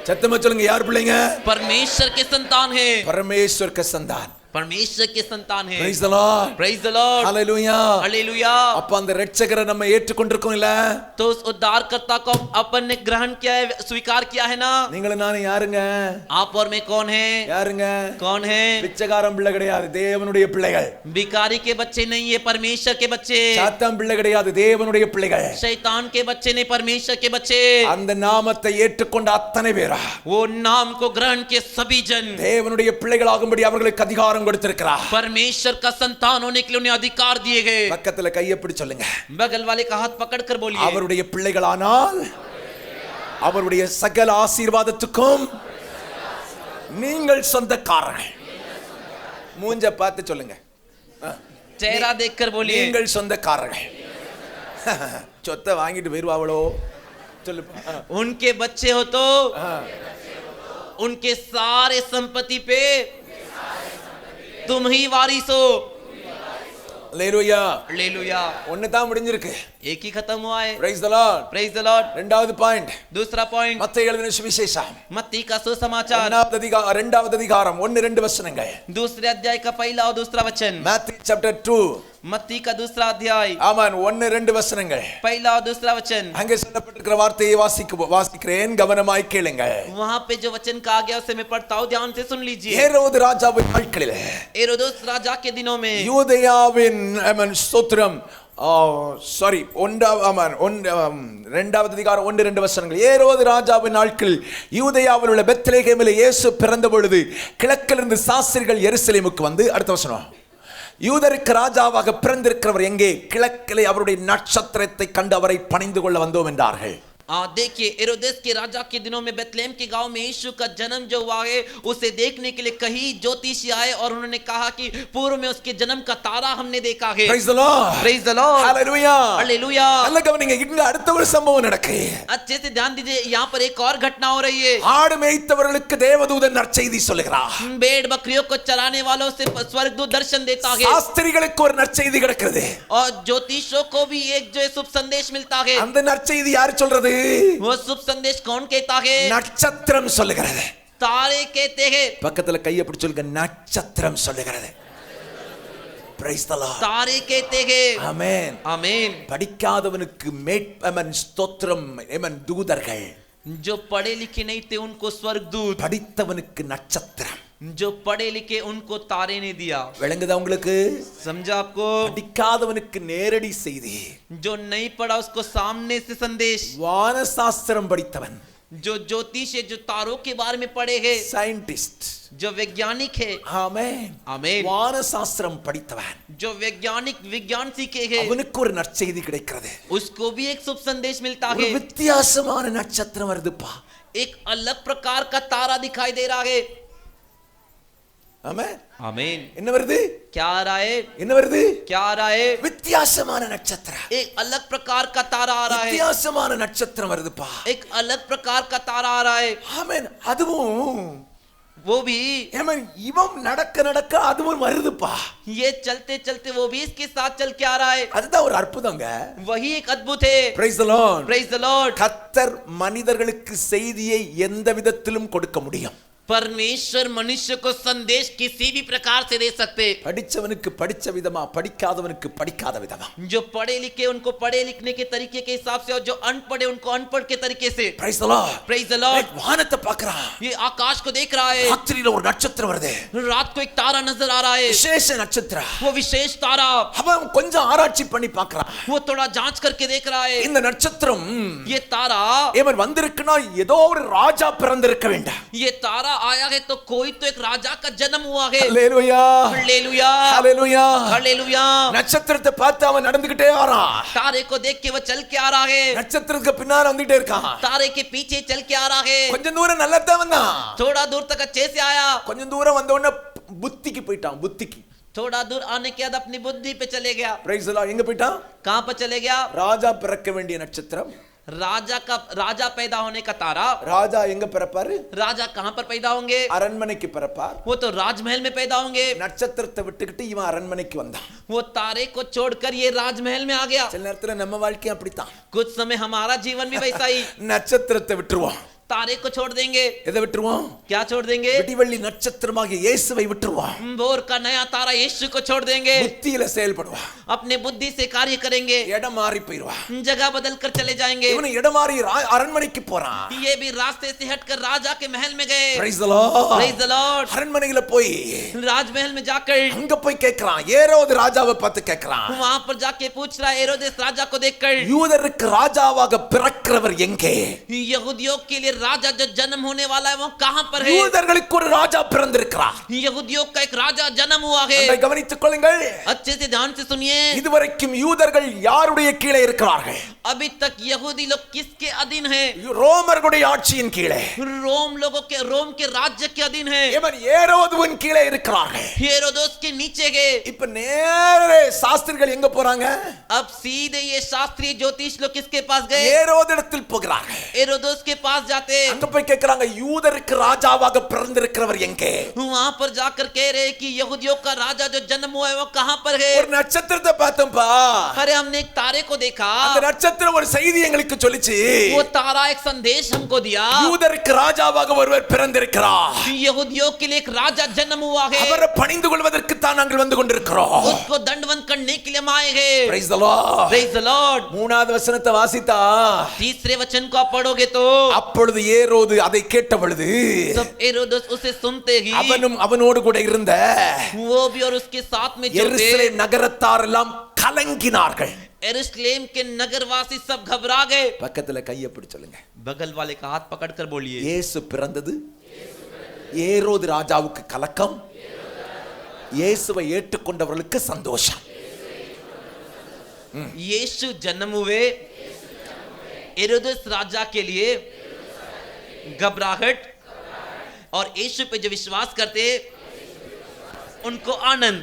B: சத்தமா சொல்லுங்க. யார் பிள்ளைங்க?
A: परमेश्वर के संतान है.
B: परमेश्वर का संतान.
A: परमेश्वर के संतान है.
B: Praise the Lord.
A: Praise the Lord.
B: Hallelujah.
A: Hallelujah.
B: அப்ப அந்த இரட்சகரை நம்ம ஏற்றுக்கொண்டிருக்கோம் இல்ல?
A: तो उस उद्धारकर्ता को अपन ने ग्रहण किया है, स्वीकार किया है ना?
B: நீங்களும் நானும் யாருங்க?
A: आप और मैं कौन है?
B: யாருங்க?
A: कौन है?
B: பிச்சைக்காரன் பிள்ளை கிடையாது, தேவனுடைய பிள்ளைகள்.
A: भिखारी के बच्चे नहीं है, परमेश्वर के बच्चे.
B: சாத்தான் பிள்ளை கிடையாது, தேவனுடைய பிள்ளைகள்.
A: शैतान के बच्चे नहीं, परमेश्वर के बच्चे.
B: அந்த நாமத்தை ஏற்றுக்கொண்ட அத்தனை பேரா
A: वो नाम को ग्रहण के सभी जन
B: தேவனுடைய பிள்ளைகளாகும்படி அவர்களுக்கு அதிகாரம் கொடுத்திருக்கிறார்.
A: परमेश्वर का संतान होने के लिए उन्हें अधिकार दिए गए.
B: பக்கத்துல கையை பிடிச்சு சொல்லுங்க.
A: बगल वाले का हाथ पकड़कर बोलिए.
B: அவருடைய பிள்ளைகளானால் அவருடைய சகல ஆசீர்வாதத்துக்கும் நீங்கள் சொந்தக்காரர்கள். மூஞ்ச பார்த்து சொல்லுங்க.
A: चेहरा देखकर बोलिए.
B: நீங்கள் சொந்தக்காரர்கள். சொத்தை வாங்கிட்டு போயிருவாங்களோ சொல்லு.
A: उनके बच्चे हो तो उनके सारे संपत्ति पे तुम ही वारिस हो.
B: அல்லேலூயா.
A: हालेलुया.
B: ஒன்னு தான் முடிஞ்சிருக்கு.
A: एक ही खत्म हुआ है.
B: Praise the Lord.
A: Praise the Lord.
B: இரண்டாவது பாயிண்ட்.
A: दूसरा पॉइंट
B: மத்தேயு எழுதின சுவிசேஷம்
A: मत्ती का सुसमाचार
B: இரண்டாவது அதிகாரம் 1-2 வசனங்கள்.
A: दूसरे अध्याय का पहला और दूसरा वचन.
B: Matthew chapter 2.
A: मत्ती का दूसरा अध्याय
B: ஆமாம் 1-2 வசனங்கள்.
A: पहला और दूसरा वचन.
B: அங்கே சொல்லப்பட்டிருக்கிற வார்த்தையை வாசிக்கிறேன், கவனமாய் கேளுங்கள்.
A: वहां पे जो वचन कहा गया उसे मैं पढ़ता हूं, ध्यान से सुन लीजिए.
B: हेरोद ராஜாவின் நாட்களிலே
A: हेरोदेस राजा के दिनों में
B: யூதேயாவின் ஸ்தோத்திரம் இரண்டாவது அதிகாரம் 1-2 வசனங்கள். ஏரோது ராஜாவின் நாட்களில் யூதேயாவில் உள்ள பெத்லகேமிலே இயேசு பிறந்த பொழுது கிழக்கிலிருந்து சாஸ்திரிகள் எருசலேமுக்கு வந்து, அடுத்த வசனம், யூதருக்கு ராஜாவாக பிறந்திருக்கிறவர் எங்கே? கிழக்கிலே அவருடைய நட்சத்திரத்தை கண்டு அவரை பணிந்து கொள்ள வந்தோம் என்றார்கள்.
A: देखिए हेरोदेस के राजा के दिनों में बेथलेहम के गांव में यीशु का जन्म जो हुआ है उसे देखने के लिए कई ज्योतिषी आए और उन्होंने कहा कि पूर्व में उसके जन्म का तारा हमने देखा है.
B: Praise the Lord.
A: Praise the Lord.
B: Hallelujah.
A: Hallelujah.
B: நல்ல கவனிங்க. இங்க அடுத்த ஒரு சம்பவம் நடக்குது.
A: अच्छे से ध्यान दीजिए, यहाँ पर एक और घटना हो रही है.
B: ஆடு மேய்த்தவர்களுக்கு தேவதூதன் நற்செய்தி சொல்லுகிறார்.
A: भेड़ बकरियों को चराने वालों से स्वर्गदूत दर्शन देता है.
B: சாஸ்திரிகளுக்கு ஒரு நற்செய்தி கிடைக்கிறது.
A: और ज्योतिषों को भी एक जो शुभ संदेश मिलता है.
B: அந்த நற்செய்தி யார் சொல்றது?
A: वो शुभ संदेश कौन कहता है?
B: நட்சத்திரம் சொல்லுகிறது.
A: तारे कहते हैं,
B: பக்கத்துல கையை பிடிச்சு சொல்லுங்க, நட்சத்திரம் சொல்லுகிறது. Praise the Lord.
A: तारे कहते हैं.
B: ஆமென்.
A: आमीन.
B: படிக்காதவனுக்கு ஆமென் ஸ்தோத்திரம். ஆமென் தூதர்கள்.
A: जो पढ़े लिखे नहीं थे उनको स्वर्गदूत,
B: படித்தவனுக்கு நட்சத்திரம்.
A: जो पढ़े लिखे उनको तारे ने दिया.
B: விளங்குதா உங்களுக்கு?
A: समझा आपको?
B: படிக்காதவனுக்கு நேரடி செய்தி.
A: जो नहीं पढ़ा उसको सामने से संदेश.
B: வானசாஸ்திரம் படித்தவன்,
A: जो ज्योतिष है, जो तारों के बारे में पढ़े हैं,
B: சயின்டிஸ்ட்,
A: जो वैज्ञानिक है.
B: ஆமென்.
A: आमीन.
B: வானசாஸ்திரம் படித்தவன்,
A: जो वैज्ञानिक विज्ञान सीखे हैं,
B: அவனுக்கு ஒரு நற்செய்தி கிடைக்கிறது.
A: उसको भी एक शुभ संदेश मिलता
B: ஒரு
A: है.
B: வித்தியாசமான நட்சத்திரம் வருதுப்பா.
A: एक अलग प्रकार का तारा दिखाई दे रहा है.
B: ஆமென்.
A: आमीन.
B: என்ன வருது?
A: क्या आ रहा है?
B: என்ன வருது?
A: क्या आ रहा है?
B: வித்தியாசமான நட்சத்திரம்.
A: एक अलग प्रकार का तारा आ रहा है.
B: வித்தியாசமான நட்சத்திரம் வருதுப்பா.
A: एक अलग प्रकार का तारा आ रहा है.
B: ஆமென். அதுவும்
A: वो भी,
B: ஆமென், இவன் நடக்க நடக்க அதுவும் வருதுப்பா.
A: ये चलते चलते वो भी इसके साथ चल के आ रहा है.
B: அதுதான் ஒரு அற்புதங்க.
A: वही एक अद्भुत है.
B: Praise the Lord.
A: Praise the Lord.
B: கர்த்தர் மனிதர்களுக்கு செய்தியை எந்த விதத்திலும் கொடுக்க முடியும்.
A: परमेश्वर मनुष्य को संदेश किसी भी प्रकार से दे सकते.
B: படிச்சவனுக்கு படிச்ச விதமா, படிக்காதவனுக்கு படிக்காத விதமா.
A: जो पढ़े लिखे उनको पढ़े लिखने के तरीके के हिसाब से, और जो अनपढ़े उनको अनपढ़ के तरीके से.
B: Praise the Lord.
A: Praise the Lord.
B: வானத்தை பார்க்கறான்.
A: ये आकाश को देख रहा है.
B: ராத்திரியில ஒரு நட்சத்திரம் வருது.
A: रात को एक तारा नजर आ रहा है.
B: விசேஷ நட்சத்திரம்.
A: वो विशेष तारा.
B: அவன் கொஞ்சம் ஆராய்ச்சி பண்ணி பார்க்கறான்.
A: वो थोड़ा जांच करके देख रहा है.
B: இந்த நட்சத்திரம்
A: ये तारा,
B: இவன் வந்திருக்குனா ஏதோ ஒரு ராஜா பிறந்திருக்க வேண்டும்.
A: ये तारा आया है तो कोई तो एक राजा का जन्म हुआ है.
B: ஹalleluya.
A: हालेलुया.
B: ஹalleluya.
A: हालेलुया.
B: நட்சத்திரத்தை பார்த்து அவன் நடந்துக்கிட்டே வரான்.
A: तारे को देख के वो चल के आ रहा है.
B: நட்சத்திரத்துக்கு பின்னால வந்துட்டே இருக்கான்.
A: तारे के पीछे चल के आ रहा है.
B: கொஞ்சம் தூரம் நல்லா தான் வந்தான்.
A: थोड़ा दूर तक अच्छे से आया.
B: கொஞ்சம் தூரம் வந்த உடனே புத்திக்கு போயிட்டான். புத்திக்கு.
A: थोड़ा दूर आने के बाद अपनी बुद्धि पे चले गया.
B: Praise the Lord. எங்க போயிட்டான்?
A: कहां पर चले गया?
B: ராஜா பிறக்க வேண்டிய நட்சத்திரம்.
A: राजा पैदा होने का तारा.
B: ராஜா எங்க பிறப்பாரு?
A: राजा कहां पर पैदा होंगे?
B: அரண்மனைக்கு பிறப்பார்.
A: वो तो राजमहल में पैदा होंगे.
B: நட்சத்திரத்தை விட்டுக்கிட்டு இவன் அரண்மனைக்கு வந்தான்.
A: वो तारे को छोड़कर ये राजमहल में आ गया.
B: சில நேரத்துல நம்ம வாழ்க்கை அப்படித்தான்.
A: कुछ समय हमारा जीवन भी वैसा ही.
B: நட்சத்திரத்தை விட்டுருவோம்.
A: तारे को छोड़ देंगे.
B: எதை விட்டுருவோம்?
A: क्या छोड़ देंगे?
B: விடிவெள்ளி நட்சத்திரமாகிய இயேசுவை விட்டுருவோம்.
A: भोर का नया तारा यीशु को छोड़ देंगे.
B: புத்தியில செயல்படுவான்.
A: अपने बुद्धि से कार्य करेंगे.
B: இடம் மாறி போயிடுவான்.
A: जगह बदल कर चले जाएंगे.
B: இவன் இடம் மாறி அரண்மனைக்கு போறான்.
A: ये भी रास्ते से हटकर राजा के महल में गए.
B: Praise the Lord.
A: Praise the Lord.
B: அரண்மனையில போய்
A: राजमहल में जाकर
B: அங்க போய் கேக்குறான். ஏரோது ராஜாவை பார்த்து கேக்குறான்.
A: वहां पर जाके पूछ रहा है हेरोदेस राजा को देखकर,
B: யூதருக்கு ராஜாவாக பிறக்கிறவர் எங்கே?
A: यहूदियों के लिए राजा जो जन्म होने वाला है वो कहां पर है?
B: யூதர்களுக்கு ஒரு ராஜா பிறந்திருக்கிறார்.
A: यहूदियों का एक राजा जन्म हुआ है.
B: அதை கவனித்துக் கொள்ளுங்கள்.
A: अच्छे से ध्यान से सुनिए.
B: இதுவரைக்கும் யூதர்கள் யாருடைய கீழே இருக்கிறார்கள்?
A: अभी तक यहूदी लोग किसके अधीन हैं?
B: ரோமர்களுடைய ஆட்சியின் கீழே.
A: रोम के राज्य के अधीन है.
B: இவன் ஏரோதுவின் கீழே இருக்கிறார்கள்.
A: हेरोदेस के नीचे गए.
B: இப்ப நேரே சாஸ்திரிகள் எங்க போறாங்க?
A: अब सीधे ये शास्त्रीय ज्योतिष लोग किसके पास गए?
B: ஏரோதிடத்தில் போகிறார்கள்.
A: हेरोदेस के पास जाते.
B: அங்க போய் கேக்குறாங்க, யூதருக்கு ராஜாவாக பிறந்திருக்கிறவர் எங்கே?
A: वहां पर जाकर कह रहे कि यहूदियों का राजा जो जन्म हुआ है वो कहां पर है?
B: ஒரு நட்சத்திரத்தை பார்த்தோம்பா.
A: अरे हमने एक तारे को देखा.
B: அந்த நட்சத்திரம் ஒரு செய்தி எங்களுக்கு சொல்லிச்சு.
A: वो तारा एक संदेश हमको दिया.
B: யூதருக்கு ராஜாவாக ஒருவர் பிறந்திருக்கிறார்.
A: यहूदियों के लिए एक राजा जन्म हुआ है.
B: அவரை பணிந்து கொள்வதற்கு தான் நாங்கள் வந்து கொண்டிருக்கிறோம்.
A: उसको दंडवत करने के लिए हम आए हैं.
B: Praise the Lord.
A: Praise the Lord.
B: மூணாவது வசனத்தை வாசித்தா,
A: तीसरे वचन को आप पढ़ोगे तो
B: அப்பொழுது ஏரோது அதை கேட்ட பொழுது
A: जब हेरोदेस उसे सुनते ही
B: அவனும் அவனோடு கூட இருந்த
A: वो भी और उसके साथ में जो थे
B: எருசலேம் நகரத்தார் எல்லாம் கலங்கினார்கள்.
A: यरूशलेम के नगरवासी सब घबरा गए.
B: பக்கத்துல கையை பிடிச்சு சொல்லுங்க,
A: बगल वाले का हाथ पकड़कर बोलिए,
B: இயேசு பிறந்தது. ஏரோது ராஜாவுக்கு கலக்கம், இயேசுவை ஏற்றுக்கொண்டவர்களுக்கு சந்தோஷம்.
A: यीशु जन्म हुए, हेरोदेस राजा के लिए घबराहट, और यीशु पे जो विश्वास करते उनको आनंद.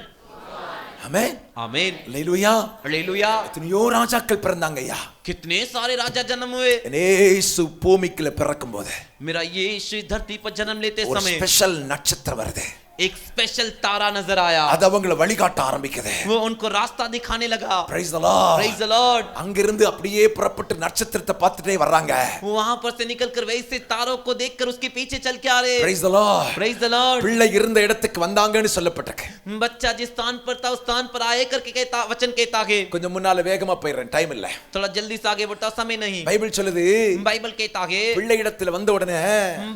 B: ஆமென்.
A: आमीन.
B: அல்லேலூயா.
A: हालेलुया.
B: எத்தனையோ ராஜாக்கள் பிறந்தாங்க ஐயா.
A: कितने सारे राजा जन्म हुए.
B: இயேசு பூமிக்குள்ள பிறக்கும்போது
A: मेरा यीशु धरती पर जन्म लेते
B: ஒரு
A: समय
B: ஸ்பெஷல் நட்சத்திரம் வருது.
A: एक स्पेशल तारा नजर आया।
B: அது அவங்களை வழிகாட்ட ஆரம்பிக்குது.
A: वो उनको रास्ता दिखाने लगा।
B: Praise the Lord.
A: Praise the Lord.
B: அங்கிருந்து அப்படியே புறப்பட்டு நட்சத்திரத்தை பார்த்துட்டே வர்றாங்க.
A: वहां पर से निकलकर वैसे तारों को देखकर उसके पीछे चल के आ रहे।
B: Praise the Lord.
A: Praise the Lord.
B: பிள்ளை இருந்த இடத்துக்கு வந்தாங்கன்னு சொல்லப்பட்டிருக்கு.
A: बच्चा जिस स्थान पर था उस स्थान पर आए करके कहता वचन कहता है।
B: கொஞ்சம் முன்னால வேகமா போயிடுறேன், டைம் இல்ல.
A: थोड़ा जल्दी से आगे बढ़ता, समय नहीं।
B: பைபிள் சொல்லுது
A: बाइबल कहता है
B: பிள்ளை இடத்துல வந்த உடனே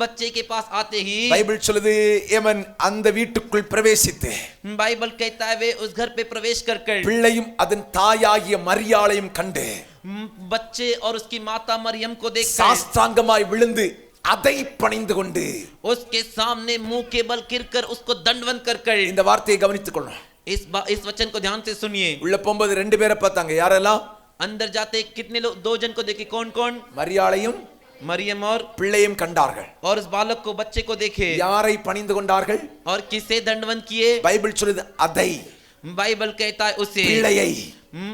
A: बच्चे के पास आते ही
B: பைபிள் சொல்லுது ஏமன் அந்த வீட்டுக்குள் பிரவேசித்து
A: बाइबल कहता है वे उस घर पे प्रवेश कर
B: பிள்ளையும் அதன் தாயாகிய மரியாளையும் கண்டு
A: बच्चे और उसकी माता मरियम को देख
B: சாஷ்டாங்கமாய் விழுந்து அதை பணிந்து கொண்டு
A: उसके सामने मुंह के बल गिरकर उसको दंडवत कर
B: இந்த வார்த்தையை கவனித்துக் கொள்ளணும்.
A: इस वचन को ध्यान से सुनिए।
B: உள்ள போகும்போது ரெண்டு பேரை பார்த்தாங்க. யாரெல்லாம்?
A: अंदर जाते कितने लोग? दो जन को देखे। कौन कौन?
B: மரியாளையும்
A: मरियम और
B: பிள்ளையும் கண்டார்கள்.
A: और उस बालक को, बच्चे को देखे।
B: யாரை பணிந்து கொண்டார்கள்?
A: और किसे दंडवत किए?
B: பைபிள் சொல்லுது அதை,
A: बाइबल कहता है उसे,
B: பிள்ளையை,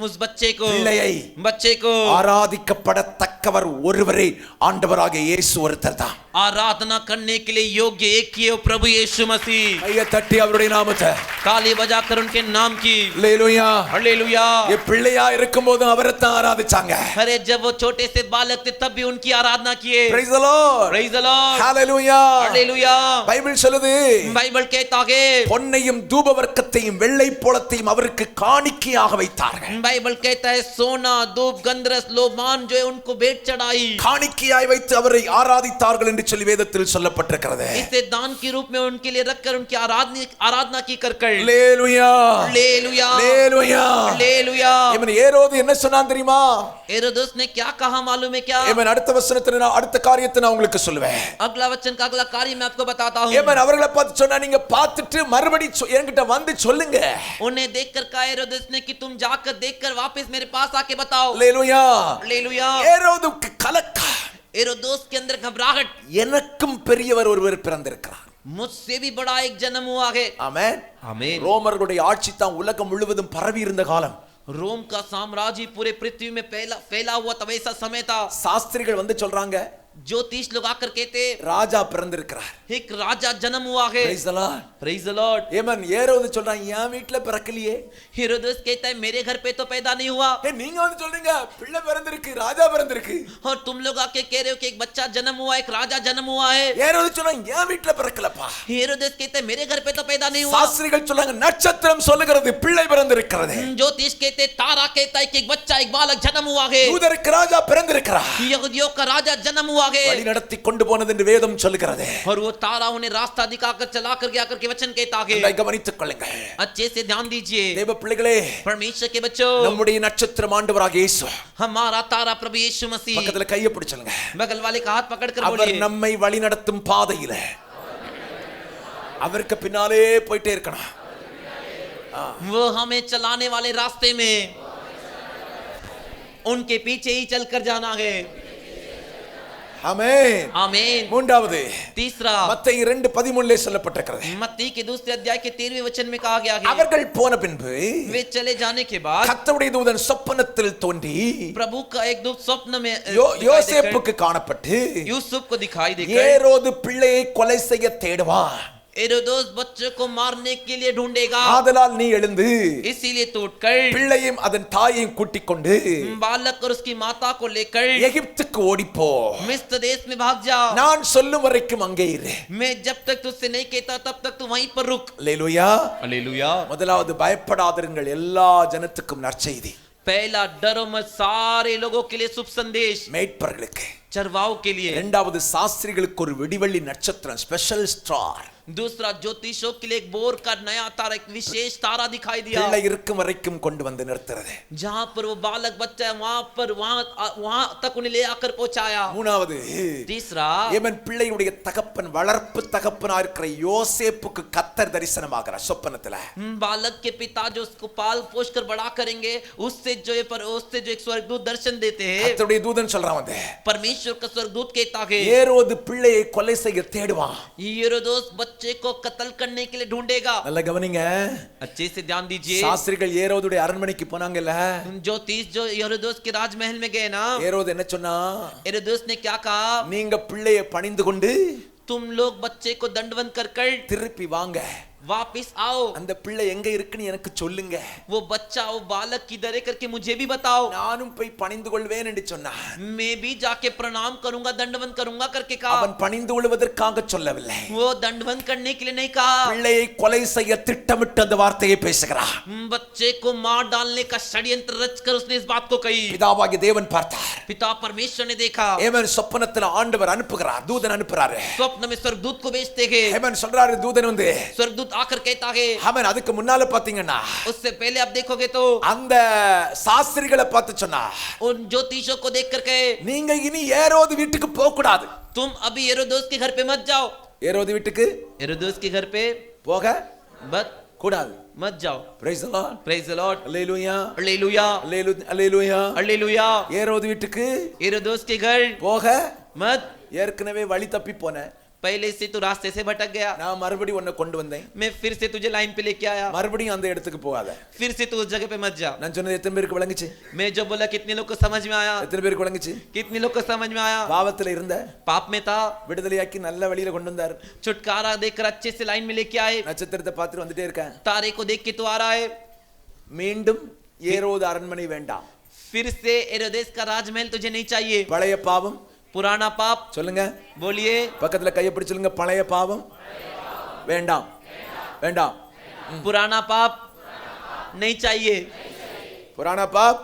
A: उस बच्चे को,
B: பிள்ளையை
A: बच्चे को
B: ஆராதிக்கப்படத்தக்கவர் ஒருவரே ஆண்டவராகிய இயேசு ஒருத்தர் தான்.
A: आराधना करने के लिए योग्य एक ही है, प्रभु यीशु मसीह।
B: கையை தட்டி அவருடைய நாமத்தை
A: ताली बजाकर उनके नाम की
B: அல்லேலூயா
A: हालेलुया।
B: ये பிள்ளையா இருக்கும்போது அவரை தான் ஆராதிச்சாங்க.
A: अरे जब वो छोटे से बालक थे तब भी उनकी आराधना किए।
B: Praise the Lord.
A: Praise the Lord.
B: Hallelujah.
A: Hallelujah.
B: Bible சொல்லுது
A: बाइबल कहता है
B: பொன்னையும் தூபவர்க்கத்தையும் வெள்ளை போளத்தையும் அவருக்கு காணிக்கையாக வைத்தார்கள்.
A: बाइबल कहता है सोना, धूप, गंधरस, लोबान जो है उनको भेंट चढ़ाई।
B: காணிக்கையாய் வைத்து அவரை ஆராதித்தார்கள் என்று சொல்லி வேதத்தில் சொல்லப்பட்டிருக்கிறது.
A: इसे दान के रूप में उनके लिए रखकर उनकी आराधना की कर
B: हालेलुया
A: हालेलुया
B: हालेलुया
A: हालेलुया।
B: இவன் ஏரோது என்ன சொன்னான் தெரியுமா?
A: हेरोदेस ने क्या कहा मालूम है क्या?
B: இவன் அடுத்த வசனத்துல நான் அடுத்த காரியத்தை நான் உங்களுக்கு சொல்லுவேன்.
A: अगला वचन का अगला कार्य मैं आपको बताता हूं।
B: இவன் அவர்களை பார்த்து சொன்னா நீங்க பார்த்துட்டு மறுபடி என்கிட்ட வந்து சொல்லுங்க.
A: उन्हें देखकर कहा हेरोदेस ने कि तुम जाकर देखकर वापस मेरे पास आके बताओ।
B: Hallelujah
A: hallelujah.
B: ஏரோதுக்கு கலக்கம்.
A: हेरोदेस के अंदर घबराहट।
B: எனக்கும் பெரியவர் ஒருவர் பிறந்திருக்கிறார்.
A: मुझसे भी बड़ा एक जन्म हुआ है।
B: ஆமென்
A: आमीन।
B: ரோமர்களுடைய ஆட்சி தான் உலகம் முழுவதும் பரவி இருந்த காலம்.
A: रोम का साम्राज्य पूरे पृथ्वी में फैला हुआ तब ऐसा समय था।
B: சாஸ்திரிகள் வந்து சொல்றாங்க
A: ज्योतिष लोग आकर कहते
B: ராஜா பிறந்திருக்கிறார்.
A: एक राजा जन्म हुआ है।
B: Praise the Lord.
A: Praise the Lord.
B: ஏமன் ஏரோது சொல்றான் என் வீட்ல பிறக்கலையே.
A: हेरोदेस कहता है मेरे घर पे तो पैदा नहीं हुआ।
B: நீங்க வந்து சொல்றீங்க பிள்ளை பிறந்திருக்கு, ராஜா பிறந்திருக்கு.
A: और तुम लोग आके कह रहे हो कि एक बच्चा जन्म हुआ, एक राजा जन्म हुआ है।
B: ஏரோது சொல்றான் என் வீட்ல பிறக்கலப்பா.
A: हेरोदेस कहते हैं मेरे घर पे तो पैदा नहीं हुआ।
B: சாஸ்திரிகள் சொல்றாங்க நட்சத்திரம் சொல்லுகிறது பிள்ளை பிறந்திருக்கிறது.
A: ज्योतिष कहते, तारा कहता है कि एक बच्चा, एक बालक जन्म हुआ है।
B: யூதருக்கு ராஜா பிறந்திருக்கிறார்.
A: यहूदियों का राजा जन्म हुआ है।
B: வழி நடத்தி கொண்டு போனது என்று வேதம் சொல்லுகிறது.
A: और वो तारा उन्हें रास्ता दिखाकर चला कर गया करके वचन कहता है।
B: இதை கவனித்துக் கொள்ளுங்கள்.
A: अच्छे से ध्यान दीजिए
B: தேவ பிள்ளைகளே,
A: परमेश्वर के बच्चों,
B: நம்முடைய நட்சத்திரம் ஆண்டவராகிய இயேசு.
A: हमारा तारा प्रभु यीशु मसीह।
B: பக்கத்துல கையை பிடிச்சலுங்க.
A: बगल वाले का हाथ पकड़कर
B: அவர்
A: बोलिए,
B: நம்மை வழி நடத்தும் பாதையில அவருக்கு பின்னாலே போயிட்டே இருக்கணும்.
A: वो हमें चलाने वाले रास्ते में उनके पीछे ही चलकर जाना है।
B: ஆமென்
A: आमीन।
B: மூன்றாவது
A: तीसरा,
B: மத்தேயு 2:13 சொல்லப்பட்டிருக்கிறது.
A: मत्ती के दूसरे अध्याय के 13वें वचन में कहा गया है,
B: அவர்கள் போன பின்பு
A: वे चले जाने के बाद
B: கர்த்தருடைய தூதன் சொப்பனத்தில் தோன்றி
A: प्रभु का एक दूत स्वप्न में
B: யோசேப்புக்கு காணப்பட்டு
A: यूसुफ को दिखाई देकर,
B: ஏரோது பிள்ளையை கொலை செய்ய தேடுவான்,
A: हेरोदेस बच्चे को मारने के लिए ढूंढेगा,
B: ஆதலால் நீ எழுந்து
A: इसीलिए तू उठकर
B: பிள்ளையும் அதன் தாயையும் கூட்டிக் கொண்டு
A: बालक और उसकी माता को लेकर
B: எகிப்துக்கு ஓடிப்போ,
A: मिस्र देश में भाग जा।
B: நான் சொல்லும் வரைக்கும் அங்கே இரு.
A: मैं जब तक तुझसे नहीं कहता तब तक तू वहीं पर रुक।
B: அல்லேலூயா.
A: हालेलुया।
B: முதலாவது பயப்படாதிருங்கள், எல்லா ஜனத்துக்கும் நற்செய்தி.
A: पहला, डरो मत, सारे लोगों के लिए शुभ संदेश,
B: மேய்ப்பர்களுக்கு.
A: चरवाओं के लिए।
B: இரண்டாவது சாஸ்திரிகளுக்கு ஒரு விடிவெள்ளி நட்சத்திரம், ஸ்பெஷல் ஸ்டார்.
A: दूसरा, ज्योतिषों के लिए एक बोर का नया तारा, एक विशेष तारा दिखाई दिया।
B: பிள்ளை இருக்கும் வரைக்கும் கொண்டு வந்து நிறுத்துறது.
A: जहां पर वो बालक बच्चा है वहां तक उन्हें ले आकर पहुंचाया।
B: மூணாவது,
A: तीसरा,
B: ஏமன் பிள்ளையுடைய தகப்பன் வளர்ப்பு தகப்பனா இருக்கிற யோசேப்புக்கு கர்த்தர் தரிசனமாகிறார் சொப்பனத்துல.
A: बालक के पिता जो उसको पाल पोष कर बड़ा करेंगे, उससे जो एक स्वर्गदूत दर्शन देते हैं।
B: கர்த்தருடைய தூதன் சொல்றான் வந்து
A: परमेश्वर का स्वर्गदूत कहता है,
B: ஏரோது பிள்ளையை கொலை செய்ய தேடுவான்.
A: हेरोदेस बच्चे को कत्ल करने के लिए ढूंढेगा।
B: நல்ல கவனிங்க.
A: अच्छे से ध्यान दीजिए।
B: சாஸ்திரிகள் ஏரோதுடைய அரண்மனைக்கு போனாங்கல்ல,
A: ज्योतिष जो हेरोदेस के राजमहल में गए ना,
B: ஏரோது என்ன சொன்னா,
A: हेरोदेस ने क्या कहा,
B: நீங்க பிள்ளையை பணிந்து கொண்டு
A: तुम लोग बच्चे को दंडवत कर
B: திருப்பி வாங்க,
A: वापिस आओ।
B: அந்த பிள்ளை எங்க இருக்குன்னு எனக்கு சொல்லுங்க,
A: वो बच्चा वो बालक किधर है करके मुझे भी बताओ,
B: நானும் போய் பணிந்து கொள்வேன் என்று சொன்னான்.
A: मैं भी जाके प्रणाम करूंगा दंडवंद करूंगा करके कहा।
B: அவன் பணிந்து கொள்வதற்காக சொல்லவில்லை,
A: वो दंडवंद करने के लिए नहीं कहा।
B: பிள்ளையை கொலை செய்ய திட்டமிட்டு அந்த வார்த்தையை பேசுகிறார்.
A: बच्चे को मार डालने का षड्यंत्र रचकर उसने इस बात को कही।
B: பிதாவாகிய தேவன் பார்த்தார்.
A: पिता परमेश्वर ने देखा।
B: ஏமன் சொப்பனத்துல ஆண்டவர் அனுப்புகிறார், தூதன் அனுப்புறாரு.
A: स्वप्न में स्वर्गदूत को भेजते हैं।
B: ஏமன் சொல்றாரு, தூதன் வந்து
A: स्वर्गदूत आकर कहता है।
B: அவன் அதுக்கு முன்னால பாத்தீங்கன்னா
A: उससे पहले आप देखोगे तो
B: அந்த சாஸ்திரிகளை பார்த்து சொன்னா,
A: उन ज्योतिषों को देख कर कहे,
B: நீங்க இனி ஏரோது வீட்டுக்கு போக கூடாது.
A: तुम अभी हेरोदेस के घर पे मत जाओ।
B: ஏரோது வீட்டுக்கு
A: हेरोदेस के घर पे
B: போக
A: मत
B: கூடாது.
A: मत जाओ।
B: Praise the Lord.
A: Praise the Lord.
B: Alleluia,
A: hallelujah,
B: alleluia.
A: Hallelujah.
B: ஏரோது வீட்டுக்கு
A: हेरोदेस के घर
B: போக
A: मत।
B: ஏற்கனவே வழி தப்பி போனேன்,
A: पहले से तू रास्ते से भटक गया,
B: நான் மறுபடியும் உன்னை கொண்டு வந்தேன்,
A: मैं फिर से तुझे लाइन पे लेके आया,
B: மறுபடியும் அந்த இடத்துக்கு போகாத.
A: फिर से तू उस जगह पे मत जा।
B: நான் சொன்னது எத்தனை பேருக்கு விளங்குச்சு?
A: मैं जो बोला कितने लोग को समझ में आया?
B: எத்தனை பேருக்கு விளங்குச்சு?
A: कितने लोग को समझ में आया?
B: பாவத்துல இருந்த
A: पाप में था,
B: விடுதலையாக்கி நல்ல வழியில கொண்டு வந்தார்.
A: छुटकारा देकर अच्छे से लाइन में लेके आए,
B: நட்சத்திரத்தை பார்த்துட்டு வந்துட்டே இருக்கேன்.
A: तारे को देख के तू आ रहा है।
B: மீண்டும் ஏரோது அரண்மனை வேண்டாம்.
A: फिर से हेरोदेस का राजमहल तुझे नहीं चाहिए।
B: பழைய பாவம்
A: पुराना पाप
B: சொல்லுங்க,
A: बोलिए।
B: பக்கத்துல கையை பிடிச்சு சொல்லுங்க, பழைய பாவம் வேண்டாம், வேண்டாம்.
A: पुराना पाप नहीं चाहिए।
B: புராண பாப்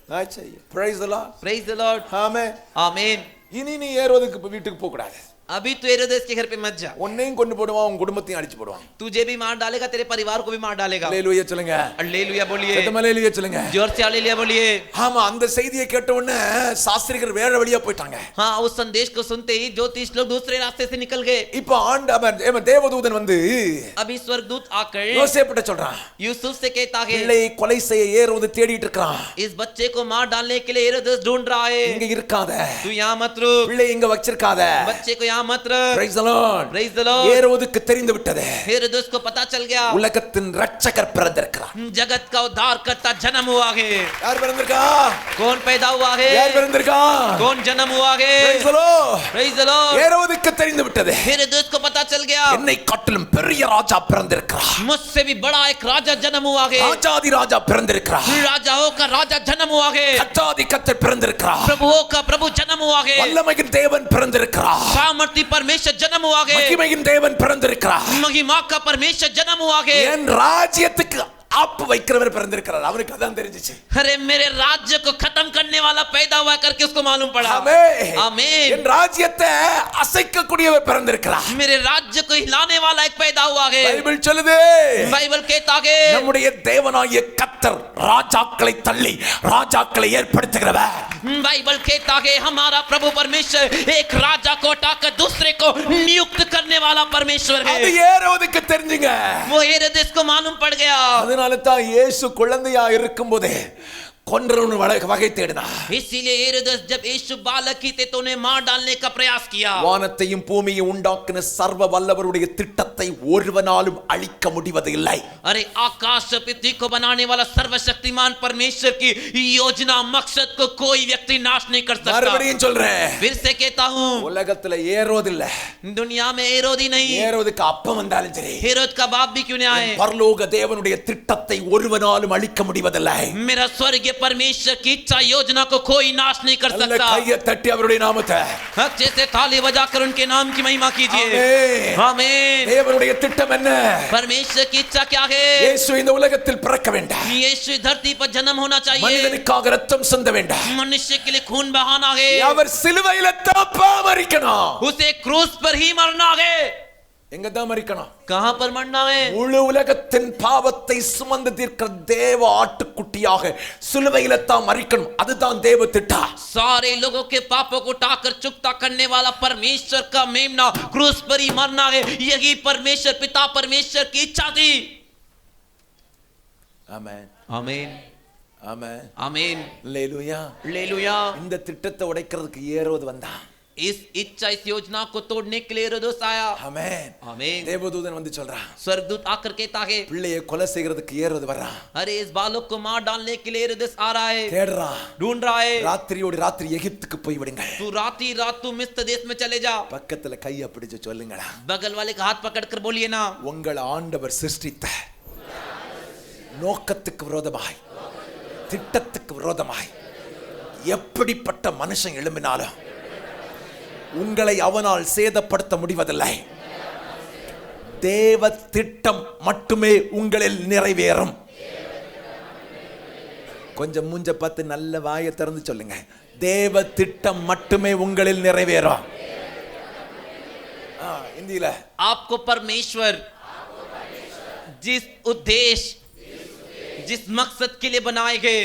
B: नहीं चाहिए. Praise the Lord.
A: Praise the Lord.
B: ஆமென்.
A: आमीन।
B: இனி நீ ஏரோதுக்கு வீட்டுக்கு போக கூடாது.
A: अभी तू हेरोदेस के घर पे मत जा।
B: உன்னையும் கொண்டு போடுவான், உன் குடும்பத்தையும் அடிச்சு போடுவான்.
A: तुझे भी मार डालेगा, तेरे परिवार को भी मार डालेगा।
B: அல்லேலூயா சொல்லுங்க,
A: हालेलुया बोलिए,
B: சத்தமா அல்லேலூயா சொல்லுங்க.
A: जोर से हालेलुया बोलिए।
B: ஆமா, அந்த செய்தியை கேட்ட உடனே சாஸ்திரிகள் வேற வழியா போயிட்டாங்க.
A: हाँ, उस संदेश को सुनते ही ज्योतिष लोग दूसरे रास्ते से निकल गए।
B: இப்போ ஆண்டவர் தேவதூதன் வந்து
A: अभी स्वर्गदूत आकर
B: யோசேப்பிட்ட சொல்றான்,
A: यूसुफ से कहता है,
B: பிள்ளையை கொலை செய்ய ஏரோது தேடிட்டு இருக்கான்,
A: इस बच्चे को मार डालने के लिए हेरोदेस ढूंढ रहा है,
B: இங்க இருக்காத,
A: तू यहाँ मत रुक,
B: பிள்ளை இங்க வச்சிருக்காத.
A: बच्चे को यहाँ मत रख।
B: Praise the Lord.
A: Praise the Lord.
B: ஏரோதுக்கு தெரிந்து விட்டது,
A: हेरोदेस को पता चल गया,
B: உலகத்தின் ரட்சகர் பிறந்திருக்கிறார்.
A: जगत का उद्धार करता जन्म हुआ है।
B: யார் பிறந்திருக்கா?
A: कौन पैदा हुआ है?
B: யார் பிறந்திருக்கா?
A: कौन जन्म हुआ है?
B: Praise the Lord.
A: Praise the Lord.
B: ஏரோதுக்கு தெரிந்து விட்டது,
A: हेरोदेस को पता चल गया,
B: என்னை காட்டிலும் பெரிய ராஜா பிறந்திருக்கிறார்,
A: मुझसे भी बड़ा एक राजा जन्म हुआ है,
B: ராஜாதி ராஜா பிறந்திருக்கிறார்,
A: राजाओं का राजा जन्म हुआ है,
B: கர்த்தாதி கர்த்தர் பிறந்திருக்கிறார்,
A: प्रभुओं का प्रभु जन्म हुआ है,
B: வல்லமையின் தேவன் பிறந்திருக்கிறார்,
A: सामर्थी परमेश्वर जन्म हुआ है,
B: மகிமையின் தேவன் பிறந்திருக்கிறார்,
A: महिमा का परमेश्वर जन्म हुआ है।
B: என் ராஜ்யத்துக்கு ஆப்பு வைக்கிறவர் பிறந்திருக்கிறார். அவருக்கு அதான் தெரிஞ்சிச்சு.
A: अरे मेरे राज्य को खत्म करने वाला पैदा हुआ करके उसको मालूम पड़ा।
B: ஆமென்.
A: आमीन।
B: என் ராஜ்யத்தை அசைக்க கூடியவர் பிறந்திருக்கிறார்.
A: मेरे राज्य को हिलाने वाला एक पैदा हुआ है।
B: பைபிள் சொல்லுது,
A: बाइबल कहता है,
B: நம்முடைய தேவனாகிய கர்த்தர் ராஜாக்களை தள்ளி ராஜாக்களை ஏற்படுத்துகிறவர்.
A: बाइबल कहता है हमारा प्रभु परमेश्वर एक राजा को हटाकर दूसरे को नियुक्त करने वाला परमेश्वर है।
B: அது ஏரோதுக்கு தெரிஞ்சுங்க.
A: वो हेरोदेस को मालूम पड़ गया।
B: அதனால தான் இயேசு குழந்தையா இருக்கும்போதே கொன்றவன் வகை தேடினார்.
A: इसीलिए हेरोदेस जब यीशु बालक ही थे तो उन्हें मार डालने का प्रयास किया।
B: வானத்தையும் பூமியையும் உண்டாக்கின சர்வ வல்லவருடைய திட்டத்தை ஒருவனாலும் அழிக்க முடிவதில்லை.
A: अरे आकाश पृथ्वी को बनाने वाला सर्वशक्तिमान परमेश्वर की योजना मकसद को कोई व्यक्ति नाश नहीं कर सकता।
B: மறுபடியும் சொல்றேன்,
A: फिर से कहता हूँ,
B: உலகத்துல ஏரோது இல்ல,
A: दुनिया में हेरोदी नहीं,
B: ஏரோதுக்கு அப்பம் வந்தாலும் சரி,
A: हेरोद का बाप भी क्यों नहीं आए,
B: பரலோக தேவனுடைய திட்டத்தை ஒருவனாலும் அழிக்க முடிவதில்லை.
A: मेरा स्वर्गीय परमेश्वर की इच्छा योजना को कोई नाश नहीं कर
B: நல்ல
A: सकता।
B: கையை தட்டி அவருடைய நாமத்தை
A: अच्छे से ताली बजाकर उनके नाम की महिमा कीजिए।
B: ஆமென்.
A: आमीन।
B: தேவனுடைய திட்டம் என்ன?
A: परमेश्वर की इच्छा क्या है?
B: இயேசு இந்த உலகத்தில் பிறக்க வேண்டாம்,
A: यीशु धरती पर जन्म होना चाहिए,
B: மனிதனுக்காக ரத்தம் சிந்த வேண்டாம்,
A: मनुष्य के लिए खून बहाना है,
B: அவர் சிலுவையில தான் மரிக்கணும்.
A: उसे क्रूस पर ही मरना है।
B: எங்க தான் மரிக்கணும்?
A: कहां पर मरना है?
B: முழு உலகத்தின் பாவத்தை சுமந்து தீர்க்கிற தேவ ஆட்டுக்குட்டியாக சிலுவையில தான் மரிக்கணும். அதுதான் தேவ திட்டம்.
A: सारे लोगों के पापों को उठाकर चुकता करने वाला परमेश्वर का मेमना क्रूस पर ही मरना है। यही परमेश्वर पिता परमेश्वर की इच्छा थी।
B: ஆமென்,
A: आमीन,
B: ஆமென்,
A: आमीन,
B: அல்லேலூயா.
A: हालेलुया।
B: இந்த திட்டத்தை உடைக்கிறதுக்கு ஏரோது வந்தான்.
A: इस इच्छा इस योजना को तोड़ने के लिए हेरोदेस आया।
B: ஆமென்.
A: आमीन।
B: தேவதூதன் வந்து சொல்றான்,
A: स्वर्गदूत आकर कहता है,
B: பிள்ளையை கொலை செய்யறதுக்கு ஏறுது வர்றான்.
A: अरे इस बालक को मार डालने के लिए हेरोदेस आ रहा है,
B: தேடுறா.
A: ढूंढ रहा है।
B: ராத்திரியோடு ராத்திரி எகிப்துக்கு போய் விடுங்க.
A: तू रात तू मिस्र देश में चले जा।
B: பக்கத்துல கைய பிடிச்சு சொல்லுங்கடா,
A: बगल वाले का हाथ पकड़कर बोलिए ना,
B: உங்கள் ஆண்டவர் சிருஷ்டித்த நோக்கத்துக்கு விரோதமாய், திட்டத்துக்கு விரோதமாய் எப்படிப்பட்ட மனுஷன் எழும்பினாலும் உங்களை அவனால் சேதப்படுத்த முடிவதில்லை. தேவ திட்டம் மட்டுமே உங்களில் நிறைவேறும். கொஞ்சம் மூஞ்ச பார்த்து நல்ல வாயை திறந்து சொல்லுங்க, தேவ திட்டம் மட்டுமே உங்களில் நிறைவேறும். हिंदीला
A: आपको परमेश्वर जिस उद्देश्य जिस मकसद के लिए बनाए गए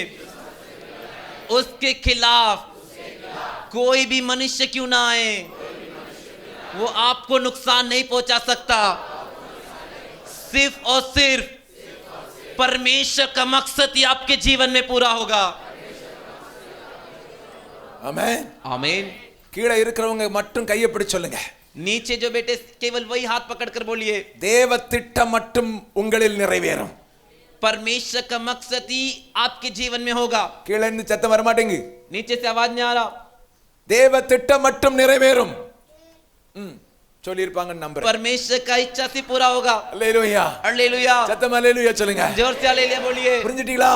A: उसके खिलाफ कोई भी मनुष्य क्यों ना आए, वो आपको नुकसान नहीं पहुंचा सकता। सिर्फ और सिर्फ परमेश्वर का मकसद ही आपके जीवन में पूरा होगा।
B: आमेन
A: आमीन।
B: கீழே இருக்கிறவங்க மட்டும் கையை பிடிச்சு சொல்லுங்க,
A: नीचे जो बेटे केवल वही हाथ पकड़कर बोलिए,
B: தேவ திட்டம் மட்டும் உங்களில் நிறைவேறும்.
A: परमेश्वर का मकसद ही आपके जीवन में होगा।
B: கீழே இருந்து சத்தம் வர மாட்டேங்குது,
A: नीचे से आवाज नहीं आ रहा।
B: தேவ திட்டம் மட்டும் நிறைவேறும் சொல்லி இருப்பாங்க நம்புறேன்.
A: परमेश्वर का इच्छा से पूरा होगा।
B: அல்லேலூயா
A: हालेलुया।
B: சத்தம் அல்லேலூயா சொல்லுங்க,
A: जोर से हालेलुया बोलिए।
B: புரிஞ்சிட்டீங்களா?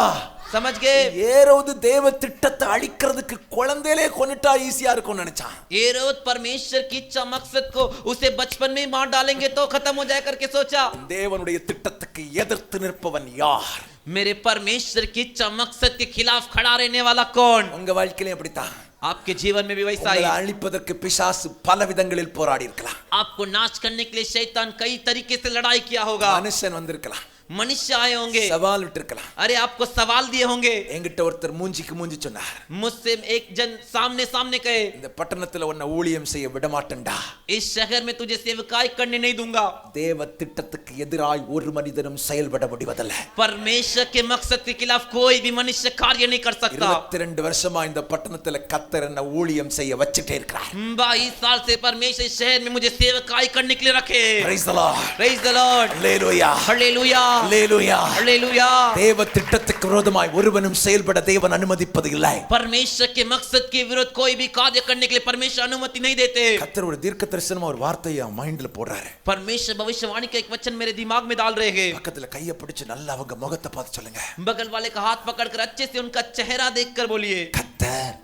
A: समझ गए?
B: ஏரோது தேவ திட்டத்தை அழிக்கிறதுக்கு குழந்தையிலே கொன்னுட்டா ஈஸியா இருக்கும்னு நினைச்சான்.
A: हेरोद परमेश्वर की इच्छा मकसद को उसे बचपन में ही मार डालेंगे तो खत्म हो जाए करके सोचा।
B: தேவனுடைய திட்டத்துக்கு எதிர்த்து நிற்பவன் யார்?
A: मेरे परमेश्वर की इच्छा मकसद के खिलाफ खड़ा रहने वाला कौन?
B: உங்க வாழ்க்கையில அப்படித்தான்.
A: आपके जीवन में भी वैसा ही।
B: உங்களை அழிப்பதற்கு பிசாசு பல விதங்களில் போராடி இருக்கலாம்.
A: आपको नाश करने के लिए शैतान कई तरीके से लड़ाई किया होगा।
B: மனுஷன் வந்திருக்கலாம்,
A: मनुष्य आए होंगे,
B: சவால் விட்டிருக்கலாம்.
A: अरे आपको सवाल दिए होंगे।
B: என்கிட்ட ஒருத்தர் மூஞ்சிக்கு மூஞ்சி சொன்னார்,
A: मुझसे एक जन सामने सामने कहे,
B: இந்த பட்டணத்துல உன்னை ஊழியம் செய்ய விட மாட்டேன்டா,
A: इस शहर में तुझे सेवकाई करने नहीं दूंगा।
B: தேவ திட்டத்துக்கு எதிராய் ஒரு மனிதனும் செயல்பட முடிவதில்லை.
A: परमेश्वर के मकसद के खिलाफ कोई भी मनुष्य कार्य नहीं कर सकता।
B: 22 வருஷமா இந்த பட்டணத்துல கர்த்தர் என்ன ஊழியம் செய்ய வச்சிட்டே இருக்கிறார்.
A: 22 साल से परमेश्वर इस शहर में मुझे सेवकाई करने के लिए रखे।
B: Praise the Lord.
A: Praise the Lord.
B: Hallelujah.
A: Hallelujah.
B: Hallelujah.
A: Hallelujah.
B: தேவ திட்டத்துக்கு விரோதமாய் ஒருவனும் செயல்பட தேவன் அனுமதிப்பது இல்லை.
A: परमेश्वर के मकसद के विरुद्ध कोई भी कार्य करने के लिए परमेश्वर अनुमति नहीं देते।
B: கர்த்தர் ஒரு தீர்க்க தரிசனமா ஒரு வார்த்தையை மைண்ட்ல போடுறாரு.
A: परमेश्वर भविष्यवाणी का एक वचन मेरे दिमाग में डाल रहे हैं।
B: பக்கத்துல கையை பிடிச்சு நல்லா அவங்க முகத்தை பார்த்து சொல்லுங்க,
A: बगल वाले का हाथ पकड़कर अच्छे से उनका चेहरा देखकर बोलिए,
B: கர்த்தர்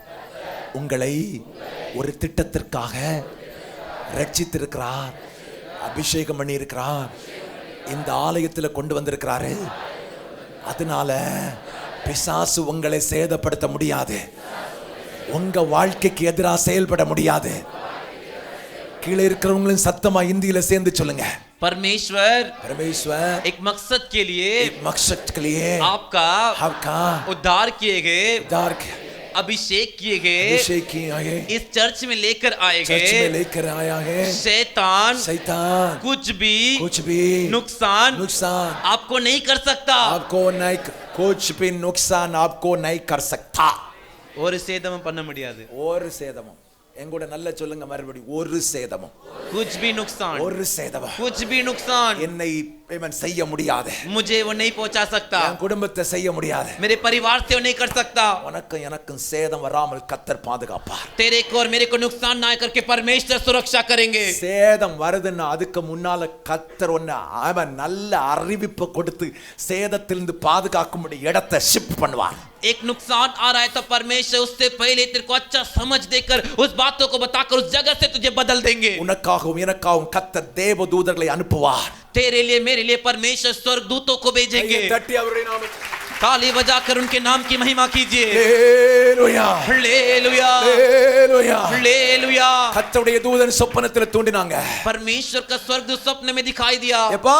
B: உங்களை ஒரு திட்டத்திற்காக ரட்சித்திருக்கிறார், அபிஷேகம் பண்ணி இருக்கிறார், இந்த ஆலயத்துல கொண்டு வந்திருக்கிறாரு. அதனால பிசாசு உங்களை சேதப்படுத்த முடியாது, உங்க வாழ்க்கைக்கு எதிராக செயல்பட முடியாது. கீழே இருக்கிறவங்களும் சத்தமா இந்தியில சேர்ந்து சொல்லுங்க,
A: परमेश्वर
B: परमेश्वर
A: एक मकसद के लिए
B: एक मकसद के लिए
A: आपका
B: आपका
A: उद्धार किए गए,
B: उद्धार
A: अभिषेक किए गए,
B: अभिषेक किया है,
A: इस चर्च में लेकर आए
B: चर्च में
A: गए।
B: लेकर आया है।
A: शैतान
B: शैतान
A: कुछ भी
B: नुकसान
A: आपको नहीं कर सकता।
B: आपको नहीं, कुछ भी नुकसान आपको नहीं कर सकता.
A: ஒரு சேதமும் பண்ண முடியாது।
B: ஒரு சேதமும் எங்கூட நல்ல சொல்லுங்க மறுபடி, ஒரு சேதமும்
A: कुछ भी नुकसान,
B: ஒரு சேதமும்
A: कुछ भी नुकसान
B: என்னை இவன் செய்ய முடியாது,
A: मुझे वो नहीं पहुंचा सकता,
B: என் குடும்பத்தை செய்ய முடியாது,
A: मेरे परिवार से वो नहीं कर सकता।
B: உனக்கும் எனக்கும் சேதம் வராமல் கர்த்தர் பாதுகாப்பார்.
A: तेरे को और मेरे को नुकसान ना करके परमेश्वर सुरक्षा करेंगे।
B: சேதம் வருதுன்னா அதுக்கு முன்னால கர்த்தர் ஒன்னு அவன் நல்ல அறிவிப்பு கொடுத்து சேதத்திலிருந்து பாதுகாக்கும்படி இடத்தை ஷிஃப்ட் பண்ணுவார்.
A: एक नुकसान आ रहा है तो परमेश्वर उससे पहले तेरे को अच्छा समझ देकर उस बातों को बताकर उस जगह से तुझे बदल देंगे।
B: உனக்காகவும் எனக்காகவும் கர்த்தர் தேவ தூதர்களை அனுப்புவார்.
A: तेरे लिए मेरे लिए परमेश्वर स्वर्गदूतों को भेजेंगे।
B: தட்டி அவருடைய நாமத்தில்
A: ताली बजाकर उनके नाम की महिमा कीजिए।
B: ஹல்லேலூயா
A: हालेलुया
B: ஹல்லேலூயா.
A: हालेलुया।
B: கர்த்தருடைய தூதன் சொப்பனத்துல தூண்டினாங்க,
A: परमेश्वर का स्वर्गदूत स्वप्न में दिखाई दिया,
B: எப்பா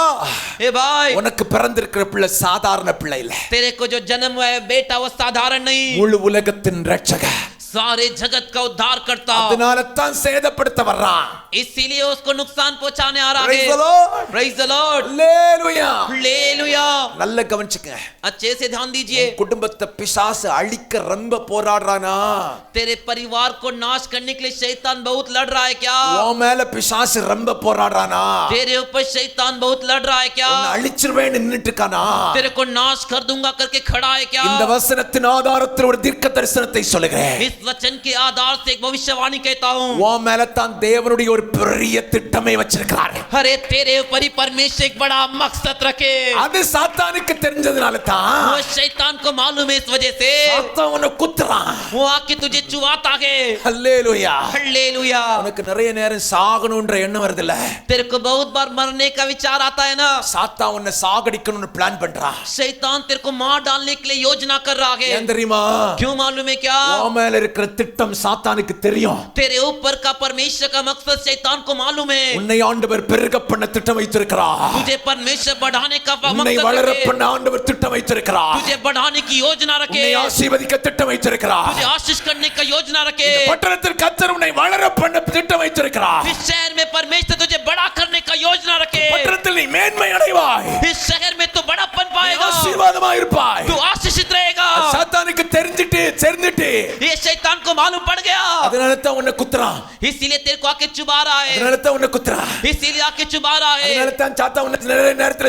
A: ए भाई
B: உனக்கு பிறந்திருக்கிற பிள்ளை சாதாரண பிள்ளை இல்ல,
A: तेरे को जो जन्म हुआ है बेटा वो साधारण नहीं,
B: முழு உலகத்தின் ரட்சகர்,
A: सारे जगत का उद्धार करता,
B: அதனால தான் சேதப்படுத்த வர்றான்.
A: इसीलिए उसको नुकसान पहुंचाने आ रहा
B: Praise the
A: है.
B: Lord.
A: Praise the Lord.
B: Hallelujah.
A: Hallelujah.
B: நல்ல கவனிச்சுங்க.
A: अच्छे से ध्यान दीजिए.
B: குடும்பத்தை பிசாசு அழிக்க ரொம்ப போராடுறானா?
A: तेरे परिवार को नाश करने के लिए शैतान बहुत लड़ रहा है क्या?
B: உன் மேல பிசாசு ரொம்ப போராடுறானா?
A: तेरे ऊपर शैतान बहुत लड़ रहा है क्या?
B: உன்னை அழிச்சிருவேன்னு நின்னுட்டு இருக்கானா?
A: तेरे को नाश कर दूंगा करके खड़ा है क्या?
B: இந்த வசனத்தின் ஆதாரத்தில் ஒரு தீர்க்க தரிசனத்தை சொல்லுகிறேன்.
A: इस वचन के आधार से एक भविष्यवाणी कहता हूँ.
B: உன் மேல தான் தேவனுடைய ஒரு பெரிய திட்டமே வச்சிருக்கார்.
A: अरे तेरे ऊपर ही परमेश्वर एक बड़ा मकसद रखे.
B: அது சாத்தானுக்கு தெரிஞ்சதுனால தான்
A: वो शैतान को मालूम है, इस वजह से
B: சாத்தான் உன்னை குத்துறான்.
A: वो आके तुझे चुवाता है.
B: ஹல்லேலூயா.
A: हालेलुया.
B: உனக்கு நிறைய நேரம் சாகணும்ன்ற எண்ணம் வருதுல்ல?
A: तेरे को बहुत बार मरने का विचार आता है ना?
B: சாத்தான் உன்னை சாகடிக்கணும்னு பிளான் பண்றான்.
A: शैतान तेरे को मार डालने के लिए योजना कर रहा है.
B: ஏன் தெரியுமா?
A: क्यों मालूम है क्या?
B: உன் மேல இருக்கிற திட்டம் சாத்தானுக்கு தெரியும்.
A: तेरे ऊपर का परमेश्वर का मकसद शैतान को मालूम है.
B: உன்னை ஆண்டவர் பெருக பண்ண திட்டம் வைத்திருக்கிறார்.
A: तुझे परमेश्वर बढ़ाने का
B: உன்னை
A: मकसद
B: வளர
A: रखे.
B: பண்ண ஆண்டவர் திட்டம் வைத்திருக்கிறார்.
A: तुझे बढ़ाने की योजना रखे.
B: உன்னை ஆசீர்வதிக்க திட்டம் வைத்திருக்கிறார்.
A: तुझे आशीष करने का योजना रखे.
B: பட்டணத்தில் கர்த்தர் உன்னை வளர பண்ண திட்டம் வைத்திருக்கிறார்.
A: इस शहर में परमेश्वर तुझे बड़ा करने का योजना रखे.
B: பட்டணத்தில் நீ மேன்மை அடைவாய்.
A: इस शहर में तू बड़ापन
B: நீ
A: पाएगा.
B: ஆசீர்வாதமாய் இருப்பாய்.
A: तू आशीषित रहेगा.
B: சாத்தானுக்கு தெரிஞ்சிட்டு
A: ये शैतान को मालूम पड़ गया,
B: அதனால தான் உன்னை குத்துறான்.
A: इसीलिए तेरे को आके चुबा रहा है.
B: அதனால தான் உன்னை குத்துறான்.
A: इसीलिए आके चुबा रहा है.
B: அதனால தான் சாத்தான் உன்னை நிறைய நேரத்துல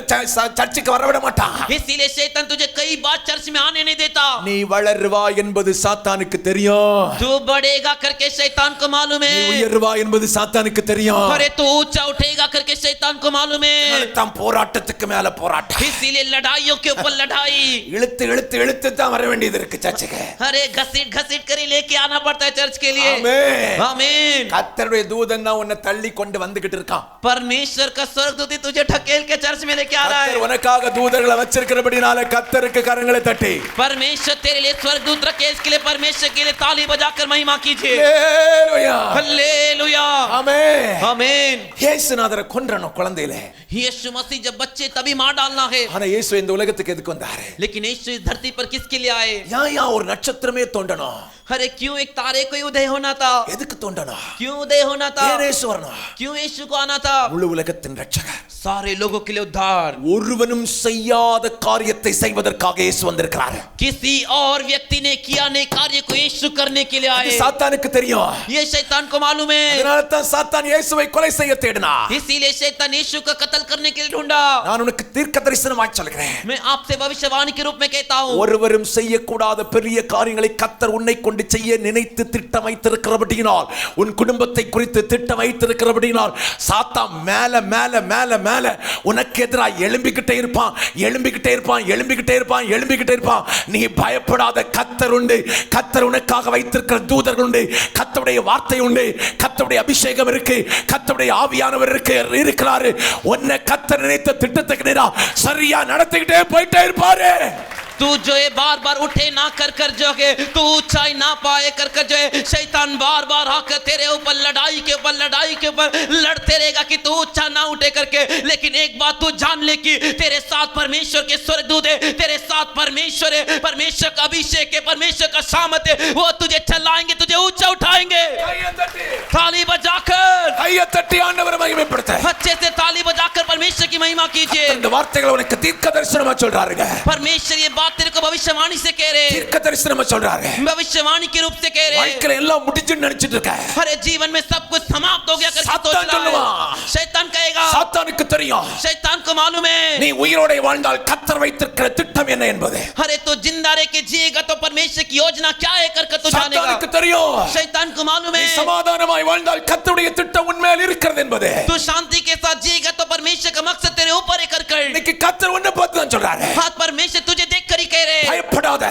B: சர்ச்சுக்கு வர விட மாட்டான்.
A: इसीलिए शैतान तुझे कई बार चर्च में आने नहीं देता.
B: நீ வளருவாய் என்பது சாத்தானுக்கு தெரியும்.
A: तू बढ़ेगा करके शैतान को मालूम
B: நீ
A: है.
B: உயர்வாய் என்பது சாத்தானுக்கு தெரியும்.
A: अरे तू ऊंचा उठेगा करके शैतान को मालूम
B: அதனால
A: है.
B: தான் போராட்டத்துக்கு மேல போராட்டம்.
A: इसीलिए लड़ाइयों के ऊपर लड़ाई.
B: இழுத்து இழுத்து இழுத்து தான் வர வேண்டியது இருக்கு சர்ச்சுக்கு.
A: अरे घसीट घसीट कर ही लेके आना पड़ता है चर्च के लिए.
B: ஆமென்.
A: आमीन.
B: கர்த்தருடைய தூதன் தான் உன்னை தள்ளி கொண்டு வந்துகிட்டு இருக்கான்.
A: परमेश्वर का स्वर्गदूत ही तुझे ढकेल के चर्च में लेके आ रहा
B: கர்த்தர்
A: है.
B: உனக்காக தூதர்களை வச்சிருக்கிறபடினால கர்த்தருக்கு கரங்களை தட்டி
A: परमेश्वर तेरे लिए स्वर्गदूत रखे, इसके लिए परमेश्वर के लिए ताली बजाकर महिमा कीजिए.
B: ஹல்லேலூயா.
A: हालेलुया.
B: ஆமென்.
A: आमीन.
B: இயேசுநாதரை கொன்றணும் குழந்தையில.
A: यीशु मसीह जब बच्चे तभी मार डालना है.
B: ஆனா இயேசு இந்த உலகத்துக்கு எதுக்கு வந்தாரு?
A: लेकिन यीशु इस धरती पर किसके लिए आए?
B: ஏன் ஒரு நட்சத்திரமே தோண்டணும்?
A: अरे क्यों एक तारे को ही उदय होना था?
B: எதுக்கு தோண்டணும்?
A: क्यों उदय होना था?
B: ஏன் இயேசு வரணும்?
A: क्यों यीशु को आना था?
B: முழு உலகத்தின் ரட்சகர்.
A: सारे लोगों के लिए उद्धार.
B: ஒருவனும் செய்யாத காரியத்தை செய்வதற்காக இயேசு வந்திருக்கிறார்.
A: किसी और व्यक्ति ने किया नहीं कार्य को यीशु करने के लिए
B: இது
A: आए.
B: சாத்தானுக்கு தெரியும்.
A: ये शैतान को मालूम है.
B: அதனால தான் சாத்தான் இயேசுவை கொலை செய்ய தேடினான்.
A: इसीलिए शैतान यीशु का कत्ल करने के लिए ढूंढा.
B: நான் உனக்கு தீர்க்க தரிசனமாய் சொல்கிறேன்.
A: मैं आपसे भविष्यवाणी के रूप में कहता हूँ,
B: ஒருவரும் செய்யக்கூடாத பெரிய காரியங்களை கர்த்தர் உன்னை கொண்டு செய்ய நினைத்து திட்டம் வைத்திருக்கிறபடியினால், உன் குடும்பத்தை குறித்து திட்டம் வைத்திருக்கிறபடியினால் சாத்தான் மேல மேல மேல மேல உனக்கு எதிராக எழும்பிக்கிட்டே இருப்பான். நீ பயப்படாத. கர்த்தர் உண்டு. கர்த்தர் உனக்காக வைத்திருக்கிற தூதர்கள் உண்டு. கர்த்தருடைய வார்த்தை உண்டு. கர்த்தருடைய அபிஷேகம் இருக்கு. கர்த்தருடைய ஆவியானவர் இருக்கிறாரு. உன்னை கர்த்தர் நினைத்த திட்டத்துக்கு நேரா சரியா நடத்திக்கிட்டே போயிட்டே இருப்பாரு.
A: तू जो है बार बार उठे ना कर कर जो है, तू ऊंचाई ना पाए कर कर जो है, शैतान बार बार आकर तेरे ऊपर लड़ाई के ऊपर लड़ते रहेगा कि तू ऊंचा ना उठे करके. लेकिन एक बात तू जान ले कि तेरे साथ परमेश्वर के स्वर्गदूत है, तेरे साथ परमेश्वर है, परमेश्वर का अभिषेक है, परमेश्वर का सामर्थ है. वो तुझे चलाएंगे, तुझे ऊंचा उठाएंगे. ताली बजाकर
B: கையை தட்டி ஆண்டவரை மகிமைப்படுத்த.
A: अच्छे से ताली बजाकर परमेश्वर की महिमा कीजिए.
B: இந்த வார்த்தைகளை உனக்கு தீர்க்க தரிசனமா சொல்றாருங்க.
A: परमेश्वर ये बात तेरे को भविष्यवाणी से कह रहे,
B: தீர்க்க தரிசனமா சொல்றாரு.
A: भविष्यवाणी के रूप से कह रहे.
B: வாழ்க்கையில எல்லாம் முடிஞ்சுன்னு நினைச்சிட்டு இருக்க.
A: अरे जीवन में सब कुछ समाप्त हो गया करके सोच
B: சாத்தான்
A: रहा
B: சொல்லுவான்.
A: है. शैतान कहेगा,
B: சாத்தானுக்கு தெரியும்
A: शैतान को मालूम है,
B: நீ உயிரோட வாழ்ந்தால் கர்த்தர் வைத்திருக்கிற திட்டம் என்ன என்பது.
A: अरे तो जिंदा रह के जिएगा तो परमेश्वर की योजना क्या है करके तू जानेगा.
B: சாத்தானுக்கு தெரியும்
A: शैतान को मालूम
B: நீ
A: है,
B: சமாதானமாய் வாழ்ந்தால் கர்த்தருடைய திட்டம் உன்மேல் இருக்கிறது என்பது.
A: तू शांति के साथ जिएगा तो परमेश्वर का मकसद तेरे ऊपर है कर.
B: இன்னைக்கு கர்த்தர் உன்னை பார்த்து தான் சொல்றாரு.
A: हाथ परमेश्वर तुझे देख कर ही कह रहे,
B: பயப்படாத.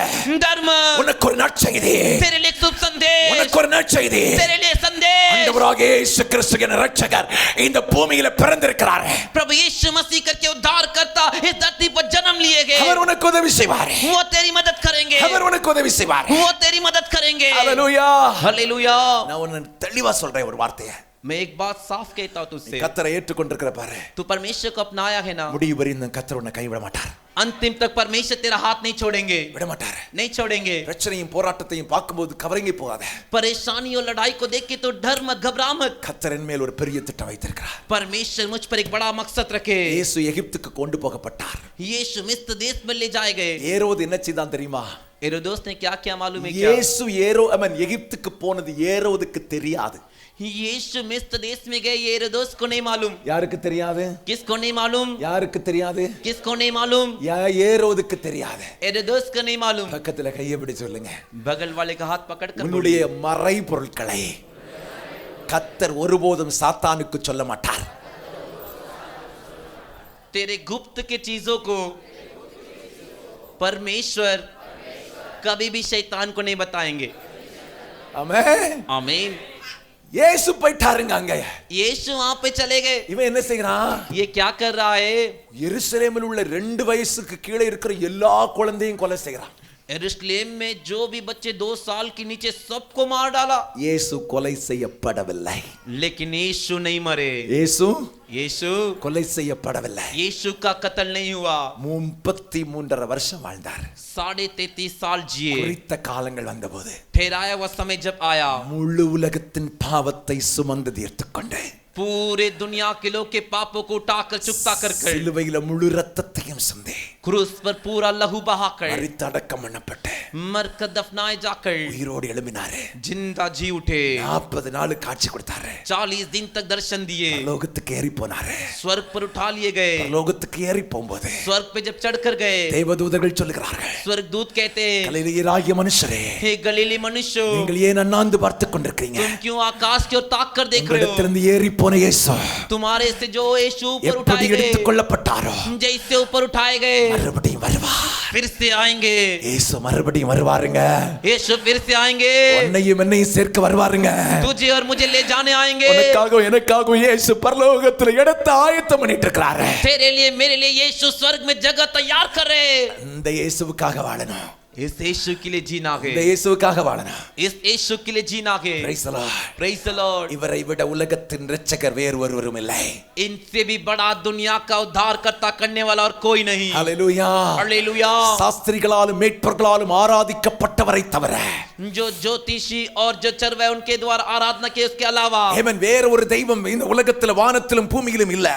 A: धर्म
B: உனக்கு ஒரு நற்செய்தி.
A: तेरे लिए शुभ संदेश,
B: உனக்கு ஒரு நற்செய்தி.
A: तेरे लिए संदेश.
B: ஆண்டவராகிய இயேசு கிறிஸ்து என்ற இரட்சகர் இந்த பூமியில பிறந்திருக்கிறார்.
A: प्रभु यीशु मसीह करके उद्धार करता इस धरती पर जन्म लिए गए.
B: அவர் உனக்கு உதவி செய்வார்.
A: वो तेरी मदद करेंगे,
B: அவர் உனக்கு உதவி செய்வார்.
A: वो तेरी मदद करेंगे.
B: ஹalleluya.
A: हालेलुया.
B: நான் உன்னை தெளிவா சொல்றேன் ஒரு வார்த்தையை.
A: मैं एक बात साफ कहता हूं तुझसे,
B: கர்த்தரை ஏற்றுக்கொண்டிருக்கிற பாரு.
A: तू परमेश्वर को अपनाया है ना,
B: முடிவு வரை இந்த கர்த்தர் உன்னை கைவிட மாட்டார்.
A: अंतिम तक परमेश्वर तेरा हाथ नहीं छोड़ेंगे,
B: விட மாட்டாரு.
A: नहीं छोड़ेंगे।
B: பிரச்சனையும் போராட்டத்தையும் பார்க்கும்போது கவரங்கி போகாத.
A: परेशानी और लड़ाई को देख के तो डर मत, घबरा मत।
B: கர்த்தரின் மேல் ஒரு பெரிய திட்டம் வைத்திருக்கிறார்.
A: परमेश्वर मुझ पर एक बड़ा मकसद रखे।
B: இயேசு எகிப்துக்கு கொண்டு போகப்பட்டார்.
A: यीशु मिस्र देश में ले जाए गए।
B: ஏரோது என்ன செய்தான் தெரியுமா?
A: हेरोदेस ने क्या किया मालूम है क्या?
B: இயேசு எகிப்துக்கு போனது ஏரோதுக்கு தெரியாது.
A: यीशु मिस्र देश में गए, ये हेरोदेस को नहीं मालूम।
B: யாருக்கு தெரியாது?
A: किसको नहीं मालूम?
B: யாருக்கு தெரியாது?
A: किसको नहीं मालूम?
B: ஏரோதுக்கு தெரியாது.
A: हेरोदेस को नहीं मालूम।
B: பக்கத்துல கையை பிடி சொல்லுங்க,
A: बगल वाले का हाथ पकड़कर
B: உன்னுடைய மறை பொருட்களை கர்த்தர் ஒருபோதும் சாத்தானுக்கு சொல்ல மாட்டார்.
A: तेरे गुप्त के चीजों को परमेश्वर कभी भी शैतान को नहीं बताएंगे।
B: ஆமென்.
A: आमीन।
B: இயேசு போயிட்டாருங்க அங்க.
A: यीशु वहां पे चले गए।
B: இவன் என்ன செய்றான்?
A: ये क्या कर रहा है?
B: எருசலேமில் உள்ள 2 வயசுக்கு கீழே இருக்கிற எல்லா குழந்தையும் கொலை செய்றான்.
A: यरूशलेम में जो भी बच्चे 2 साल के नीचे सबको मार डाला।
B: இயேசு கொலை செய்யப்படவில்லை.
A: लेकिन यीशु नहीं मरे। यीशु
B: கொலை செய்யப்படவில்லை.
A: यीशु का कत्ल नहीं हुआ।
B: 33.5 வருஷம் வாழ்ந்தார்.
A: 33.5 साल जिए।
B: குறித்த காலங்கள் வந்தபோது
A: ठहराया हुआ समय जब आया,
B: முழு உலகத்தின் பாவத்தை சுமந்து தீர்த்துக்கொண்டு
A: पूरे दुनिया के लोग के पापों को उठाकर चुकता कर
B: சிலுவையில முழு ரத்தத்தையும் சிந்தி
A: क्रूस पर पूरा लहू बहाकर
B: மரித்து அடக்கம் பண்ணப்பட்டு
A: मरकर दफनाए जाकर
B: உயிரோடு எழும்பினாரு.
A: जिंदा जी उठे।
B: 40 நாள் காட்சி கொடுத்தாரு.
A: 40 दिन तक दर्शन दिए।
B: பரலோகத்துக்கு ஏறி போனாரு.
A: स्वर्ग पर उठा लिए गए।
B: பரலோகத்துக்கு ஏறி போகும்போது
A: स्वर्ग पे जब चढ़कर गए,
B: தேவதூதர்கள் சொல்லுகிறார்கள்,
A: स्वर्गदूत कहते,
B: கலிலேயராகிய மனுஷரே,
A: हे गलीली मनुष्य,
B: நீங்கள் ஏன் அண்ணாந்து பார்த்து கொண்டிருக்கிறீங்க?
A: तुम क्यों आकाश की ओर ताक कर देख रहे हो?
B: உங்களிடத்திலிருந்து ஏறி போன இயேசு
A: तुम्हारे से जो यीशु ऊपर
B: எப்படி
A: उठाए गए,
B: எடுத்துக் கொள்ளப்பட்டாரோ
A: जैसे ऊपर उठाए गए,
B: மறுபடியும் வருவார்.
A: फिर से आएंगे।
B: இயேசு மறுபடியும் வருவாருங்க.
A: यीशु फिर से आएंगे,
B: உன்னையும் என்னையும் சேர்க்க வருவாருங்க.
A: तुझे और मुझे ले जाने आएंगे।
B: உனக்காக எனக்காக இயேசு பரலோகத்தில் இடத்தை ஆயத்தம் பண்ணிட்டு இருக்கிறாரு.
A: तेरे लिए मेरे लिए यीशु स्वर्ग में जगह तैयार कर रहे।
B: இந்த இயேசுவுக்காக வாழணும்.
A: इस यीशु के लिए जीना है।
B: இந்த இயேசுவுக்காக வாழணும்.
A: इस यीशु के लिए जीना है।
B: Praise the Lord.
A: Praise the Lord।
B: இவரை விட உலகத்தின் இரட்சகர் வேறு ஒருவரும் இல்லை.
A: इनसे भी बड़ा दुनिया का उद्धार करता करने वाला और कोई नहीं।
B: ஹalleluya.
A: हालेलुया।
B: சாஸ்திரிகளாலும் மேய்ப்பர்களாலும் ஆராதிக்கப்பட்டவரை தவிர,
A: जो ज्योतिषी और जो चरवाहे उनके द्वारा आराधना के उसके अलावा
B: ஏமன் வேற ஒரு தெய்வம் இந்த உலகத்தில் வானத்திலும் பூமியிலும் இல்ல.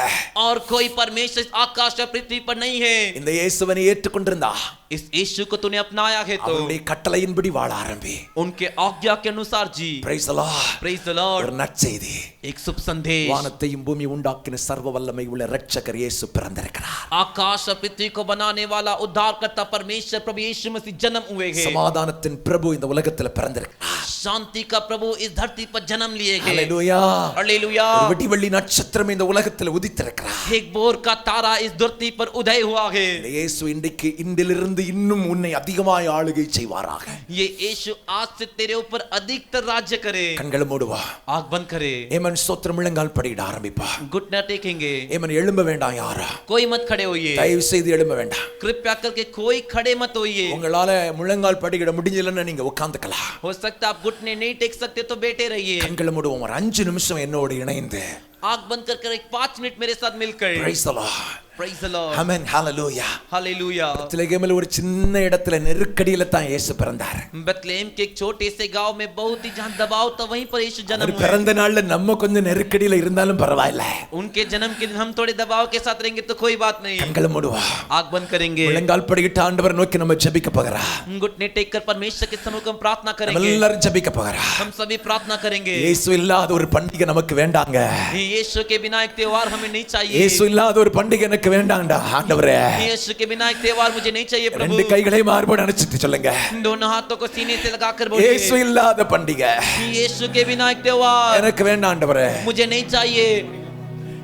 A: और कोई परमेश्वर इस आकाश और पृथ्वी पर नहीं है।
B: இந்த இயேசுவை ஏற்றுக்கொண்டிருந்தா,
A: इस यीशु को तूने अपनाया है तो
B: அவருடைய கட்டளையின்படி வாழ ஆரம்பி.
A: उनके आज्ञा के अनुसार जी।
B: Praise the Lord.
A: Praise the Lord।
B: ஒரு நற்செய்தி.
A: एक शुभ संदेश।
B: வானத்தையும் பூமி உண்டாக்கின சர்வ வல்லமை உள்ள இரட்சகர் இயேசு பிறந்திருக்கிறார்.
A: आकाश और पृथ्वी को बनाने वाला उद्धारकर्ता परमेश्वर प्रभु यीशु मसीह जन्म हुए हैं।
B: சமாதானத்தின் பிரபு இந்த உலகத்தில் பிறந்திருக்கிறார்.
A: शांति का प्रभु इस धरती पर जन्म लिए गए।
B: ஹalleluya.
A: हालेलुया।
B: ஒரு வெடிவெள்ளி நட்சத்திரம் இந்த உலகத்தில் உதித்திருக்கிறார்.
A: एक भोर का तारा इस धरती पर उदय हुआ है।
B: இந்த இயேசு இன்றிலிருந்து இன்னும் உன்னை அதிகமாய் ஆளுகை செய்வாராக.
A: ये यीशु आज से तेरे ऊपर अधिकतर राज्य करे।
B: கண்களை மூடுவா.
A: आंख बंद करे।
B: ஏமன் ஸ்தோத்திரம் முழங்கால் படியிட ஆரம்பிப்பா.
A: घुटना टेकेंगे।
B: ஏமன் எழும்ப வேண்டாம் யாரா.
A: कोई मत खड़े होइए।
B: தயவு செய்து எழும்ப வேண்டாம்.
A: कृपया करके कोई खड़े मत होइए।
B: உங்களால முழங்கால் படியிட முடியலன்னா நீங்க உட்கார்ந்துக்கலாம்.
A: हो सकता आप घुटने नहीं टेक सकते तो बैठे रहिए।
B: கண்களை மூடுவோம். ஒரு 5 நிமிஷம் என்னோடு இணைந்து
A: आंख बंद कर एक 5 मिनट मेरे साथ मिलकर।
B: Praise the Lord.
A: Praise the Lord।
B: Amen. Hallelujah.
A: Hallelujah.
B: பெத்லகேமில் ஒரு சின்ன இடத்துல நெருக்கடியில தான் இயேசு பிறந்தார்.
A: बेथलेहम के एक छोटे से गांव में बहुत ही जहां दबाव था वहीं पर यीशु जन्म हुए।
B: பிறந்த நாள்ல நம்ம கொஞ்சம் நெருக்கடியில இருந்தாலும் பரவாயில்லை.
A: उनके जन्म के दिन हम थोड़े दबाव के साथ रहेंगे तो कोई बात नहीं।
B: கண்களை மூடுவா.
A: आंख बंद करेंगे।
B: முழங்கால் படியிட்ட ஆண்டவர் நோக்கி நம்ம ஜெபிக்க போகிறோம்.
A: घुटने टेक कर परमेश्वर के सम्मुख हम प्रार्थना करेंगे।
B: எல்லாரும் ஜெபிக்க போகிறோம்.
A: हम सभी प्रार्थना करेंगे।
B: இயேசு இல்லாத ஒரு பண்டிகை நமக்கு வேண்டாங்க.
A: यीशु के बिना एक त्योहार हमें नहीं चाहिए।
B: இயேசு இல்லாத ஒரு பண்டிகை எனக்கு வேண்டாம்டா ஆண்டவரே.
A: यीशु के बिना एक त्योहार मुझे नहीं चाहिए प्रभु।
B: ரெண்டு கைகளை மார்போடு அணைச்சிட்டு சொல்லுங்க,
A: दोनों हाथों को सीने से लगाकर बोलिए,
B: இயேசு இல்லாத பண்டிகை
A: यीशु के बिना एक त्योहार
B: எனக்கு வேண்டாம் ஆண்டவரே.
A: मुझे नहीं चाहिए।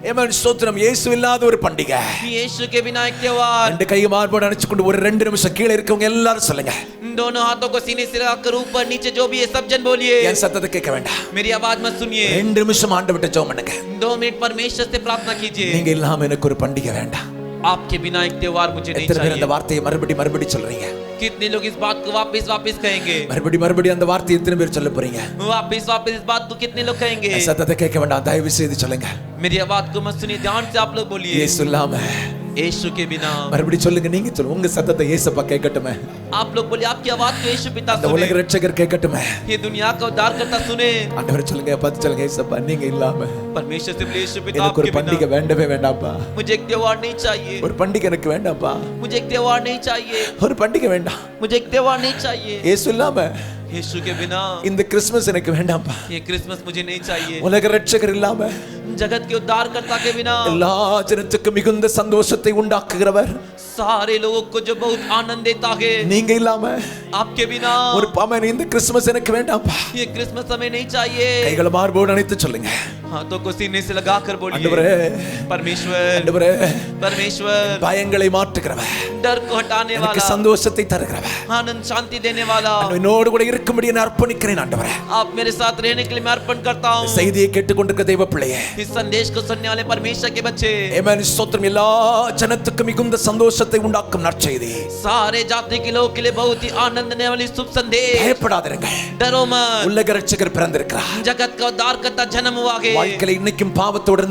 B: ஏமன் ஸ்தோத்திரம். இயேசு இல்லாத ஒரு பண்டிகை.
A: यीशु के बिना एक त्योहार।
B: ரெண்டு கையை மார்போடு அணைச்சிட்டு ஒரு 2 நிமிஷம் கீழே இருக்கவங்க எல்லாரும் சொல்லுங்க,
A: दोनों हाथों को सीने से लगाकर ऊपर नीचे जो भी है सब जन बोलिए।
B: என் சத்தத்தை கேட்க வேண்டாம்.
A: मेरी आवाज मत सुनिए।
B: 2 நிமிஷம் ஆண்டவர்ட்ட ஜெபம் பண்ணுங்க.
A: 2 मिनट परमेश्वर से प्रार्थना कीजिए।
B: நீங்க இல்லாம எனக்கு ஒரு பண்டிகை வேண்டாம்.
A: आपके बिना एक त्योहार मुझे नहीं
B: எத்தனை பேர் அந்த
A: चाहिए।
B: வார்த்தையை மறுபடி சொல்றீங்க?
A: कितने लोग इस बात को वापस कहेंगे?
B: மறுபடி அந்த வார்த்தையை எத்தனை பேர் சொல்ல போறீங்க?
A: वापस इस बात को कितने लोग कहेंगे?
B: சத்தத்தை கேட்க வேண்டாம். தயவு செய்து சொல்லுங்க,
A: मेरी आवाज को मत सुनिए, ध्यान से आप लोग बोलिए।
B: இயேசு இல்லாம
A: यीशु के बिना।
B: மறுபடி சொல்லுங்க, நீங்க சொல்லுங்க, உங்க சத்தத்தை இயேசுப்பா கேட்கட்டுமே,
A: आप लोग बोलिए आपकी आवाज को यीशु पिता
B: அந்த உலக
A: सुने,
B: ரட்சகர் கேட்கட்டுமே.
A: ये दुनिया का उद्धारकर्ता सुने।
B: ஆண்டவரே சொல்லுங்க, பார்த்து சொல்லுங்க, இயேசுப்பா நீங்க இல்லாம
A: परमेश्वर से बोलिए यीशु पिता
B: எனக்கு ஒரு
A: आपके
B: பண்டிகை
A: बिना
B: வேண்டவே வேண்டாம்ப்பா.
A: मुझे एक त्योहार नहीं चाहिए,
B: ஒரு பண்டிகை எனக்கு வேண்டாம்ப்பா.
A: मुझे एक त्योहार नहीं चाहिए,
B: ஒரு பண்டிகை வேண்டாம்.
A: मुझे एक त्योहार नहीं चाहिए।
B: இயேசு இல்லாம
A: यीशु के बिना
B: இந்த கிறிஸ்மஸ் எனக்கு வேண்டாம்ப்பா.
A: ये क्रिसमस मुझे नहीं चाहिए।
B: உலக ரட்சகர் இல்லாம
A: जगत के उद्धारकर्ता के बिना
B: எல்லா ஜனத்துக்கும் மிகுந்த சந்தோஷத்தை உண்டாக்குகிறவர்
A: सारे लोगों को जो बहुत आनंद देता है,
B: நீங்க இல்லாம
A: आपके बिना
B: ஒரு பாமன் இந்த கிறிஸ்மஸ் எனக்கு வேண்டாம்ப்பா.
A: ये क्रिसमस हमें नहीं चाहिए।
B: கைகளை மார்போடு அணைத்து சொல்லுங்க,
A: हाथों को सीने से लगाकर बोलिए,
B: ஆண்டவரே,
A: परमेश्वर
B: ஆண்டவரே,
A: परमेश्वर
B: பயங்களை மாற்றுகிறவர்,
A: डर को हटाने
B: எனக்கு
A: वाला,
B: சந்தோஷத்தை தருகிறவர்,
A: आनंद शांति देने वाला,
B: என்னோடு கூட இருக்கும்படி நான் அர்ப்பணிக்கிறேன். ஆண்டவரே,
A: आप मेरे साथ रहने के लिए मैं अर्पण करता हूँ।
B: செய்தியை கேட்டுக்கொண்டிருக்கிற தேவ பிள்ளையே,
A: इस संदेश को सुनने वाले परमेश्वर के बच्चे,
B: ஆமென், ஸ்தோத்திரம். எல்லா ஜனத்துக்கும் மிகுந்த சந்தோஷத்தை உண்டாக்கும் நற்செய்தி.
A: सारे जाति के लोगों के लिए बहुत ही आनंद देने वाली शुभ संदेश।
B: பயப்படாதீர்கள்,
A: डरो मत,
B: உலக ரட்சகர் பிறந்திருக்கிறார்.
A: जगत का उद्धारकर्ता जन्म हुआ है।
B: வாழ்க்கையில இன்னைக்கும் பாவத்தோடு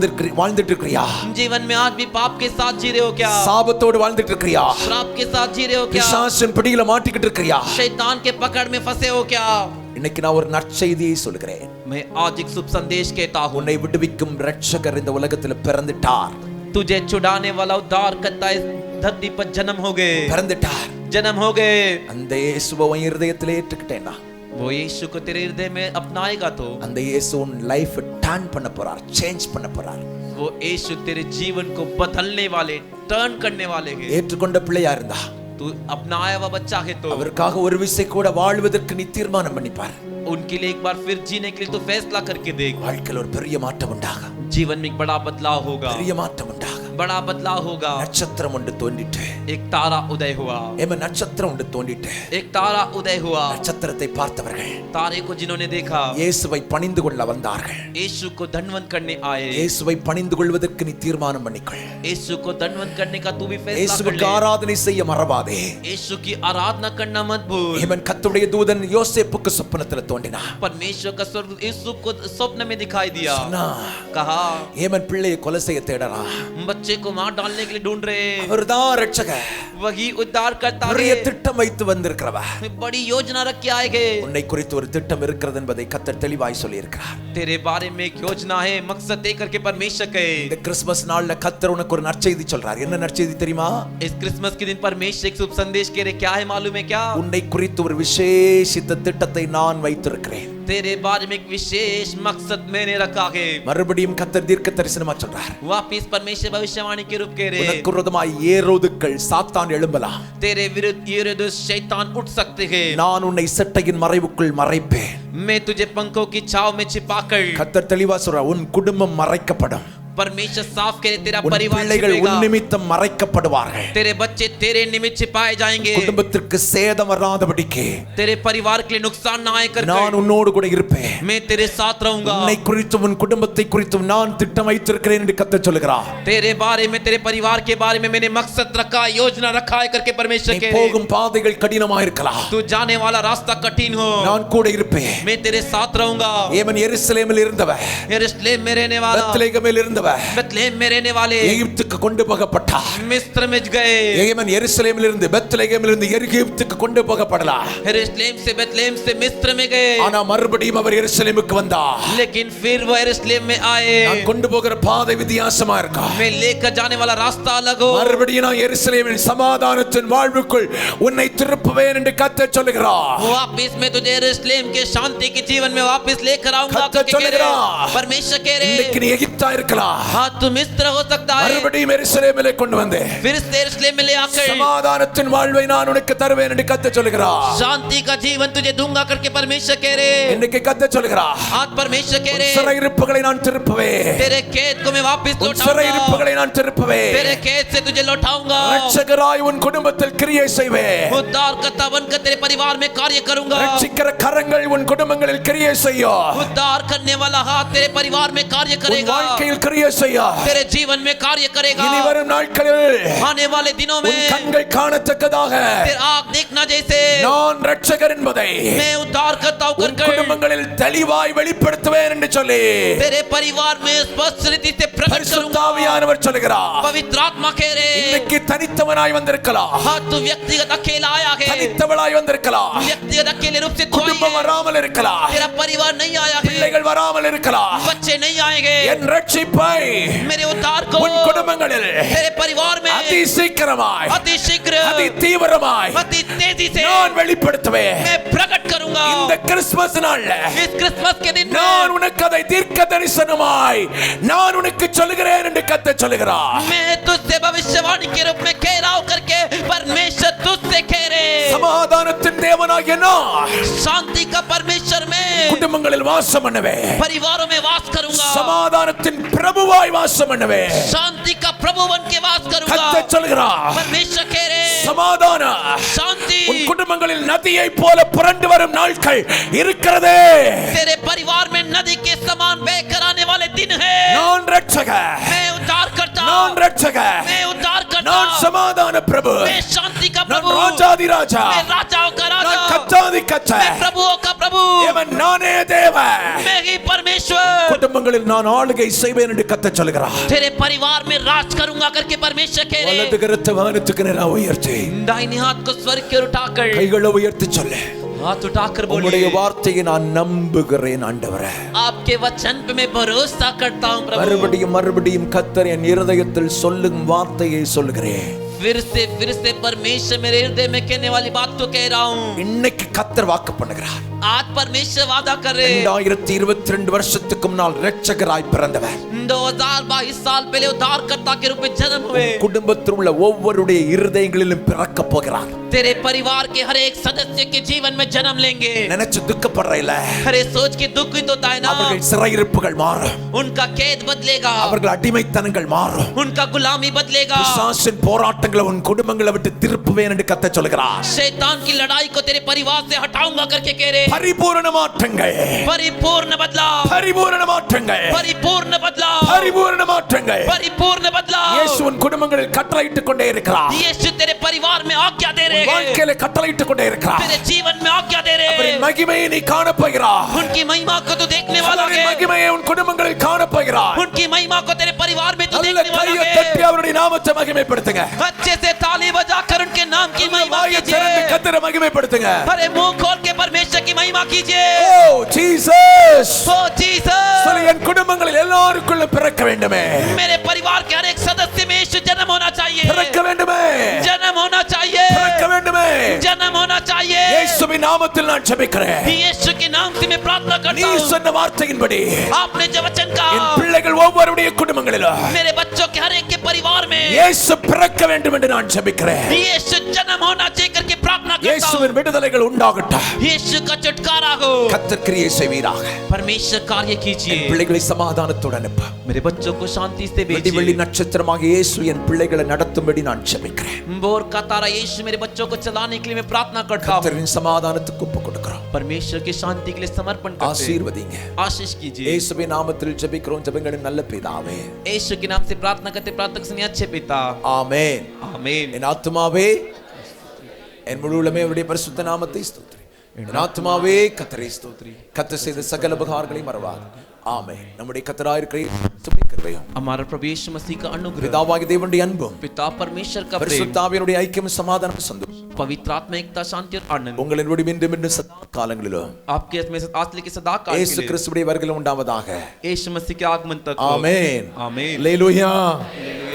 B: வாழ்ந்துட்டு இருக்கிறியா?
A: जीवन में आज भी पाप के साथ जी रहे हो क्या?
B: சாபத்தோடு வாழ்ந்துட்டு இருக்கிறியா?
A: श्राप के साथ जी रहे हो क्या?
B: பிசாசின் பிடியில மாட்டிக்கிட்டு இருக்கிறியா?
A: शैतान के पकड़ में फंसे हो क्या?
B: இன்னைக்கு நான் ஒரு நற்செய்தியை சொல்கிறேன்.
A: मैं आज एक शुभ संदेश कहता हूँ।
B: உன்னை விடுவிக்கும் ரட்சகர் இந்த உலகத்துல பிறந்துட்டார்.
A: तुझे छुड़ाने वाला उद्धारकर्ता इस धरती पर जन्म हो गए,
B: பிறந்துட்டார்.
A: जन्म हो गए।
B: அந்த இயேசுவை உன் இருதயத்திலே ஏற்றுக்கிட்டேனா?
A: वो यीशु को तेरे हृदय में अपनाएगा तो
B: அந்த இயேசு உன் லைஃப் டர்ன் பண்ண போறார், சேஞ்ச் பண்ண போறார்.
A: वो यीशु तेरे जीवन को बदलने वाले, टर्न करने वाले हैं।
B: ஏற்றுக்கொண்ட பிள்ளையா இருந்தா
A: तू अपनाया हुआ बच्चा है तो
B: அவருக்காக ஒரு விசை கூட வாழ்வதற்கு நீ தீர்மானம் பண்ணிப்பார்.
A: उनके लिए एक बार फिर जीने के लिए तो फैसला करके देख।
B: வாழ்க்கையில் ஒரு பெரிய மாற்றம் உண்டாகும்.
A: जीवन में एक बड़ा बदलाव होगा,
B: பெரிய மாற்றம் உண்டாகும்.
A: बड़ा बदलाव होगा।
B: நட்சத்திரம் ஒன்று தோன்றிட்டு,
A: एक तारा उदय हुआ,
B: நட்சத்திரம் ஒன்று தோன்றிட்டு,
A: एक तारा उदय हुआ।
B: நட்சத்திரத்தை பார்த்தவர்கள்
A: तारे को जिन्होंने देखा
B: இயேசுவை பணிந்து கொள்ள வந்தார்கள்.
A: यीशु को धनवंत करने आए।
B: இயேசுவை பணிந்து கொள்வதற்கு நீ தீர்மானம் பண்ணிக்கொள்.
A: यीशु को धनवंत करने का तू भी फैसला कर
B: இயேசுவுக்கு
A: ले।
B: ஆராதனை செய்ய மறவாதே.
A: यीशु की आराधना करना मत भूल।
B: கர்த்தருடைய தூதன் யோசேப்புக்கு சொப்பனத்துல தோன்றினார்.
A: परमेश्वर का स्वर्ग यीशु को स्वप्न में दिखाई दिया। कहा
B: பிள்ளையை கொலை செய்ய தேடறா,
A: बच्चे को मार डालने के लिए ढूंढ रहे,
B: அவர்தான் ரட்சகர்,
A: वही उद्धार करता
B: பெரிய
A: है।
B: திட்டம் வைத்து வந்திருக்கிறவர்,
A: बड़ी योजना रख के आएंगे।
B: உன்னை குறித்து ஒரு திட்டம் இருக்கிறது என்பதை கர்த்தர் தெளிவாய் சொல்லி இருக்கிறார்.
A: तेरे बारे में एक योजना है, मकसद तय करके परमेश्वर कहे।
B: இந்த கிறிஸ்மஸ் நாள்ல கர்த்தர் உனக்கு ஒரு நற்செய்தி சொல்றார். என்ன நற்செய்தி தெரியுமா?
A: इस क्रिसमस के दिन परमेश्वर एक शुभ संदेश कह रहे, क्या है मालूम है क्या?
B: உன்னை குறித்து ஒரு விசேஷித்த திட்டத்தை நான் வைத்திருக்கிறேன்.
A: तेरे बारे में एक विशेष मकसद मैंने रखा है।
B: மறுபடியும் கர்த்தர் தீர்க்க தரிசனமா சொல்றார்.
A: वापिस परमेश्वर भविष्यवाणी के रूप कह रहे,
B: உனக்கு விரோதமாய் ஏரோதுக்கள் சாத்தான் எழும்பலாம்.
A: तेरे विरुद्ध हेरोदेस शैतान उठ सकते हैं।
B: நான் உன்னை செட்டையின் மறைவுக்குள் மறைப்பேன்.
A: मैं तुझे पंखों की छाव में छिपाकर।
B: கர்த்தர் தெளிவா சொல்றார், உன் குடும்பம் மறைக்கப்படும்.
A: परमेश्वर साफ करे, तेरा
B: உன்
A: परिवार
B: பிள்ளைகள்
A: छिपेगा।
B: உன் நிமித்தம் மறைக்கப்படுவார்கள்.
A: तेरे बच्चे तेरे निमित्त छिपाए जाएंगे।
B: குடும்பத்திற்கு சேதம் வராதபடிக்கு
A: तेरे परिवार के लिए नुकसान ना आए कर
B: நான் உன்னோடு கூட இருப்பேன்.
A: मैं तेरे साथ रहूंगा।
B: உன்னை குறித்தும் உன் குடும்பத்தை குறித்தும் நான் திட்டம் வைத்திருக்கிறேன் என்று கர்த்தர் சொல்கிறார்.
A: तेरे बारे में, तेरे परिवार के बारे में मैंने मकसद रखा, योजना रखा है करके परमेश्वर
B: நீ
A: कह
B: போகும் பாதைகள் கடினமாக இருக்கலாம்,
A: तू जाने वाला रास्ता कठिन हो,
B: நான் கூட இருப்பேன்.
A: मैं तेरे साथ रहूंगा।
B: எருசலேமில் இருந்தவர்,
A: यरूशलेम में रहने वाला,
B: பெத்லெகேமில் இருந்தவர்
A: बेथलेहम में रहने वाले
B: எகிப்துக்கு கொண்டு போகப்பட்டார்.
A: मिस्र में गए।
B: எருசலேமில் இருந்து பெத்லெகேமில் இருந்து எகிப்துக்கு கொண்டு போகப்படலாம்.
A: यरूशलेम से बेथलेहम से मिस्र में गए,
B: ஆனா மறுபடியும் அவர் எருசலேமுக்கு வந்தார்.
A: लेकिन फिर वो यरूशलेम में आए।
B: நான் கொண்டு போகிற பாதை வித்தியாசமா இருக்கா,
A: मैं लेकर जाने वाला रास्ता अलग हो।
B: மறுபடியும் நான் எருசலேமின் சமாதானத்தின் வாழ்வுக்குள் உன்னை திருப்புவேன் என்று கர்த்தர் சொல்கிறார்.
A: वापिस मैं तुझे यरूशलेम के शांति के जीवन में वापिस लेकर आऊंगा
B: कत्तर चलेगा।
A: परमेश्वर कह रहे,
B: இன்னைக்கு நீ எகிப்தா இருக்கலாம்,
A: हाँ तू मिस्र हो सकता है,
B: மறுபடியும் எருசலேமிலே கொண்டு வந்தேன்.
A: फिर से यरूशलेम में ले आकर
B: சமாதானத்தின் வாழ்வை நான் உனக்கு தருவேன் என்று கர்த்தர் சொல்கிறார்.
A: शांति का जीवन तुझे दूंगा करके परमेश्वर कह रहे।
B: இன்னைக்கு கர்த்தர் சொல்கிறார்,
A: आज परमेश्वर कह रहे,
B: சிறையிருப்புகளை நான் திருப்புவேன்.
A: तेरे खेत को मैं वापिस लौटाऊंगा,
B: சிறையிருப்புகளை நான் திருப்புவேன்.
A: तेरे खेत से तुझे लौटाऊंगा।
B: ரட்சகராய் உன் குடும்பத்தில் கிரியை செய்வேன்.
A: उद्धारकर्ता बनकर तेरे परिवार में कार्य करूंगा।
B: ரட்சிக்கிற கரங்கள் உன் குடும்பங்களில் கிரியை செய்யும்.
A: उद्धार करने वाला हाथ तेरे परिवार में कार्य
B: உன்
A: करेगा,
B: வாழ்க்கையில் கிரியை கிரிய செய்ய
A: तेरे जीवन में कार्य करेगा
B: இனி வரும் நாட்களில்
A: आने वाले दिनों में
B: உன் கண்கள் காணத்தக்கதாக
A: तेरा आँख देखना जैसे
B: நான் இரட்சகர் என்பதை
A: मैं उद्धार करता हूं
B: உன் குடும்பங்களில் தெளிவாய் வெளிப்படுத்துவேன் என்று சொல்லி
A: तेरे परिवार में स्पष्ट रीति से प्रकट करूंगा
B: பரிசுத்த ஆவியானவர் சொல்கிறார்
A: पवित्र आत्मा कह रहे
B: இன்னைக்கு தனித்தவனாய் வந்திருக்கலாம்
A: हाँ तू व्यक्तिगत अकेला आया है
B: தனித்தவளாய் வந்திருக்கலாம்
A: व्यक्तिगत अकेले रूप से तू आई
B: குடும்பம்
A: है
B: வராமல் இருக்கலாம்
A: तेरा परिवार नहीं आया है
B: பிள்ளைகள் வராமல் இருக்கலாம்
A: बच्चे नहीं आएंगे
B: என் ரட்சிப்பை
A: मेरे उद्धार को
B: உன் குடும்பங்களில்
A: तेरे परिवार में
B: அதி சீக்கிரமாய்
A: अति शीघ्र
B: அதி தீவிரமாய்
A: अति तेजी से
B: நான் வெளிப்படுத்துவேன்
A: मैं प्रकट करूंगा
B: இந்த கிறிஸ்துமஸ் நாள்ல
A: इस क्रिसमस के दिन
B: நான் உனக்கு அதை தீர்க்க தரிசனமாய் நான் உனக்கு சொல்கிறேன் என்று கர்த்தர் சொல்கிறார்
A: मैं तुझसे भविष्यवाणी के रूप में कह रहा हूं करके परमेश्वर तुझसे कह रहे
B: சமாதானத்தின் தேவனாகிய நான்
A: शांति का परमेश्वर में
B: குடும்பங்களில் வாசம் பண்ணுவேன்
A: परिवारों में वास करूंगा
B: சமாதானத்தின் பிரபுவாய் வாசம் பண்ணுவேன்
A: शांति का प्रभु बन के वास करूंगा
B: கர்த்தர் சொல்கிறார்
A: परमेश्वर कह रहे
B: சமாதானம்
A: शांति
B: உன் குடும்பங்களில் நதியை போல புரண்டு வரும் நாட்கள் இருக்கிறதே
A: तेरे परिवार में नदी के समान बह कर आने वाले दिन है
B: நான் ரட்சகர்
A: मैं उद्धार करता
B: நான் ரட்சகர்
A: मैं उद्धार करता
B: நான் சமாதான பிரபு
A: मैं शांति का
B: நான்
A: प्रभु
B: ராஜாதி ராஜா
A: मैं राजाओं का
B: நான்
A: राजा
B: கர்த்தாதி
A: मैं
B: கர்த்தர்
A: प्रभुओं का प्रभु
B: தேவன் நானே தேவன்
A: मैं ही परमेश्वर
B: குடும்பங்களில் நான் ஆளுகை செய்வேன் என்று கர்த்தர் சொல்கிறார்
A: तेरे परिवार में राज करूंगा करके परमेश्वर कह रहे
B: வலது கரத்தை வானத்துக்கு நேராக உயர்த்தி
A: दाहिने हाथ को स्वर्ग की ओर उठाकर
B: கைகளை உயர்த்தி சொல்லு
A: हाथ उठाकर
B: உம்முடைய
A: बोलिए
B: வார்த்தையை நான் நம்புகிறேன் ஆண்டவரே
A: आपके वचन पे मैं भरोसा करता हूं प्रभु
B: மறுபடியும் மறுபடியும் கர்த்தர் என் இருதயத்தில் சொல்லும் வார்த்தையை சொல்கிறேன்
A: फिर से परमेश्वर मेरे हृदय में कहने वाली बात तो कह रहा हूं
B: இன்னைக்கு கர்த்தர் வாக்கு பண்ணுகிறார்
A: आज परमेश्वर वादा कर रहे
B: 2022 வருஷத்துக்கு முன்னால் இரட்சகராய் பிறந்தவர்
A: 2022 साल पहले उद्धारकर्ता के रूप में जन्म हुए
B: குடும்பத்தில் உள்ள ஒவ்வொருடைய இருதயங்களிலும் பிறக்க போகிறார்
A: तेरे परिवार के हर एक सदस्य के जीवन में जन्म लेंगे
B: நினைச்சு துக்கப்படுறீல
A: अरे सोच के दुख ही तो होता है ना
B: அவர்கள் சிறையிருப்புகள் மாறும்
A: उनका कैद बदलेगा
B: அவர்கள் அடிமைத்தனங்கள் மாறும்
A: उनका गुलामी बदलेगा
B: பிசாசின் போராட்டங்களை உன் குடும்பங்களை விட்டு திருப்புவேன் என்று கர்த்தர் சொல்கிறார்
A: शैतान की लड़ाई को तेरे परिवार से हटाऊंगा करके कह रहे
B: பரிபூரண மாற்றங்கள்
A: परिपूर्ण बदलाव
B: பரிபூரண மாற்றங்கள்
A: परिपूर्ण बदलाव
B: பரிபூரண மாற்றங்கள்
A: परिपूर्ण बदलाव
B: இயேசு உன் குடும்பங்களில் கட்டளையிட்டுக் கொண்டே இருக்கிறார்
A: यीशु तेरे परिवार में आज्ञा दे रहे हैं
B: வாழ்க்கையில கட்டளையிட்டுக் கொண்டே இருக்கிறார்
A: तेरे जीवन में आज्ञा दे रहे
B: அவரின்
A: हैं
B: மகிமையை நீ காணப் போகிறாய்
A: उनकी महिमा को तू देखने वाला
B: அவரின்
A: है
B: மகிமையை உன் குடும்பங்களில் காணப் போகிறாய்
A: उनकी महिमा को तेरे परिवार में तू
B: நல்ல
A: देखने वाला
B: கையை
A: है
B: தட்டி அவருடைய நாமத்தை மகிமைப்படுத்துங்க
A: अच्छे से ताली बजाकर उनके नाम की महिमा
B: வாயை திறந்து
A: कीजिए
B: கர்த்தரை மகிமைப்படுத்துங்க
A: अरे मुंह खोल के परमेश्वर की महिमा कीजिए
B: ஓ ஜீசஸ்
A: ओ जीसस
B: சொல்லு என் குடும்பங்களில் எல்லாருக்குள்ள பிறக்க வேண்டுமே
A: मेरे परिवार के हर एक सदस्य में यीशु जन्म होना चाहिए
B: பிறக்க வேண்டுமே
A: जन्म होना चाहिए
B: பிறக்க வேண்டுமே
A: जन्म होना चाहिए
B: இயேசுவின் நாமத்தில் நான் ஜெபிக்கிறேன்
A: यीशु के नाम से मैं प्रार्थना
B: நீ
A: करता हूँ
B: சொன்ன வார்த்தையின்படி
A: आपने जो वचन
B: என்
A: कहा
B: பிள்ளைகள் ஒவ்வொருடைய குடும்பங்களிலும்
A: मेरे बच्चों के हर एक के परिवार में
B: இயேசு பிறக்க வேண்டும் என்று நான் ஜெபிக்கிறேன்
A: यीशु जन्म होना चाहिए करके प्रार्थना करता हूँ
B: இயேசுவின் விடுதலைகள் உண்டாகட்டும்
A: यीशु का छुटकारा हो
B: கர்த்தர் கிரியை செய்வீராக
A: परमेश्वर कार्य कीजिए
B: பிள்ளைகளை சமாதானத்துடன் அனுப்பு
A: मेरे बच्चों को शांति से
B: வெள்ளி
A: भेजिए
B: நட்சத்திரமாக இயேசு என் பிள்ளைகளை நடத்தும்படி நான் ஜெபிக்கிறேன்
A: बोर का तारा यीशु मेरे बच्चों को चलाने के लिए मैं प्रार्थना करता हूँ
B: கர்த்தரின் சமாதானத்துக்கு ஒப்பு கொடுக்கிறோம்
A: परमेश्वर की शांति के लिए समर्पण करते हैं
B: ஆசீர்வதிங்க
A: आशीष कीजिए
B: இயேசுவின் நாமத்தில் ஜெபிக்கிறோம் ஜெபங்களின் நல்ல பிதாவே
A: यीशु के नाम से प्रार्थना करते प्रार्थक सुनिए अच्छे पिता
B: ஆமென்
A: आमीन
B: என் ஆத்துமாவே என் முழு உள்ளமே அவருடைய பரிசுத்த நாமத்தை ஸ்தோத்திரி என் ஆத்துமாவே கர்த்தரை ஸ்தோத்திரி கர்த்தர் செய்த சகல உபகாரங்களை மறவாது ஆமென் நம்முடைய கர்த்தராய் இருக்கிற இயேசுவின் கிருபையும்
A: हमारा प्रभु यीशु मसीह का अनुग्रह
B: பிதாவாகிய தேவனுடைய அன்பும்
A: पिता परमेश्वर का प्रेम
B: பரிசுத்த ஆவியினுடைய ஐக்கியம் சமாதானம் சந்தோஷம்
A: पवित्र आत्मा एकता शांति और आनंद
B: உங்களின் மீண்டும் மீண்டும் சதா காலங்களிலும்
A: आपके में आज लेके सदा काल
B: இயேசு
A: के लिए
B: கிறிஸ்துவுடைய வருகையில் உண்டாவதாக
A: यीशु मसीह के आगमन तक
B: ஆமென்
A: आमीन
B: அல்லேலூயா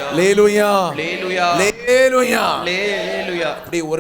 B: அல்லேலூயா
A: हालेलुया
B: அல்லேலூயா
A: हालेलुया
B: அப்படியே ஒரு